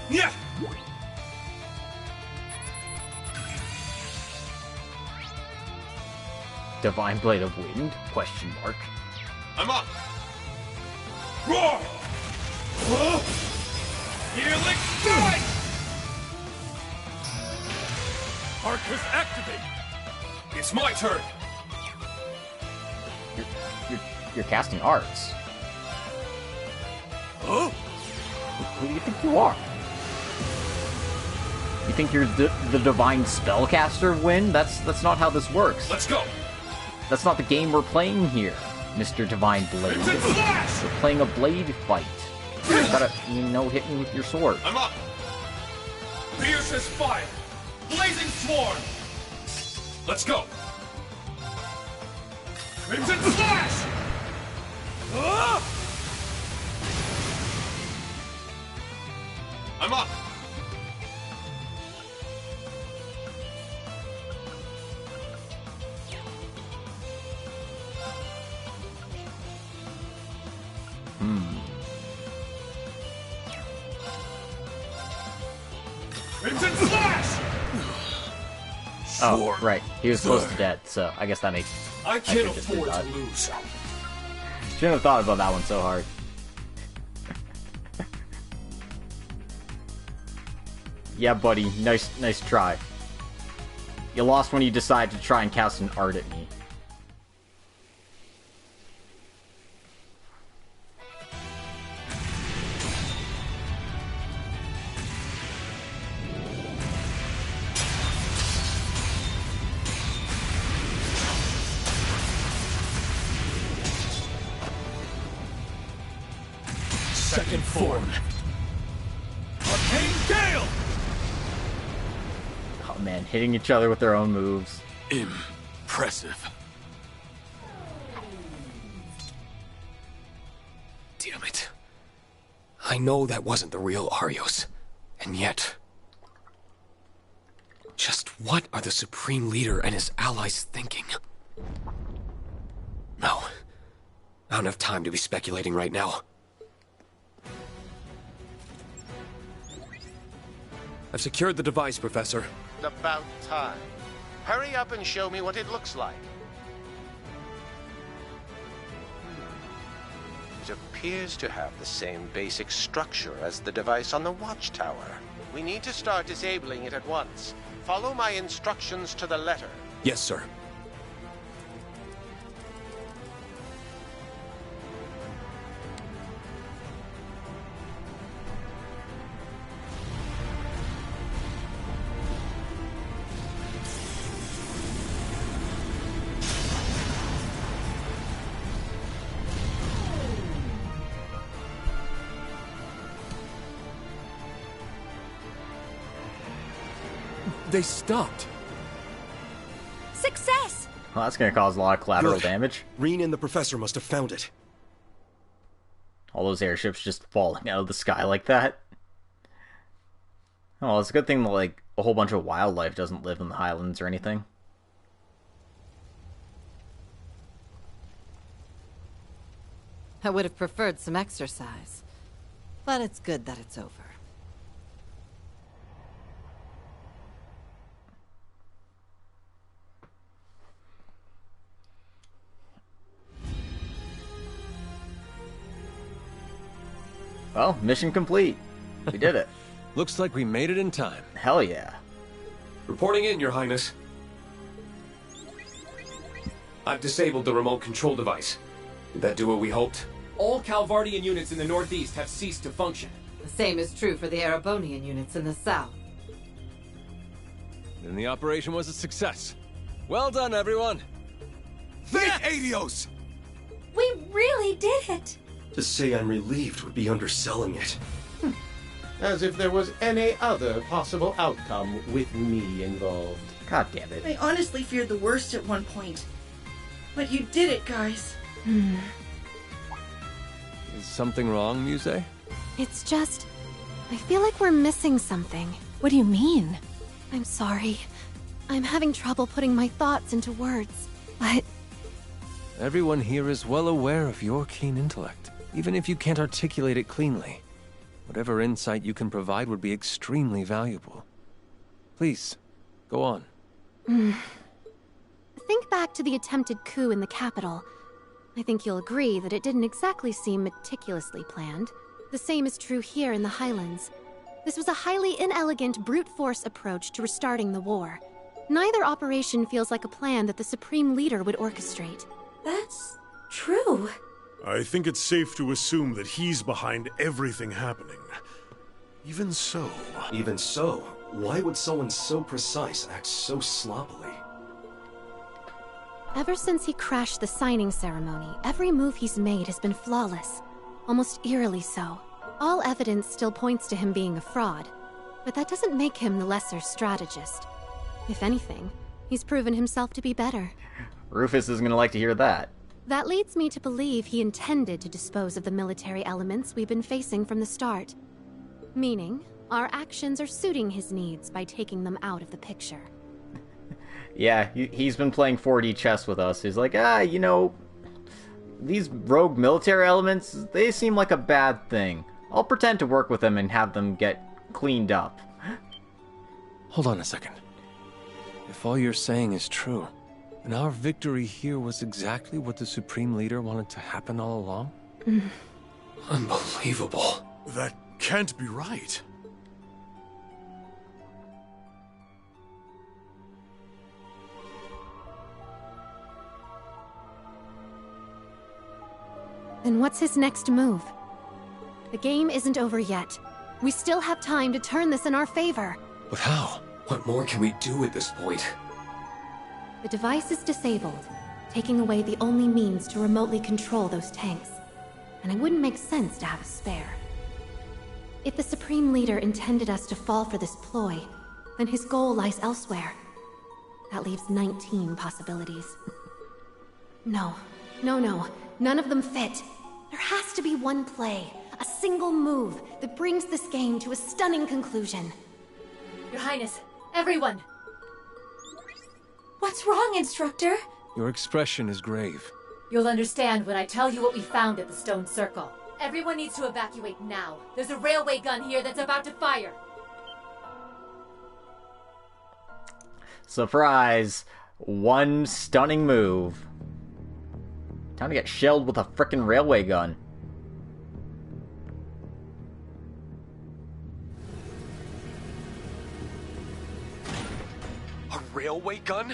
I: Yeah!
A: Divine Blade of Wind? Question mark.
I: I'm up! Roar! Healing strike! Arcus activate! It's my turn!
A: You're casting arts.
I: Huh?
A: Who do you think you are? You think you're the divine spellcaster, Wind? That's not how this works.
I: Let's go!
A: That's not the game we're playing here, Mr. Divine Blade. We're playing a blade fight. You gotta, hitting with your sword.
I: I'm up! Fierce as fire! Blazing swarm! Let's go! Crimson Slash! I'm up! Crimson Slash!
A: Oh, right. He was close to dead, so I guess that makes...
I: I can't
A: just
I: afford
A: did
I: to
A: that.
I: lose.
A: Shouldn't have thought about that one so hard. Yeah, buddy. Nice try. You lost when you decided to try and cast an art at me.
I: Second form. Arcane Gale!
A: Oh man, hitting each other with their own moves.
M: Impressive.
B: Damn it. I know that wasn't the real Arios, and yet... Just what are the Supreme Leader and his allies thinking? No. I don't have time to be speculating right now. I've secured the device, Professor.
K: About time. Hurry up and show me what it looks like. It appears to have the same basic structure as the device on the watchtower, We need to start disabling it at once. Follow my instructions to the letter.
B: Yes, sir.
F: They stopped.
D: Success!
A: Well, that's going to cause a lot of collateral
E: Good.
A: damage.
E: Reen and the professor must have found it.
A: All those airships just falling out of the sky like that. Oh, it's a good thing that, like, a whole bunch of wildlife doesn't live in the highlands or anything.
J: I would have preferred some exercise, but it's good that it's over.
A: Well, mission complete. We did it.
N: Looks like we made it in time.
A: Hell yeah.
B: Reporting in, Your Highness. I've disabled the remote control device. Did that do what we hoped?
F: All Calvardian units in the northeast have ceased to function.
J: The same is true for the Erebonian units in the south.
N: Then the operation was a success. Well done, everyone.
I: Thank Adios!
D: We really did it!
E: To say I'm relieved would be underselling it.
K: As if there was any other possible outcome with me involved.
A: God damn it.
Q: I honestly feared the worst at one point. But you did it, guys.
N: Is something wrong, Muse?
C: It's just... I feel like we're missing something.
O: What do you mean?
C: I'm sorry. I'm having trouble putting my thoughts into words. But
N: Everyone here is well aware of your keen intellect, even if you can't articulate it cleanly. Whatever insight you can provide would be extremely valuable. Please, go on.
C: think back to the attempted coup in the capital. I think you'll agree that it didn't exactly seem meticulously planned. The same is true here in the Highlands. This was a highly inelegant brute force approach to restarting the war. Neither operation feels like a plan that the Supreme Leader would orchestrate.
Q: That's true.
L: I think it's safe to assume that he's behind everything happening. Even so,
E: why would someone so precise act so sloppily?
C: Ever since he crashed the signing ceremony, every move he's made has been flawless. Almost eerily so. All evidence still points to him being a fraud, but that doesn't make him the lesser strategist. If anything, he's proven himself to be better.
A: Rufus is gonna like to hear that.
C: That leads me to believe he intended to dispose of the military elements we've been facing from the start. Meaning, our actions are suiting his needs by taking them out of the picture.
A: Yeah, he's been playing 4D chess with us. He's like, you know, these rogue military elements, they seem like a bad thing. I'll pretend to work with them and have them get cleaned up.
N: Hold on a second. If all you're saying is true, then our victory here was exactly what the Supreme Leader wanted to happen all along?
B: Unbelievable.
L: That can't be right.
C: Then what's his next move? The game isn't over yet. We still have time to turn this in our favor.
B: But how? What more can we do at this point?
C: The device is disabled, taking away the only means to remotely control those tanks. And it wouldn't make sense to have a spare. If the Supreme Leader intended us to fall for this ploy, then his goal lies elsewhere. That leaves 19 possibilities. No. None of them fit. There has to be one play, a single move that brings this game to a stunning conclusion.
G: Your Highness, everyone!
D: What's wrong, Instructor?
N: Your expression is grave.
G: You'll understand when I tell you what we found at the Stone Circle. Everyone needs to evacuate now. There's a railway gun here that's about to fire.
A: Surprise! One stunning move. Time to get shelled with a frickin' railway gun.
B: railway gun?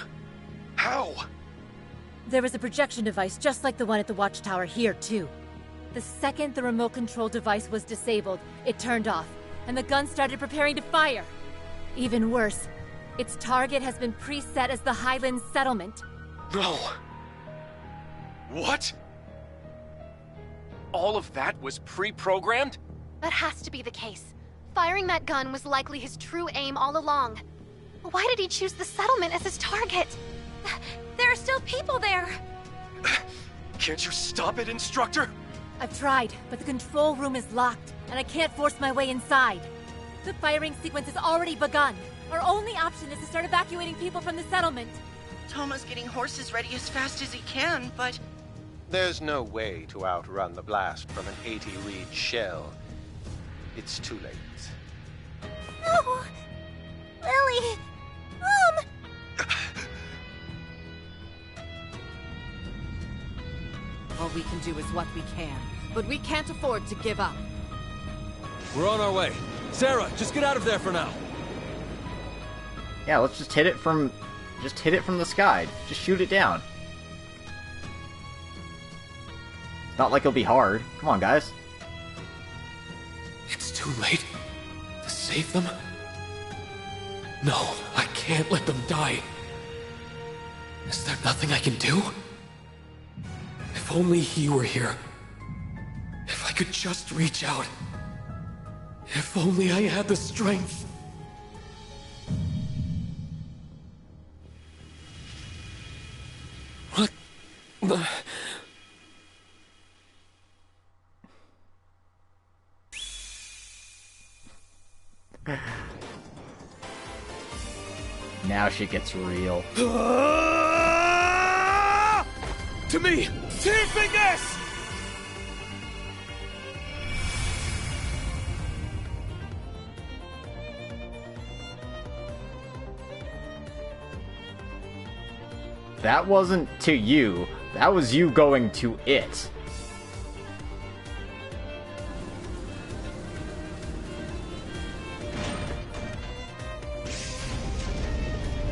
B: How?
G: There was a projection device just like the one at the watchtower here, too. The second the remote control device was disabled, it turned off, and the gun started preparing to fire. Even worse, its target has been preset as the Highlands settlement.
B: No. What? All of that was pre-programmed?
C: That has to be the case. Firing that gun was likely his true aim all along. Why did he choose the settlement as his target? There are still people there!
B: Can't you stop it, Instructor?
G: I've tried, but the control room is locked, and I can't force my way inside. The firing sequence has already begun. Our only option is to start evacuating people from the settlement.
Q: Thoma's getting horses ready as fast as he can, but...
K: There's no way to outrun the blast from an 80-reed shell. It's too late.
D: No! Lily! Mom!
J: All we can do is what we can, but we can't afford to give up.
N: We're on our way. Sarah, just get out of there for now.
A: Yeah, let's just hit it from the sky. Just shoot it down. Not like it'll be hard. Come on, guys.
B: It's too late to save them? No, I can't let them die. Is there nothing I can do? If only he were here. If I could just reach out. If only I had the strength. What the...
A: Now she gets real.
I: To me! Tear fingers!
A: That wasn't to you. That was you going to it.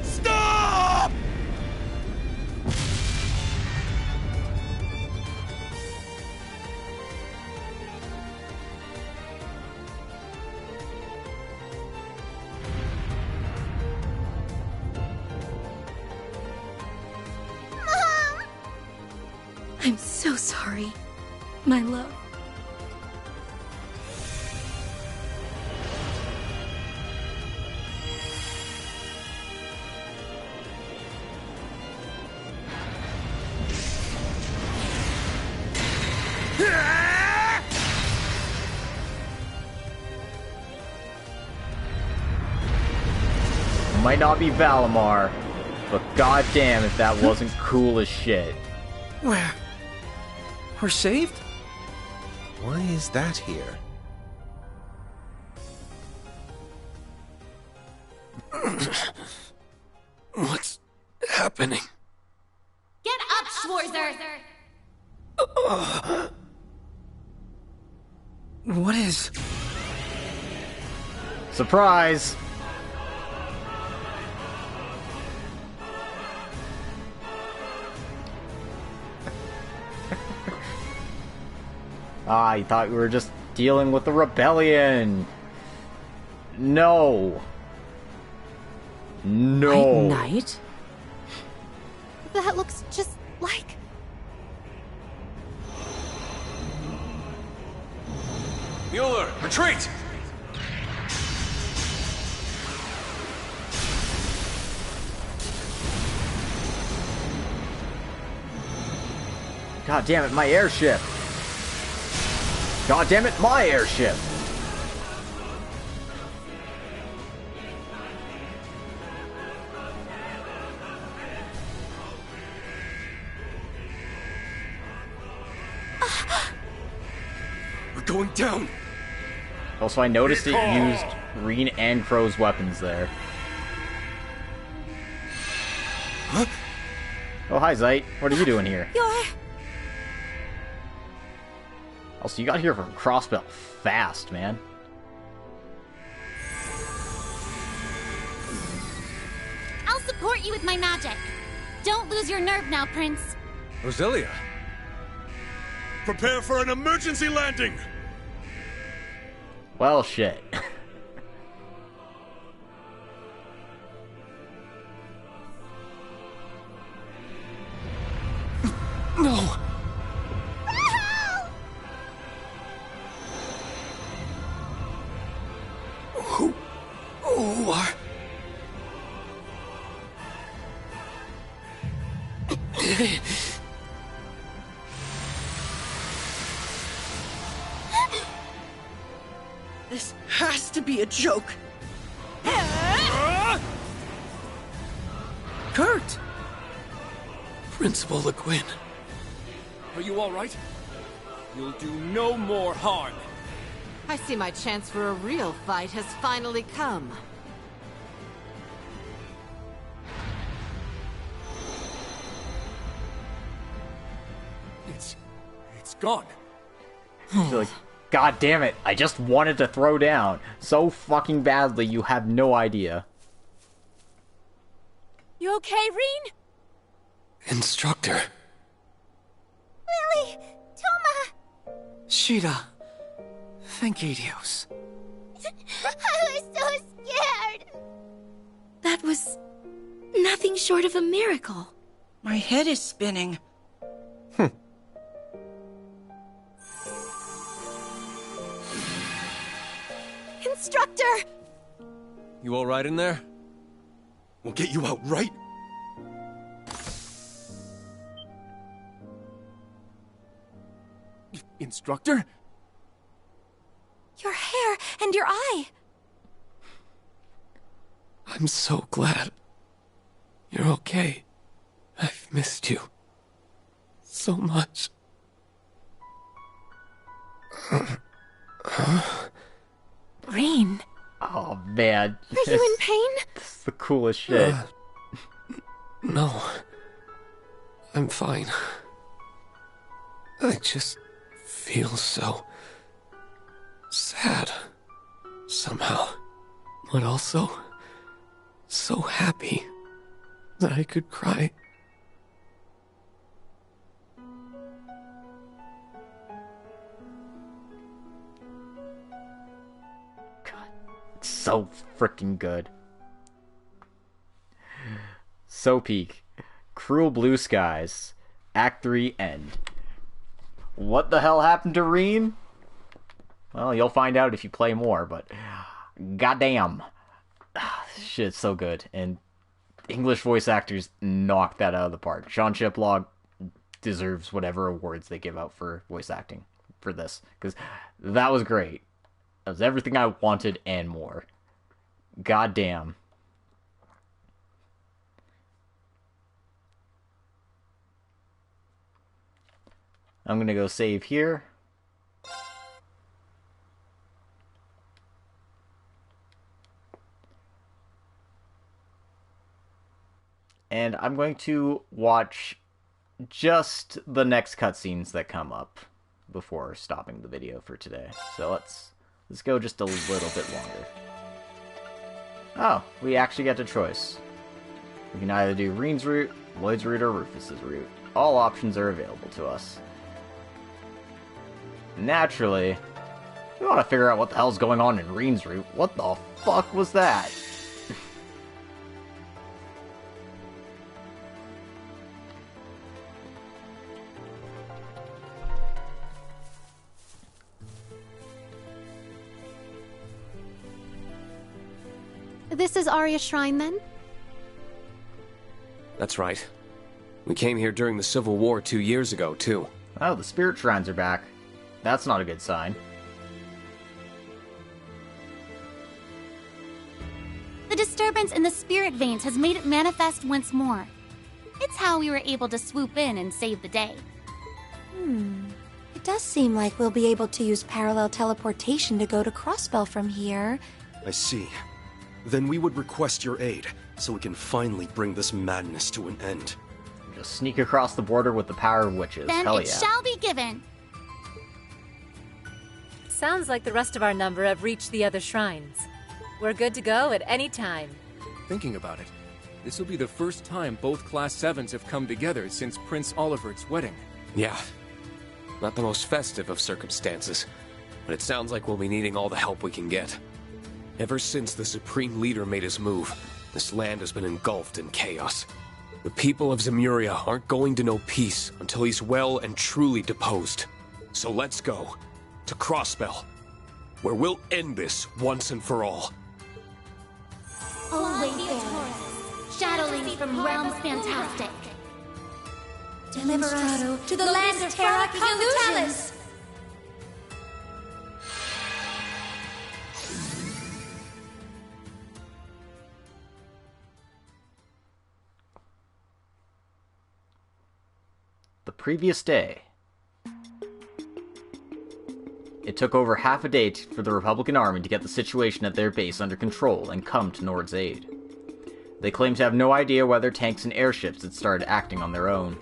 I: Stop!
D: I'm so sorry, my love.
A: Might not be Valimar, but goddamn if that wasn't cool as shit.
R: We're saved?
K: Why is that here?
B: What's happening?
S: Get up, Schwarzer!
R: What is...
A: Surprise! Ah, you thought we were just dealing with the rebellion. No. No.
J: White Knight?
C: That looks just like...
I: Mueller, retreat!
A: God damn it, my airship! God damn it, my airship!
B: We're going down!
A: Also, I noticed it used Reen and Crow's weapons there.
B: Huh?
A: Oh, hi, Zeit. What are you doing here?
D: You're...
A: Also, you got here from Crossbell fast, man.
S: I'll support
U: support you with my magic. Don't lose your nerve now, Prince.
N: Roselia!
L: Prepare for an emergency landing!
A: Well, shit.
B: No! Who are...
Q: This has to be a joke. Kurt!
B: Principal Le Guin.
F: Are you all right? You'll do no more harm.
J: I see my chance for a real fight has finally come.
F: It's gone.
A: She's like, God damn it, I just wanted to throw down so fucking badly you have no idea.
D: You okay, Reen?
B: Instructor.
S: Lily! Toma!
R: Sheeta. Thank you, Dios.
S: I was so scared!
T: That was nothing short of a miracle.
Q: My head is spinning.
D: Instructor!
N: You all right in there?
E: We'll get you out, right?
F: Instructor?
D: Your hair and your eye.
B: I'm so glad. You're okay. I've missed you. So much.
D: Reen.
A: Oh, man.
D: Are you in pain?
A: This is the coolest shit.
B: No. I'm fine. I just feel so... sad. Somehow. But also... so happy that I could cry.
A: It's so freaking good. So peak. Cruel Blue Skies. Act 3 end. What the hell happened to Reen? Well, you'll find out if you play more, but... goddamn. Shit's so good. And English voice actors knocked that out of the park. Sean Shiplog deserves whatever awards they give out for voice acting for this. Because that was great. That was everything I wanted and more. Goddamn. I'm gonna go save here. And I'm going to watch just the next cutscenes that come up before stopping the video for today. So let's go just a little bit longer. Oh, we actually get a choice. We can either do Reen's route, Lloyd's route, or Rufus's route. All options are available to us. Naturally, we want to figure out what the hell's going on in Reen's route. What the fuck was that?
C: This is Arya's shrine, then?
B: That's right. We came here during the Civil War 2 years ago, too.
A: Oh, the spirit shrines are back. That's not a good sign.
U: The disturbance in the spirit veins has made it manifest once more. It's how we were able to swoop in and save the day.
D: It does seem like we'll be able to use parallel teleportation to go to Crossbell from here.
E: I see. Then we would request your aid, so we can finally bring this madness to an end.
A: Just sneak across the border with the power of witches.
U: Then
A: Hell
U: it
A: yeah.
U: shall be given.
G: Sounds like the rest of our number have reached the other shrines. We're good to go at any time.
F: Thinking about it, This will be the first time both Class 7s have come together since Prince Olivert's wedding.
B: Yeah. Not the most festive of circumstances, but it sounds like we'll be needing all the help we can get. Ever since the Supreme Leader made his move, this land has been engulfed in chaos. The people of Zemuria aren't going to know peace until he's well and truly deposed. So let's go to Crossbell, where we'll end this once and for all.
U: Oh, Wayfarer, shadowlings from realms fantastic.
D: Deliver us to the land of Terra Illusions.
A: The previous day. It took over half a day for the Republican Army to get the situation at their base under control and come to Nord's aid. They claimed to have no idea whether tanks and airships had started acting on their own.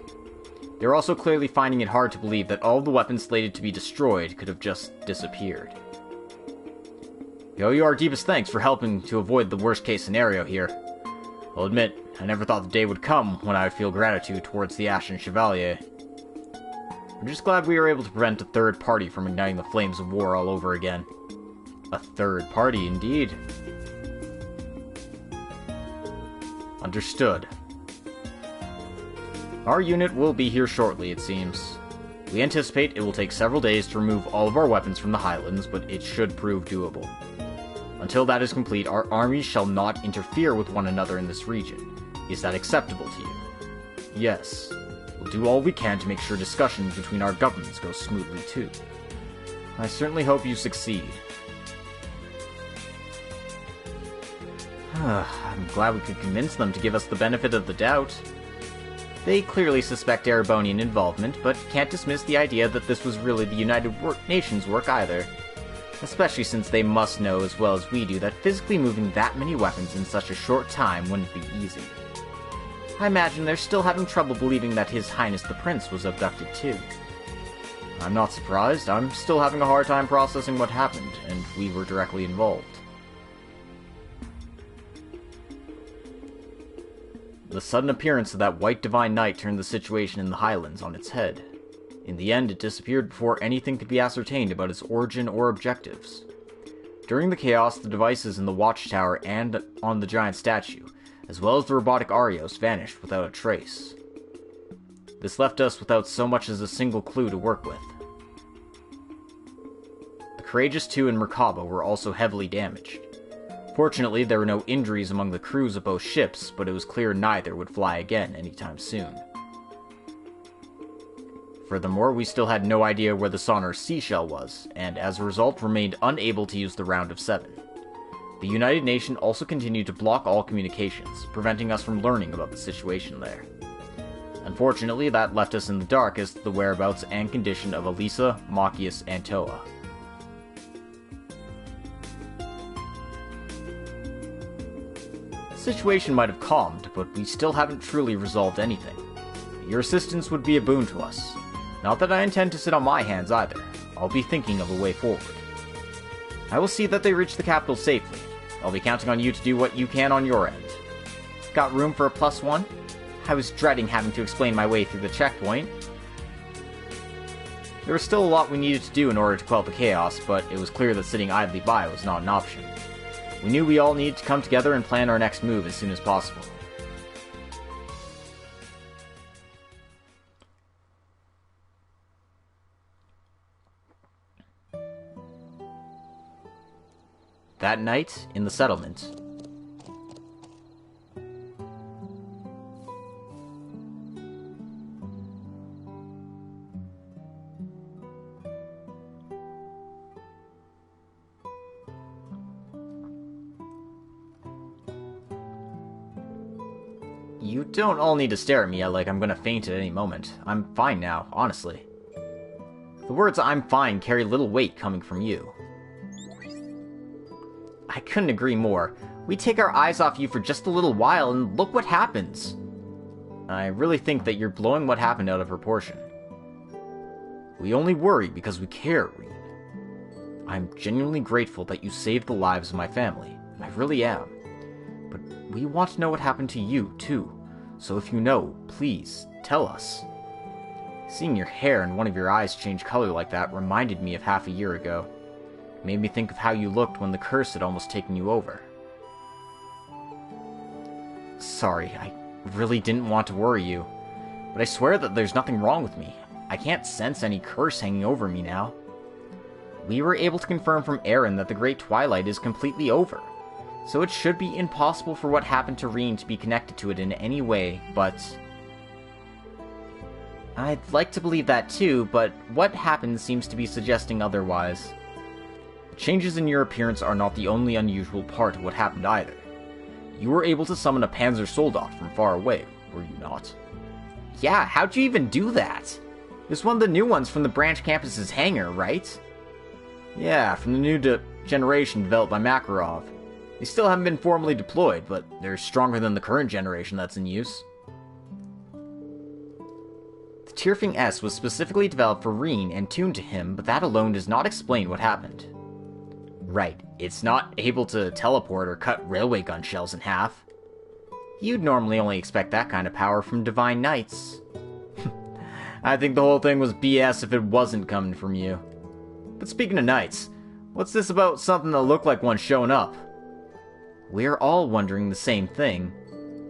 A: They were also clearly finding it hard to believe that all the weapons slated to be destroyed could have just disappeared. We owe you our deepest thanks for helping to avoid the worst-case scenario here. I'll admit, I never thought the day would come when I would feel gratitude towards the Ashen Chevalier. I'm just glad we were able to prevent a third party from igniting the flames of war all over again. A third party, indeed. Understood. Our unit will be here shortly, it seems. We anticipate it will take several days to remove all of our weapons from the Highlands, but it should prove doable. Until that is complete, our armies shall not interfere with one another in this region. Is that acceptable to you? Yes. We'll do all we can to make sure discussions between our governments go smoothly, too. I certainly hope you succeed. I'm glad we could convince them to give us the benefit of the doubt. They clearly suspect Erebonian involvement, but can't dismiss the idea that this was really the United Nations work either. Especially since they must know as well as we do that physically moving that many weapons in such a short time wouldn't be easy. I imagine they're still having trouble believing that His Highness the Prince was abducted too. I'm not surprised. I'm still having a hard time processing what happened, and we were directly involved. The sudden appearance of that white divine knight turned the situation in the Highlands on its head. In the end, it disappeared before anything could be ascertained about its origin or objectives. During the chaos, the devices in the watchtower and on the giant statue, as well as the robotic Arios, vanished without a trace. This left us without so much as a single clue to work with. The Courageous 2 and Merkaba were also heavily damaged. Fortunately, there were no injuries among the crews of both ships, but it was clear neither would fly again anytime soon. Furthermore, we still had no idea where the Sonor's seashell was, and as a result remained unable to use the Round of 7. The United Nation also continued to block all communications, preventing us from learning about the situation there. Unfortunately, that left us in the dark as to the whereabouts and condition of Elisa, Machias, and Toa. The situation might have calmed, but we still haven't truly resolved anything. Your assistance would be a boon to us. Not that I intend to sit on my hands either. I'll be thinking of a way forward. I will see that they reach the capital safely. I'll be counting on you to do what you can on your end. Got room for a +1? I was dreading having to explain my way through the checkpoint. There was still a lot we needed to do in order to quell the chaos, but it was clear that sitting idly by was not an option. We knew we all needed to come together and plan our next move as soon as possible. That night, in the settlement, you don't all need to stare at me like I'm gonna faint at any moment. I'm fine now, honestly. The words "I'm fine" carry little weight coming from you. I couldn't agree more. We take our eyes off you for just a little while, and look what happens. I really think that you're blowing what happened out of proportion. We only worry because we care, Reed. I'm genuinely grateful that you saved the lives of my family. I really am. But we want to know what happened to you, too. So if you know, please, tell us. Seeing your hair and one of your eyes change color like that reminded me of half a year ago. It made me think of how you looked when the curse had almost taken you over. Sorry, I really didn't want to worry you, but I swear that there's nothing wrong with me. I can't sense any curse hanging over me now. We were able to confirm from Aaron that the Great Twilight is completely over, so it should be impossible for what happened to Reen to be connected to it in any way, but... I'd like to believe that too, but what happened seems to be suggesting otherwise. Changes in your appearance are not the only unusual part of what happened either. You were able to summon a Panzer Soldat from far away, were you not? Yeah, how'd you even do that? It was one of the new ones from the branch campus's hangar, right? Yeah, from the new generation developed by Makarov. They still haven't been formally deployed, but they're stronger than the current generation that's in use. The Tierfing S was specifically developed for Reen and tuned to him, but that alone does not explain what happened. Right, it's not able to teleport or cut railway gun shells in half. You'd normally only expect that kind of power from Divine Knights. I think the whole thing was BS if it wasn't coming from you. But speaking of Knights, what's this about something that looked like one showing up? We're all wondering the same thing.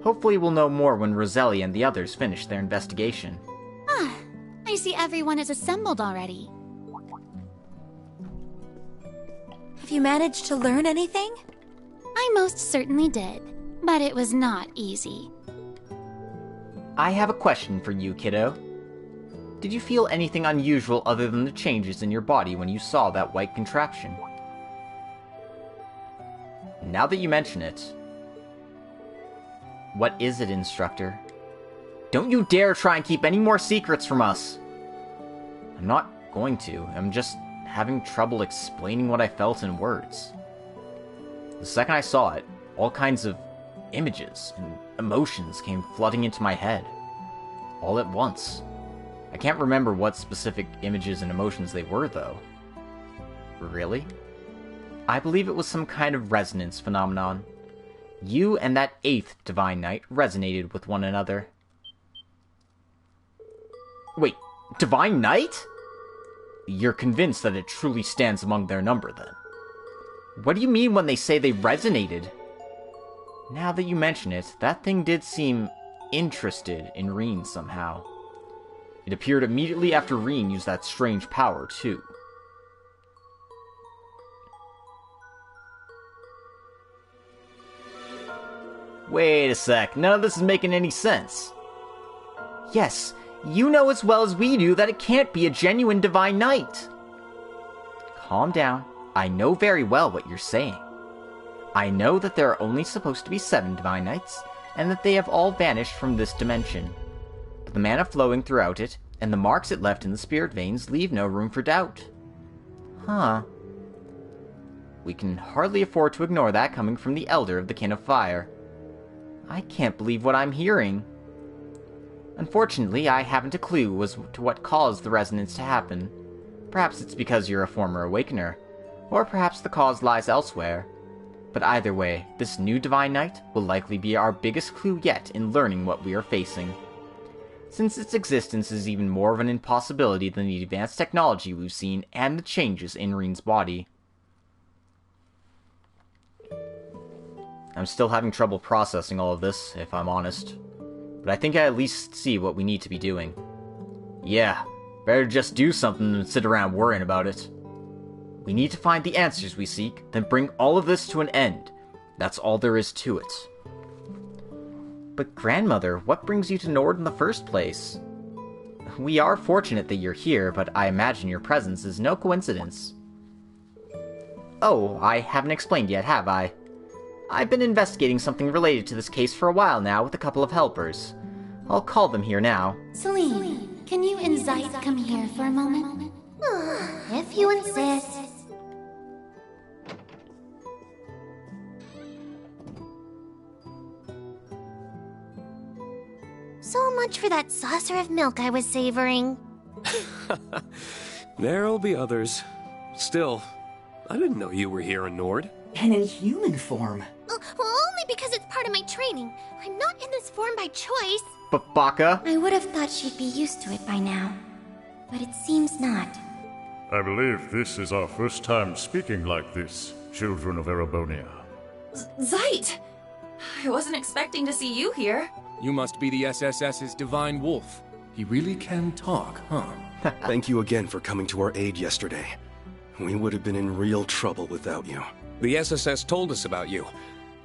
A: Hopefully we'll know more when Roselli and the others finish their investigation.
U: Ah, I see everyone is assembled already.
D: Have you managed to learn anything?
U: I most certainly did, but it was not easy.
A: I have a question for you, kiddo. Did you feel anything unusual other than the changes in your body when you saw that white contraption? Now that you mention it... What is it, Instructor? Don't you dare try and keep any more secrets from us! I'm not going to. I'm just having trouble explaining what I felt in words. The second I saw it, all kinds of images and emotions came flooding into my head. All at once. I can't remember what specific images and emotions they were, though. Really? I believe it was some kind of resonance phenomenon. You and that 8th Divine Knight resonated with one another. Wait, Divine Knight? You're convinced that it truly stands among their number, then? What do you mean when they say they resonated? Now that you mention it, that thing did seem interested in Reen somehow. It appeared immediately after Reen used that strange power, too. Wait a sec, none of this is making any sense. Yes, you know as well as we do that it can't be a genuine Divine Knight. Calm down. I know very well what you're saying. I know that there are only supposed to be 7 Divine Knights, and that they have all vanished from this dimension. But the mana flowing throughout it, and the marks it left in the spirit veins leave no room for doubt. Huh. We can hardly afford to ignore that coming from the Elder of the Kin of Fire. I can't believe what I'm hearing. Unfortunately, I haven't a clue as to what caused the resonance to happen. Perhaps it's because you're a former Awakener, or perhaps the cause lies elsewhere. But either way, this new Divine Knight will likely be our biggest clue yet in learning what we are facing. Since its existence is even more of an impossibility than the advanced technology we've seen and the changes in Reen's body. I'm still having trouble processing all of this, if I'm honest. But I think I at least see what we need to be doing. Yeah, better just do something than sit around worrying about it. We need to find the answers we seek, then bring all of this to an end. That's all there is to it. But Grandmother, what brings you to Nord in the first place? We are fortunate that you're here, but I imagine your presence is no coincidence. Oh, I haven't explained yet, have I? I've been investigating something related to this case for a while now with a couple of helpers. I'll call them here now.
U: Celine, can you and Zeit come here for a moment?
S: If you insist. So much for that saucer of milk I was savoring.
B: There'll be others. Still, I didn't know you were here in Nord.
R: And in human form.
S: Well, only because it's part
T: part of my training. I'm not in this form by choice.
A: But Baka?
S: I would have thought she'd be used to it by now. But it seems not.
P: I believe this is our first time speaking like this, children of Erebonia.
Q: Zeit! I wasn't expecting to see you here.
F: You must be the SSS's Divine Wolf. He really can talk, huh?
E: Thank you again for coming to our aid yesterday. We would have been in real trouble without you.
B: The SSS told us about you.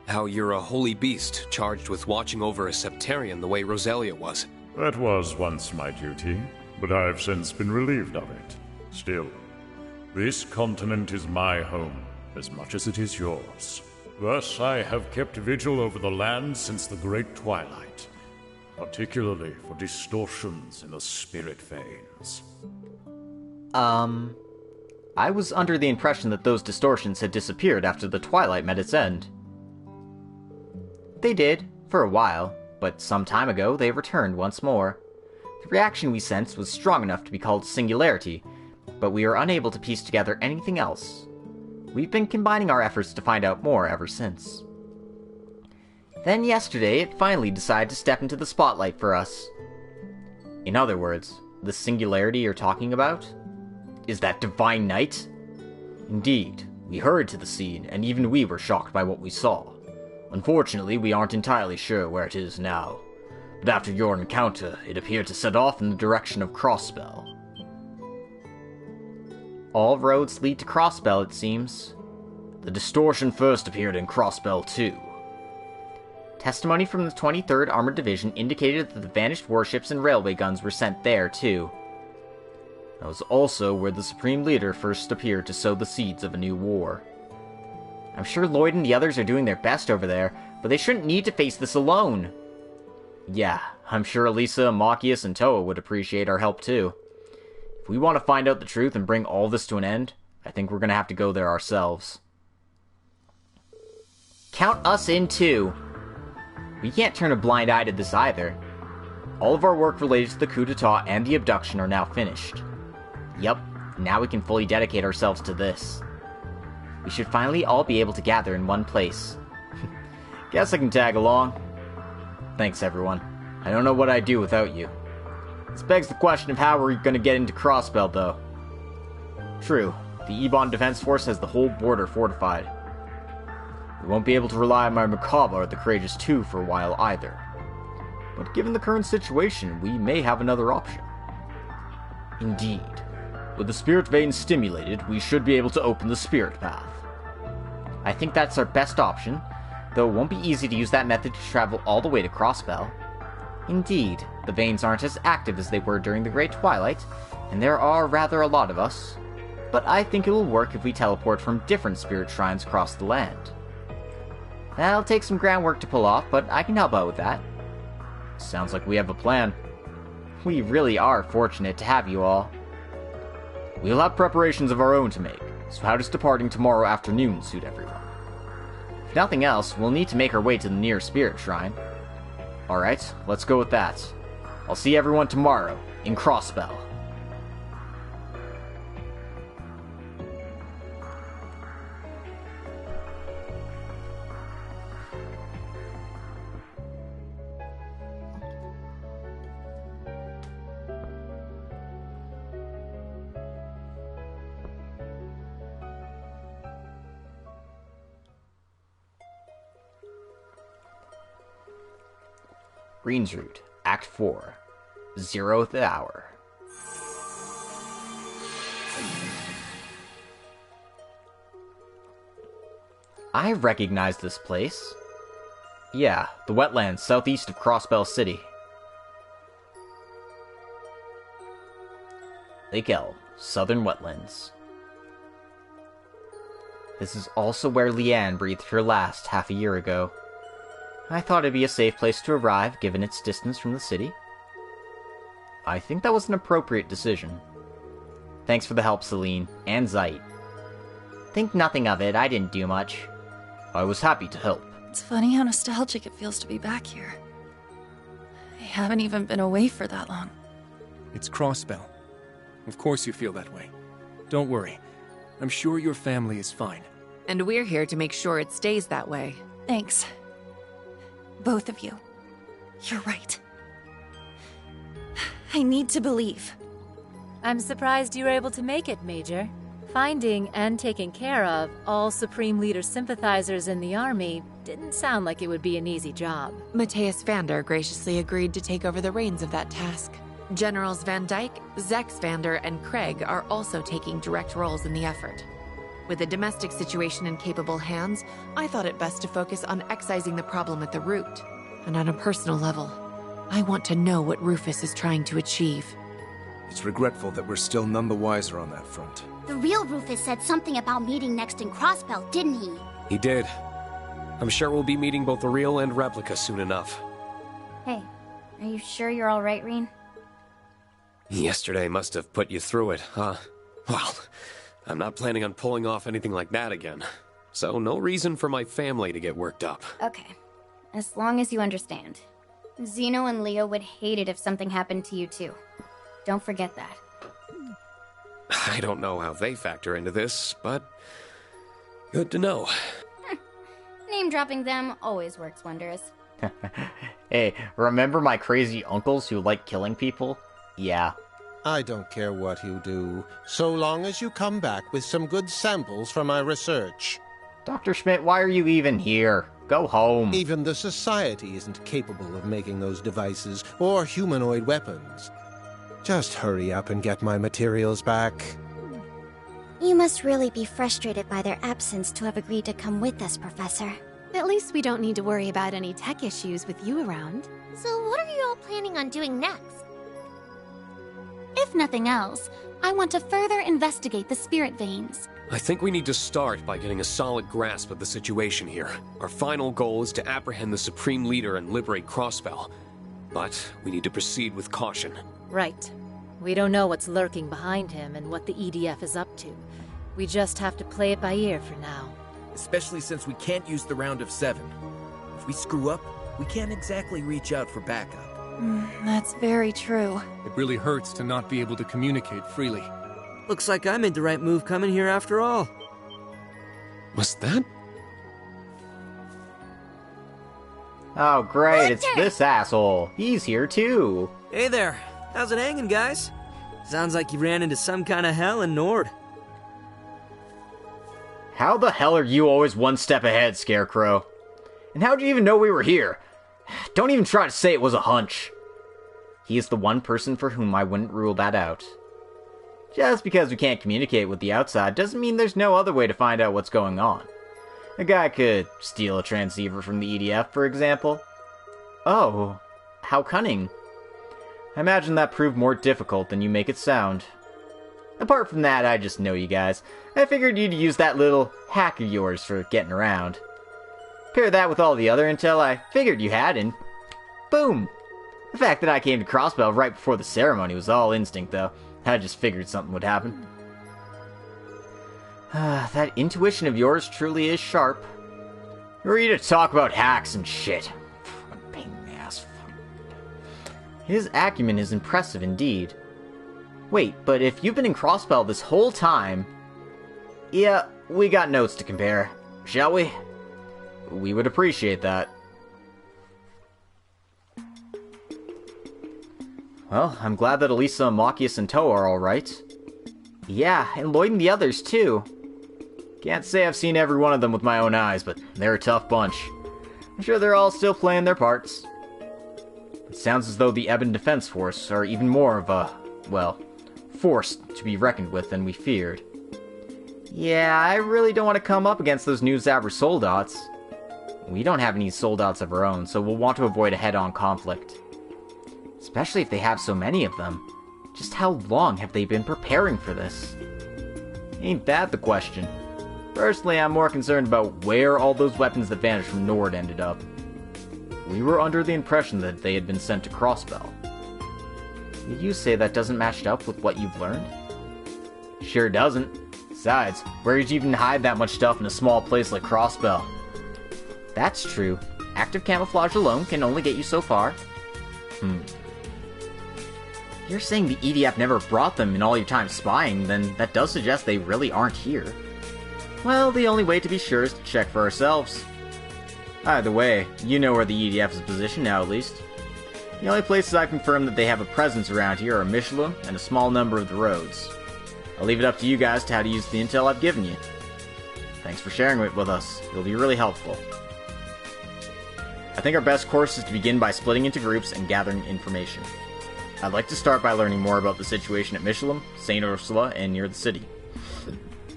B: How you're a holy beast charged with watching over a Septarian the way Roselia was.
P: That was once my duty, but I've since been relieved of it. Still, this continent is my home, as much as it is yours. Thus, I have kept vigil over the land since the Great Twilight, particularly for distortions in the spirit veins.
A: I was under the impression that those distortions had disappeared after the Twilight met its end. They did, for a while, but some time ago they returned once more. The reaction we sensed was strong enough to be called singularity, but we are unable to piece together anything else. We've been combining our efforts to find out more ever since. Then yesterday, it finally decided to step into the spotlight for us. In other words, the singularity you're talking about? Is that Divine Night? Indeed, we hurried to the scene, and even we were shocked by what we saw. Unfortunately, we aren't entirely sure where it is now, but after your encounter, it appeared to set off in the direction of Crossbell. All roads lead to Crossbell, it seems. The distortion first appeared in Crossbell, too. Testimony from the 23rd Armored Division indicated that the vanished warships and railway guns were sent there, too. That was also where the Supreme Leader first appeared to sow the seeds of a new war. I'm sure Lloyd and the others are doing their best over there, but they shouldn't need to face this alone. Yeah, I'm sure Elisa, Machias, and Toa would appreciate our help too. If we want to find out the truth and bring all this to an end, I think we're gonna have to go there ourselves. Count us in too. We can't turn a blind eye to this either. All of our work related to the coup d'etat and the abduction are now finished. Yup, now we can fully dedicate ourselves to this. We should finally all be able to gather in one place. Guess I can tag along. Thanks, everyone. I don't know what I'd do without you. This begs the question of how we're gonna get into Crossbell, though. True, the Ebon Defense Force has the whole border fortified. We won't be able to rely on my Macabre or the Courageous 2 for a while either. But given the current situation, we may have another option. Indeed. With the spirit vein stimulated, we should be able to open the spirit path. I think that's our best option, though it won't be easy to use that method to travel all the way to Crossbell. Indeed, the veins aren't as active as they were during the Great Twilight, and there are rather a lot of us. But I think it will work if we teleport from different spirit shrines across the land. That'll take some groundwork to pull off, but I can help out with that. Sounds like we have a plan. We really are fortunate to have you all. We'll have preparations of our own to make, so how does departing tomorrow afternoon suit everyone? If nothing else, we'll need to make our way to the nearest spirit shrine. Alright, let's go with that. I'll see everyone tomorrow, in Crossbell. Green's Route, Act 4, 0th Hour. I recognize this place. Yeah, the wetlands southeast of Crossbell City. Lake Elm, Southern Wetlands. This is also where Leanne breathed her last half a year ago. I thought it'd be a safe place to arrive, given its distance from the city. I think that was an appropriate decision. Thanks for the help, Celine, and Zeit. Think nothing of it, I didn't do much. I was happy to help.
V: It's funny how nostalgic it feels to be back here. I haven't even been away for that long.
F: It's Crossbell. Of course you feel that way. Don't worry. I'm sure your family is fine.
W: And we're here to make sure it stays that way.
V: Thanks. Both of you. You're right. I need to believe.
G: I'm surprised you were able to make it, Major. Finding and taking care of all Supreme Leader sympathizers in the army didn't sound like it would be an easy job.
H: Matthias Vander graciously agreed to take over the reins of that task. Generals Van Dyke, Zex Vander, and Craig are also taking direct roles in the effort. With the domestic situation in capable hands, I thought it best to focus on excising the problem at the root. And on a personal level, I want to know what Rufus is trying to achieve.
M: It's regretful that we're still none the wiser on that front.
W: The real Rufus said something about meeting next in Crossbell, didn't he?
B: He did. I'm sure we'll be meeting both the real and replica soon enough.
S: Hey, are you sure you're alright, Reen?
B: Yesterday must have put you through it, huh? Well, I'm not planning on pulling off anything like that again. So no reason for my family to get worked up.
S: Okay. As long as you understand. Zeno and Leo would hate it if something happened to you too. Don't forget that.
B: I don't know how they factor into this, but good to know.
S: Name-dropping them always works wonders.
A: Hey, remember my crazy uncles who like killing people? Yeah.
K: I don't care what you do, so long as you come back with some good samples for my research.
A: Dr. Schmidt, why are you even here? Go home.
K: Even the Society isn't capable of making those devices or humanoid weapons. Just hurry up and get my materials back.
W: You must really be frustrated by their absence to have agreed to come with us, Professor.
C: At least we don't need to worry about any tech issues with you around.
W: So what are you all planning on doing next?
U: If nothing else, I want to further investigate the spirit veins.
B: I think we need to start by getting a solid grasp of the situation here. Our final goal is to apprehend the Supreme Leader and liberate Crossbell. But we need to proceed with caution.
G: Right. We don't know what's lurking behind him and what the EDF is up to. We just have to play it by ear for now.
X: Especially since we can't use the round of 7. If we screw up, we can't exactly reach out for backup.
V: That's very true.
F: It really hurts to not be able to communicate freely.
Y: Looks like I made the right move coming here after all.
B: Was that?
A: Oh, great, it's this asshole. He's here too.
Y: Hey there. How's it hanging, guys? Sounds like you ran into some kind of hell in Nord.
A: How the hell are you always one step ahead, Scarecrow? And how'd you even know we were here? Don't even try to say it was a hunch. He is the one person for whom I wouldn't rule that out. Just because we can't communicate with the outside doesn't mean there's no other way to find out what's going on. A guy could steal a transceiver from the EDF, for example. Oh, how cunning. I imagine that proved more difficult than you make it sound. Apart from that, I just know you guys. I figured you'd use that little hack of yours for getting around. Pair that with all the other intel I figured you had, and boom! The fact that I came to Crossbell right before the ceremony was all instinct, though. I just figured something would happen. That intuition of yours truly is sharp. Who are you to talk about hacks and shit? Pain in the ass. His acumen is impressive indeed. Wait, but if you've been in Crossbell this whole time... Yeah, we got notes to compare, shall we? We would appreciate that. Well, I'm glad that Elisa, Machias, and Toa are alright. Yeah, and Lloyd and the others, too. Can't say I've seen every one of them with my own eyes, but they're a tough bunch. I'm sure they're all still playing their parts. It sounds as though the Ebon Defense Force are even more of a, well, force to be reckoned with than we feared. Yeah, I really don't want to come up against those new Zabra soldats. We don't have any soldats of our own, so we'll want to avoid a head-on conflict. Especially if they have so many of them. Just how long have they been preparing for this? Ain't that the question? Personally, I'm more concerned about where all those weapons that vanished from Nord ended up. We were under the impression that they had been sent to Crossbell. Did you say that doesn't match up with what you've learned? Sure doesn't. Besides, where'd you even hide that much stuff in a small place like Crossbell? That's true. Active camouflage alone can only get you so far. You're saying the EDF never brought them in all your time spying, then that does suggest they really aren't here. Well, the only way to be sure is to check for ourselves. Either way, you know where the EDF is positioned now, at least. The only places I've confirmed that they have a presence around here are Michelin and a small number of the roads. I'll leave it up to you guys to how to use the intel I've given you. Thanks for sharing it with us. It'll be really helpful. I think our best course is to begin by splitting into groups and gathering information. I'd like to start by learning more about the situation at Michelin, St. Ursula, and near the city.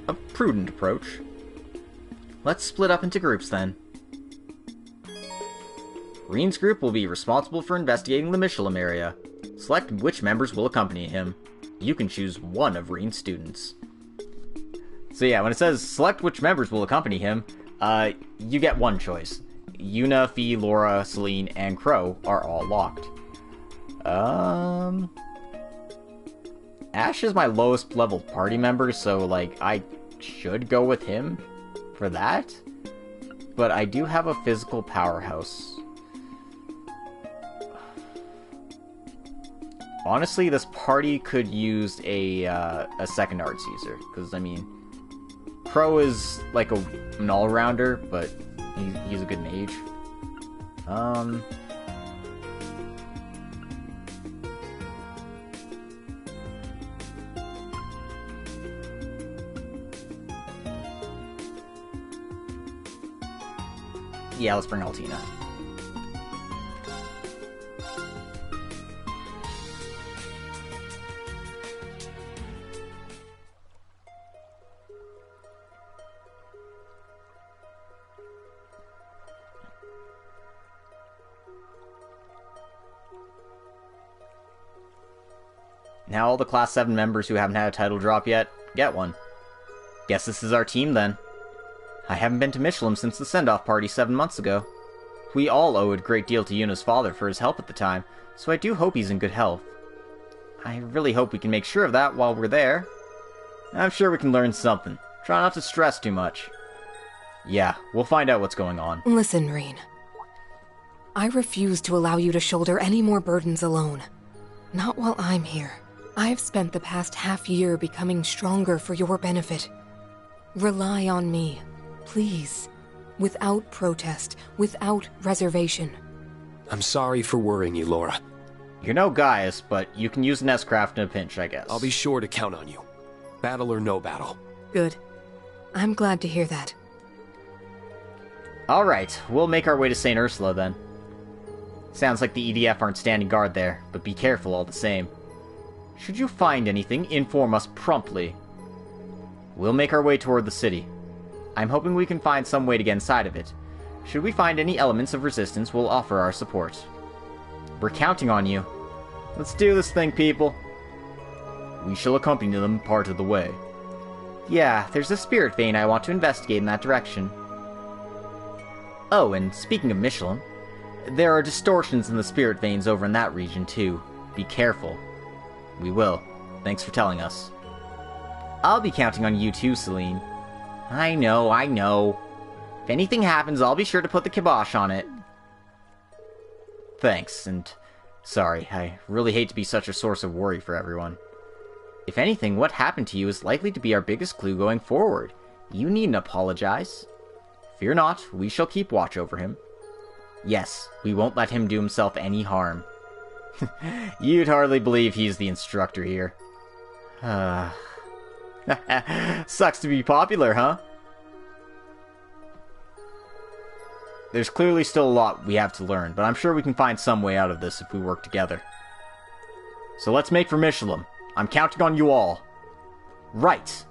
A: A prudent approach. Let's split up into groups then. Reen's group will be responsible for investigating the Michelin area. Select which members will accompany him. You can choose one of Reen's students. So yeah, when it says select which members will accompany him, you get one choice. Yuna, Fee, Laura, Celine, and Crow are all locked. Ash is my lowest level party member, so like I should go with him for that. But I do have a physical powerhouse. Honestly, this party could use a second arts user, because I mean, Crow is like an all-rounder, but he's a good mage. Yeah, let's bring Altina. Now all the Class 7 members who haven't had a title drop yet, get one. Guess this is our team then. I haven't been to Michelin since the send-off party 7 months ago. We all owe a great deal to Yuna's father for his help at the time, so I do hope he's in good health. I really hope we can make sure of that while we're there. I'm sure we can learn something. Try not to stress too much. Yeah, we'll find out what's going on.
I: Listen, Reen. I refuse to allow you to shoulder any more burdens alone. Not while I'm here. I've spent the past half year becoming stronger for your benefit. Rely on me, please. Without protest, without reservation.
B: I'm sorry for worrying you, Laura.
A: You're no Gaius, but you can use an S-craft in a pinch, I guess.
B: I'll be sure to count on you. Battle or no battle.
I: Good. I'm glad to hear that.
A: Alright, we'll make our way to St. Ursula then. Sounds like the EDF aren't standing guard there, but be careful all the same. Should you find anything, inform us promptly. We'll make our way toward the city. I'm hoping we can find some way to get inside of it. Should we find any elements of resistance, we'll offer our support. We're counting on you. Let's do this thing, people. We shall accompany them part of the way. Yeah, there's a spirit vein I want to investigate in that direction. Oh, and speaking of Michelin, there are distortions in the spirit veins over in that region, too. Be careful. We will. Thanks for telling us. I'll be counting on you too, Celine. I know. If anything happens, I'll be sure to put the kibosh on it. Thanks, and sorry, I really hate to be such a source of worry for everyone. If anything, what happened to you is likely to be our biggest clue going forward. You needn't apologize. Fear not, we shall keep watch over him. Yes, we won't let him do himself any harm. You'd hardly believe he's the instructor here. Sucks to be popular, huh? There's clearly still a lot we have to learn, but I'm sure we can find some way out of this if we work together. So let's make for Michelin. I'm counting on you all. Right.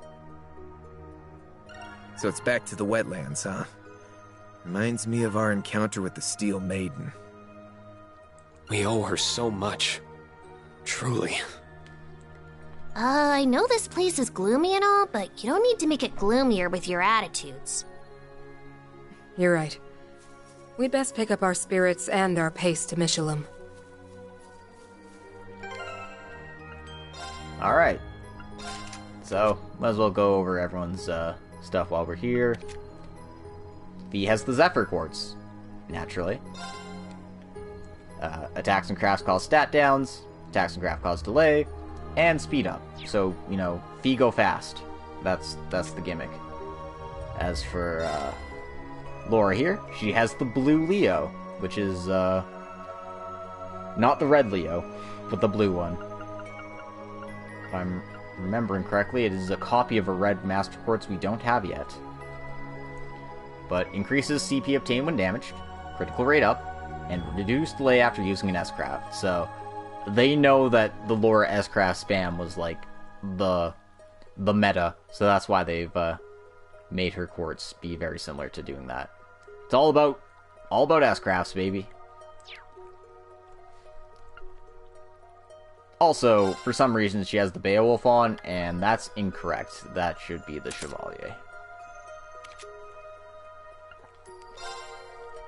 X: So it's back to the wetlands, huh? Reminds me of our encounter with the Steel Maiden.
B: We owe her so much. Truly.
S: I know this place is gloomy and all, but you don't need to make it gloomier with your attitudes.
I: You're right. We'd best pick up our spirits and our pace to Michelin.
A: Alright. So, might as well go over everyone's stuff while we're here. V has the Zephyr Quartz, naturally. Attacks and crafts cause stat downs, attacks and craft cause delay, and speed up. So, you know, Fee go fast. That's the gimmick. As for Laura here, she has the blue Leo, which is, not the red Leo, but the blue one. If I'm remembering correctly, it is a copy of a red Master Quartz we don't have yet. But increases CP obtained when damaged, critical rate up, and reduced delay after using an S-Craft. So, they know that the Laura S-Craft spam was, like, the meta, so that's why they've, made her quartz be very similar to doing that. It's all about S-Crafts, baby. Also, for some reason, she has the Beowulf on, and that's incorrect. That should be the Chevalier.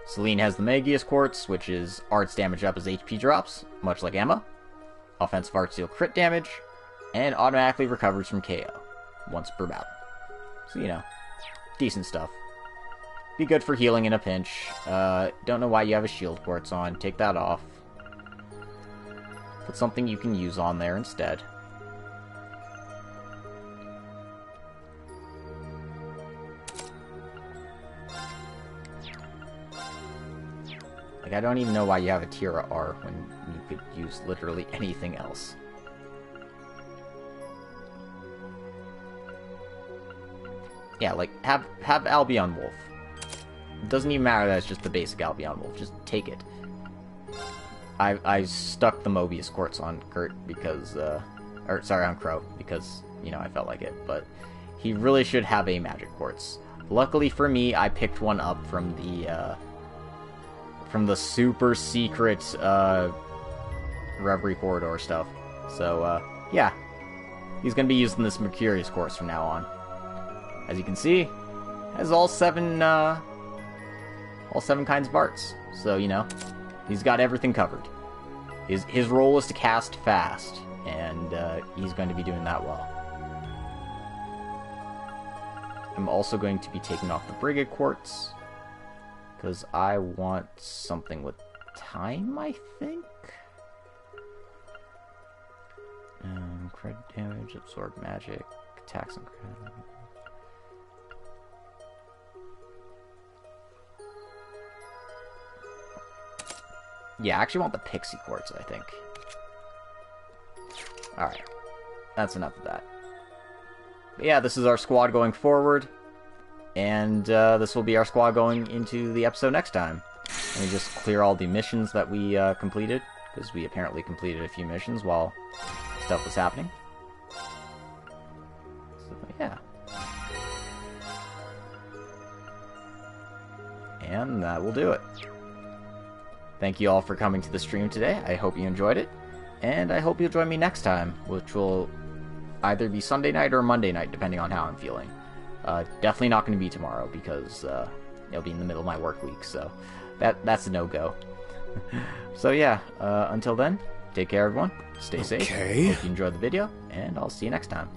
A: Celine has the Magius Quartz, which is arts damage up as HP drops, much like Emma. Offensive arts deal crit damage, and automatically recovers from KO, once per battle. So, you know, decent stuff. Be good for healing in a pinch. Don't know why you have a shield quartz on. Take that off. Put something you can use on there instead. Like, I don't even know why you have a Tira R when you could use literally anything else. Yeah, like, have Albion Wolf. It doesn't even matter that it's just the basic Albion Wolf. Just take it. I stuck the Mobius Quartz on Kurt because, or sorry, on Crow, because, you know, I felt like it, but he really should have a Magic Quartz. Luckily for me, I picked one up from the super secret, Reverie corridor stuff. So, yeah. He's gonna be using this Mercurius Quartz from now on. As you can see, has all seven kinds of arts. So, you know, he's got everything covered. His role is to cast fast, and he's going to be doing that well. I'm also going to be taking off the Brigade Quartz, because I want something with time, I think? Credit damage, absorb magic, attacks and credit. Yeah, I actually want the Pixie Quartz, I think. Alright. That's enough of that. But yeah, this is our squad going forward. And this will be our squad going into the episode next time. Let me just clear all the missions that we completed. Because we apparently completed a few missions while stuff was happening. So, yeah. And that will do it. Thank you all for coming to the stream today. I hope you enjoyed it. And I hope you'll join me next time, which will either be Sunday night or Monday night, depending on how I'm feeling. Definitely not going to be tomorrow, because it'll be in the middle of my work week, so that's a no-go. So yeah, until then, take care everyone, stay safe, hope you enjoyed the video, and I'll see you next time.